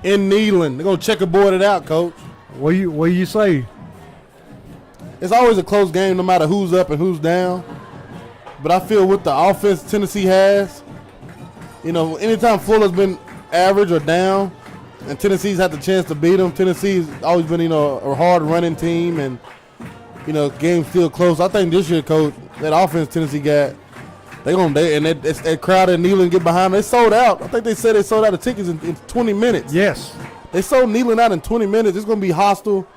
In Neyland. They're going to checkerboard it out, Coach. What you say? It's always a close game no matter who's up and who's down. But I feel with the offense Tennessee has, anytime Florida's been average or down and Tennessee's had the chance to beat them, Tennessee's always been, a hard running team and, game's still close. I think this year, Coach, that offense Tennessee got, that crowd in Neyland get behind them. They sold out. I think they said they sold out the tickets in 20 minutes. Yes. They sold Neyland out in 20 minutes. It's going to be hostile.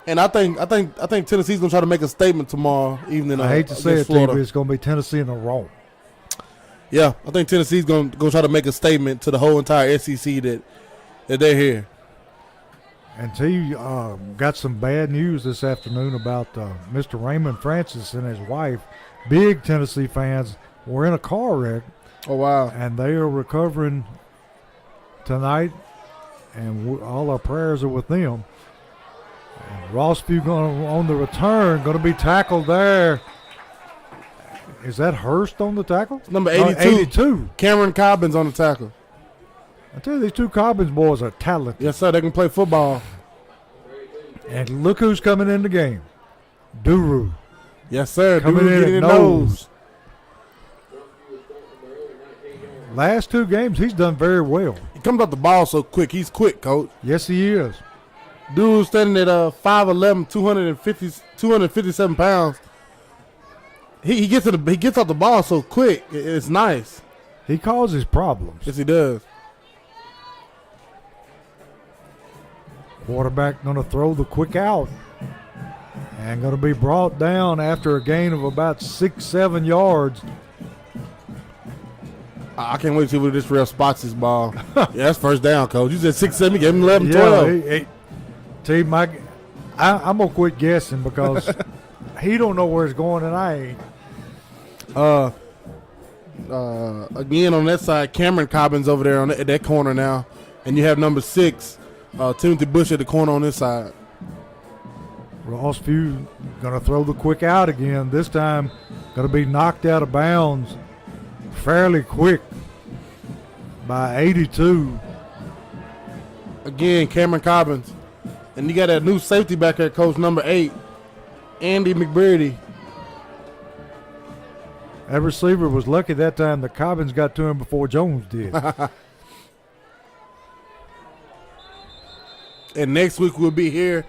And I think Tennessee's gonna try to make a statement tomorrow evening. I hate to say it, but it's gonna be Tennessee in the wrong. Yeah, I think Tennessee's gonna try to make a statement to the whole entire SEC that they're here. And T got some bad news this afternoon about Mr. Raymond Francis and his wife. Big Tennessee fans were in a car wreck. Oh wow! And they are recovering tonight, and all our prayers are with them. And Rossview on the return, going to be tackled there. Is that Hurst on the tackle? It's number 82. 82. Cameron Cobbins on the tackle. I tell you, these two Cobbins boys are talented. Yes, sir. They can play football. And look who's coming in the game. Duru. Yes, sir. Coming Duru in at nose. Last two games, he's done very well. He comes up the ball so quick. He's quick, Coach. Yes, he is. Dude standing at 5'11", 257 pounds. He gets off the ball so quick. It's nice. He causes problems. Yes, he does. Quarterback going to throw the quick out. And going to be brought down after a gain of about 6-7 yards. I can't wait to see what this real spots this ball. Yeah, that's first down, Coach. You said 6-7, gave him 11, 12. Team, I'm going to quit guessing because he don't know where it's going and I ain't. Again, on that side, Cameron Cobbins over there at that corner now. And you have number 6, Timothy Bush at the corner on this side. Rossview going to throw the quick out again. This time going to be knocked out of bounds fairly quick by 82. Again, Cameron Cobbins. And you got that new safety back there, Coach, number 8, Andy McBurdy. That receiver was lucky that time that Cobbins got to him before Jones did. And next week we'll be here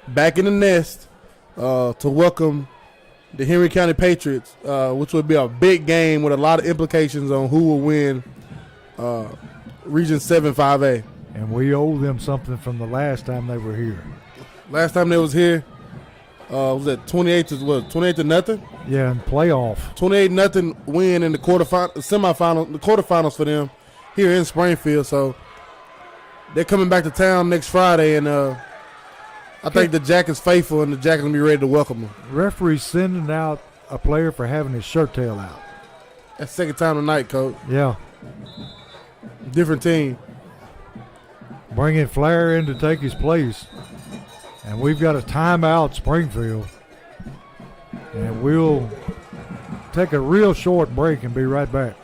back in the nest to welcome the Henry County Patriots, which will be a big game with a lot of implications on who will win Region 7 5A. And we owe them something from the last time they were here. Last time they was here, was that 28 to nothing? Yeah, in playoff. 28-0 win in the quarterfinals for them here in Springfield. So they're coming back to town next Friday, and I think the Jack is faithful, and the Jack is going to be ready to welcome them. Referee sending out a player for having his shirt tail out. That's second time tonight, Coach. Yeah. Different team. Bringing Flair in to take his place. And we've got a timeout, Springfield. And we'll take a real short break and be right back.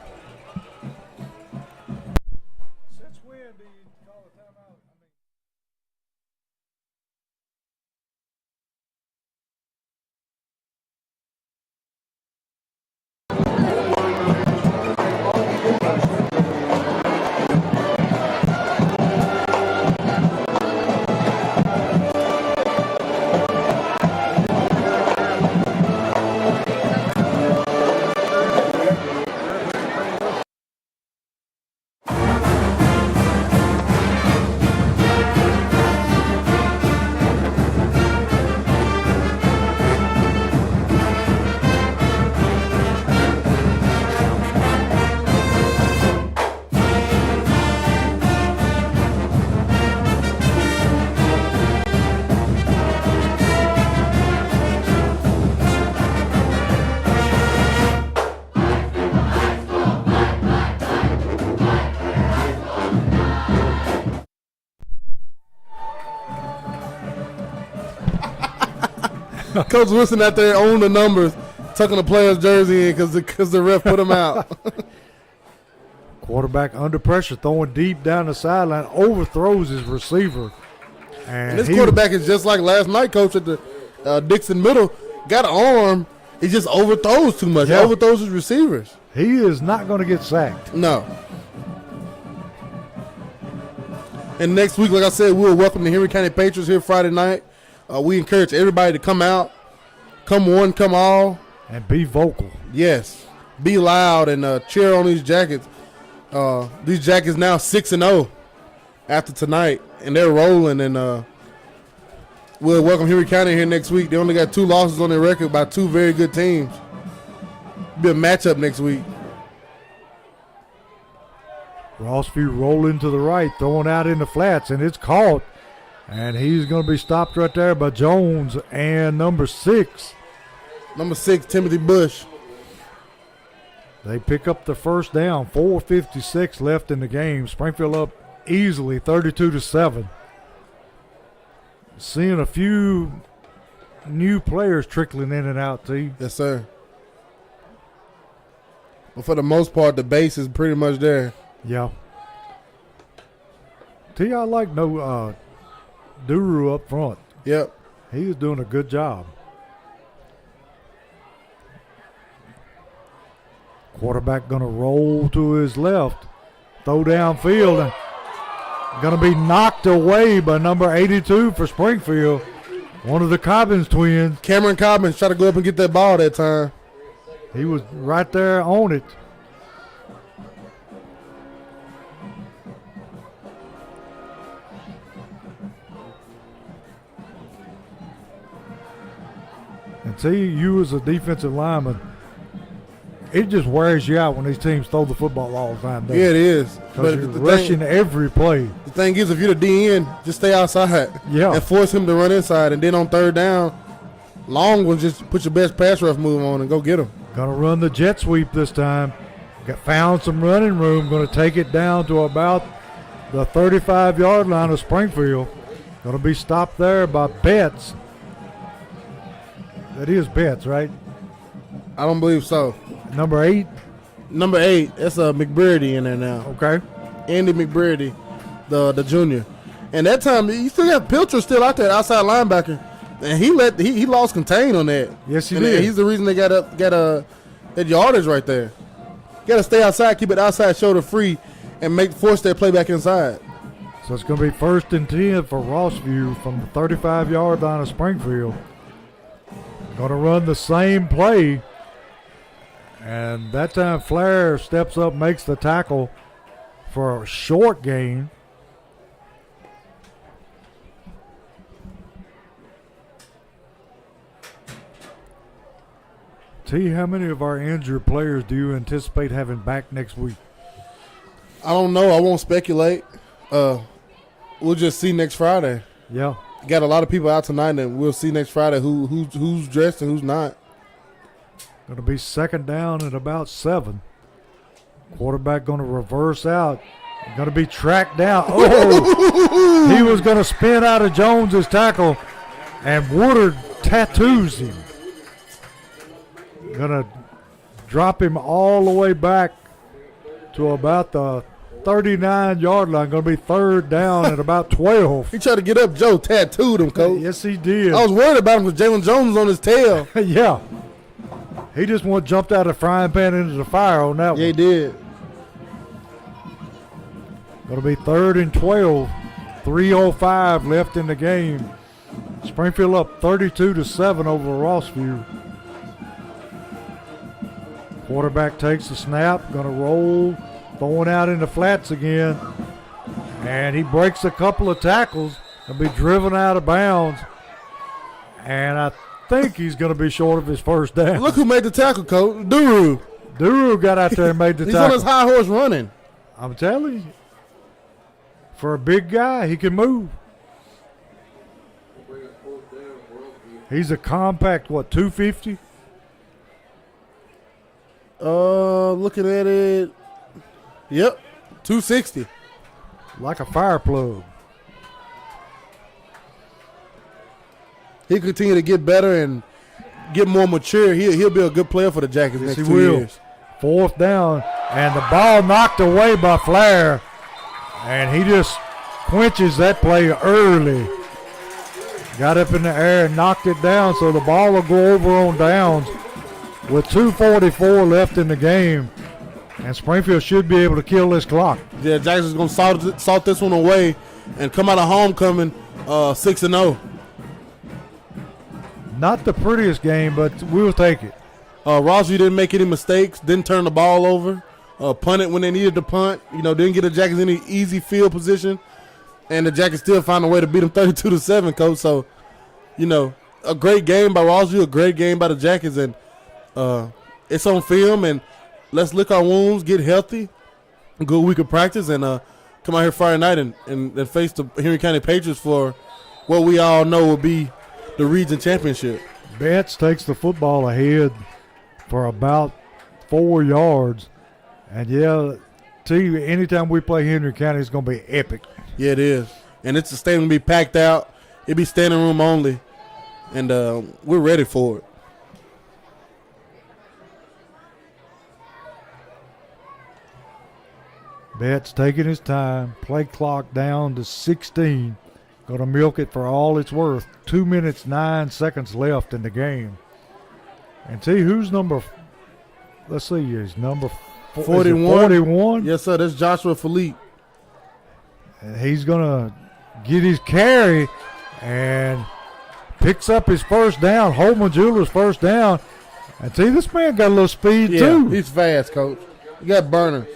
Coach Wilson out there on the numbers, tucking the player's jersey in because the ref put him out. Quarterback under pressure, throwing deep down the sideline, overthrows his receiver. And this quarterback is just like last night, Coach, at the Dixon Middle. Got an arm. He just overthrows too much. Yeah. He overthrows his receivers. He is not going to get sacked. No. And next week, like I said, we'll welcome the Henry County Patriots here Friday night. We encourage everybody to come out. Come one, come all. And be vocal. Yes. Be loud and cheer on these jackets. These jackets now 6-0 after tonight. And they're rolling. And we'll welcome Henry County here next week. They only got 2 losses on their record by 2 very good teams. Be a matchup next week. Rossview rolling to the right, throwing out in the flats, and it's caught. And he's going to be stopped right there by Jones and number 6. Number 6, Timothy Bush. They pick up the first down. 4:56 left in the game. Springfield up easily, 32-7. Seeing a few new players trickling in and out, T. Yes, sir. But for the most part, the base is pretty much there. Yeah. T, I like Duru up front. Yep. He is doing a good job. Quarterback going to roll to his left. Throw downfield. And going to be knocked away by number 82 for Springfield. One of the Cobbins twins. Cameron Cobbins tried to go up and get that ball that time. He was right there on it. And see, you as a defensive lineman, it just wears you out when these teams throw the football all the time. Yeah, it is. But you're rushing every play. The thing is, if you're the DN, just stay outside. Yeah. And force him to run inside. And then on third down, long ones, just put your best pass rush move on and go get him. Going to run the jet sweep this time. Found some running room. Going to take it down to about the 35-yard line of Springfield. Going to be stopped there by Betts. That is Betts, right? I don't believe so. Number 8? Number 8. That's McBready in there now. Okay. Andy McBready, the junior. And that time, you still have Pilcher still out there, outside linebacker. And he lost contain on that. Yes, he and did. He's the reason they got that yardage right there. Got to stay outside, keep it outside shoulder free, and force their play back inside. So it's going to be 1st and 10 for Rossview from the 35-yard line of Springfield. Going to run the same play. And that time Flair steps up, makes the tackle for a short gain. T, how many of our injured players do you anticipate having back next week? I don't know. I won't speculate. We'll just see next Friday. Yeah. Got a lot of people out tonight, and we'll see next Friday who's dressed and who's not. Going to be 2nd down at about 7. Quarterback going to reverse out. Going to be tracked down. Oh, he was going to spin out of Jones's tackle, and Woodard tattoos him. Going to drop him all the way back to about the 39-yard line. Going to be 3rd down at about 12. He tried to get up. Joe tattooed him, Coach. Yes, he did. I was worried about him because Jalen Jones was on his tail. Yeah. He just jumped out of the frying pan into the fire on that one. Yeah, he did. Going to be 3rd and 12. 3:05 left in the game. Springfield up 32-7 over Rossview. Quarterback takes the snap. Going to roll. Throwing out in the flats again. And he breaks a couple of tackles and be driven out of bounds. And I think he's going to be short of his first down. Look who made the tackle, Coach. Duru. Duru got out there and made the He's tackle. on his high horse running. I'm telling you. For a big guy, he can move. He's a compact, 250? Looking at it. Yep. 260. Like a fire plug. He'll continue to get better and get more mature. He'll be a good player for the Jackets Yes, next he 2 will. years. 4th down, and the ball knocked away by Flair, and he just quenches that play early. Got up in the air and knocked it down, so the ball will go over on downs with 2:44 left in the game, and Springfield should be able to kill this clock. Yeah, Jackson's going to salt this one away and come out of homecoming 6-0. Not the prettiest game, but we'll take it. Rossview didn't make any mistakes, didn't turn the ball over, punted when they needed to punt, didn't get the Jackets any easy field position, and the Jackets still found a way to beat them 32-7, Coach. So, a great game by Rossview, a great game by the Jackets, and it's on film, and let's lick our wounds, get healthy, a good week of practice, and come out here Friday night and face the Henry County Patriots for what we all know will be the region championship. Betts takes the football ahead for about 4 yards. And, anytime we play Henry County, it's going to be epic. Yeah, it is. And it's a stadium to be packed out. It'll be standing room only. And we're ready for it. Betts taking his time. Play clock down to 16. Going to milk it for all it's worth. 2 minutes, 9 seconds left in the game. And see who's let's see, is number 41. 41? Yes, sir. That's Joshua Philippe. And he's going to get his carry and picks up his first down. Holman Jewelers first down. And see, this man got a little speed too. He's fast, Coach. He got burners.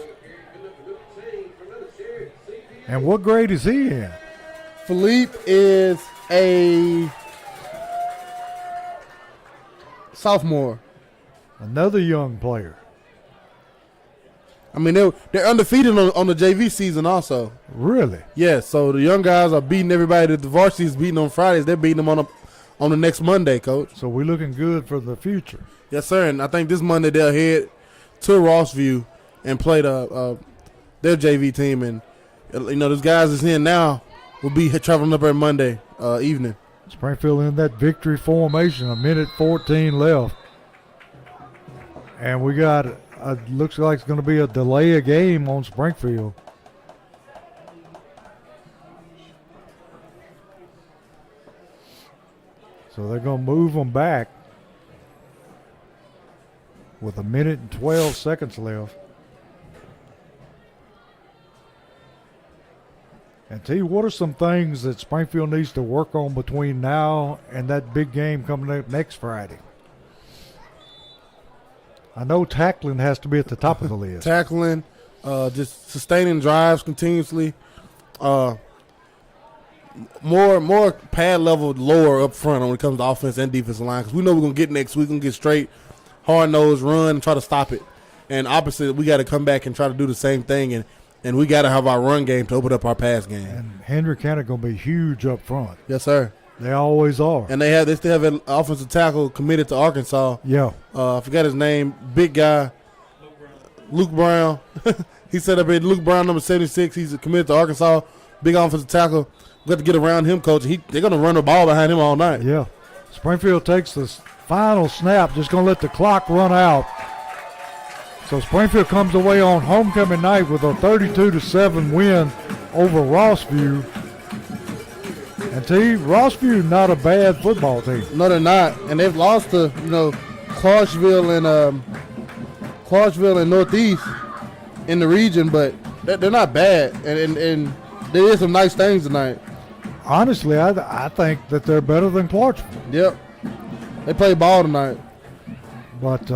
And what grade is he in? Philippe is a sophomore. Another young player. I mean, they're undefeated on the JV season also. Really? Yes, so the young guys are beating everybody that the varsity is beating on Fridays. They're beating them on the next Monday, Coach. So we're looking good for the future. Yes, sir. And I think this Monday they'll head to Rossview and play their JV team. And, those guys that's in now will be traveling up every Monday evening. Springfield in that victory formation, 1:14 left. And we got, looks like it's going to be a delay of game on Springfield. So they're going to move them back with 1:12 seconds left. And tell you, what are some things that Springfield needs to work on between now and that big game coming up next Friday? I know tackling has to be at the top of the list. Tackling, just sustaining drives continuously. More pad level lower up front when it comes to offense and defensive line, because we know we're going to get next week. We're going to get straight, hard-nosed, run, and try to stop it. And opposite, we got to come back and try to do the same thing, and we got to have our run game to open up our pass game. And Henry County going to be huge up front. Yes, sir. They always are. And they still have an offensive tackle committed to Arkansas. Yeah. I forgot his name. Big guy. Luke Brown. He set up at Luke Brown, number 76. He's committed to Arkansas. Big offensive tackle. We got to get around him, Coach. They're going to run the ball behind him all night. Yeah. Springfield takes the final snap. Just going to let the clock run out. So Springfield comes away on homecoming night with a 32-7 win over Rossview. And Rossview not a bad football team. No, they're not. And they've lost to, Clarksville and Northeast in the region, but they're not bad. And there is some nice things tonight. Honestly, I think that they're better than Clarksville. Yep. They play ball tonight. But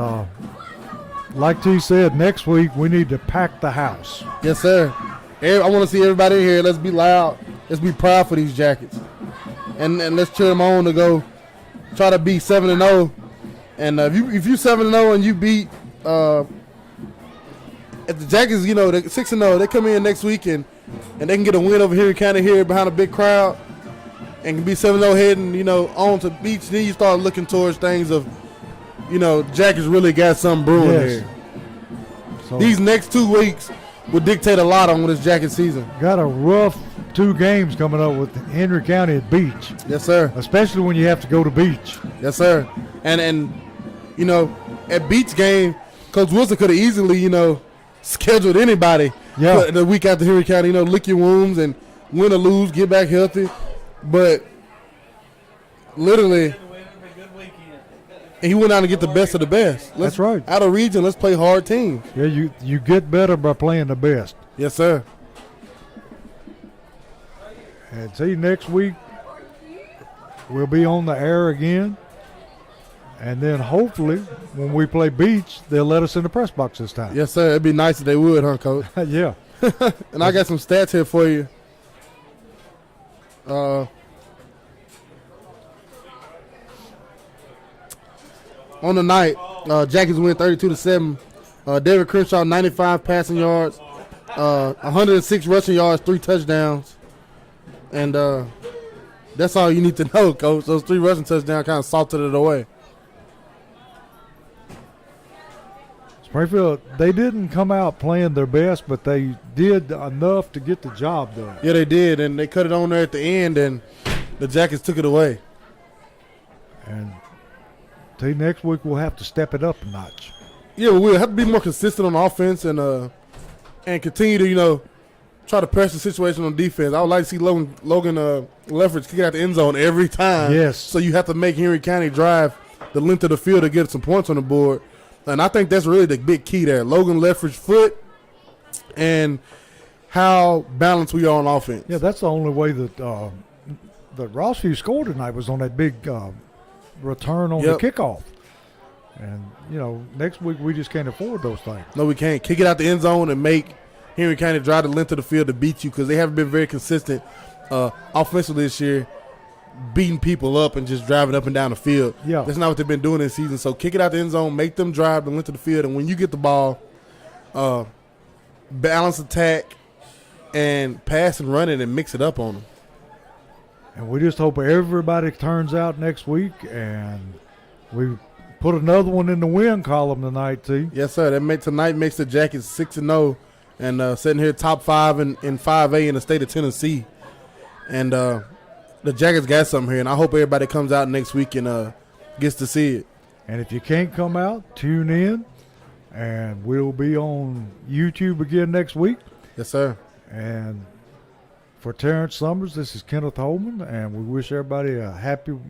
like T said, next week we need to pack the house. Yes, sir. I want to see everybody in here. Let's be loud. Let's be proud for these Jackets. And let's cheer them on to go try to beat 7-0. And if you 7-0 and you beat if the Jackets, they're 6-0, they come in next week and they can get a win over here kind of here behind a big crowd and can be 7-0 heading, on to beach. Then you start looking towards things of, Jackets really got something brewing here. So these next 2 weeks will dictate a lot on this Jacket season. got a rough 2 games coming up with Henry County at Beach, Yes, sir. especially when you have to go to Beach. Yes, sir. And you know, at Beach game, Coach Wilson could have easily, you know, scheduled anybody Yeah. the week after Henry County, you know, lick your wounds and win or lose, get back healthy. But literally, he went out and get the best of the best. That's right. Out of region, let's play hard teams. Yeah, you get better by playing the best. Yes, sir. And see, next week we'll be on the air again. And then hopefully when we play Beach, they'll let us in the press box this time. Yes, sir. It'd be nice if they would, huh, Coach? Yeah. And I got some stats here for you. On the night, Jackies win 32-7. David Crenshaw 95 passing yards, 106 rushing yards, 3 touchdowns, and that's all you need to know, Coach. Those 3 rushing touchdowns kind of salted it away. Springfield, they didn't come out playing their best, but they did enough to get the job done. Yeah, they did, and they cut it on there at the end, and the Jackets took it away. And see, next week we'll have to step it up a notch. Yeah, we'll have to be more consistent on offense and continue to, you know, try to press the situation on defense. I would like to see Logan Leffridge kick out the end zone every time. Yes. So you have to make Henry County drive the length of the field to get some points on the board. And I think that's really the big key there. Logan Leffridge's foot and how balanced we are on offense. Yeah, that's the only way that Rossview scored tonight was on that big return on the kickoff. And, you know, next week we just can't afford those things. No, we can't. Kick it out the end zone and make Henry County drive the length of the field to beat you because they haven't been very consistent offensively this year, beating people up and just driving up and down the field. Yeah. That's not what they've been doing this season. So kick it out the end zone, make them drive the length of the field, and when you get the ball, balance attack and pass and run it and mix it up on them. And we just hope everybody turns out next week, and we put another one in the win column tonight, too. Yes, sir. Tonight makes the Jackets 6-0 and sitting here top 5 in 5A in the state of Tennessee. And the Jackets got something here, and I hope everybody comes out next week and gets to see it. And if you can't come out, tune in, and we'll be on YouTube again next week. Yes, sir. And for Terrence Summers, this is Kenneth Holman, and we wish everybody a happy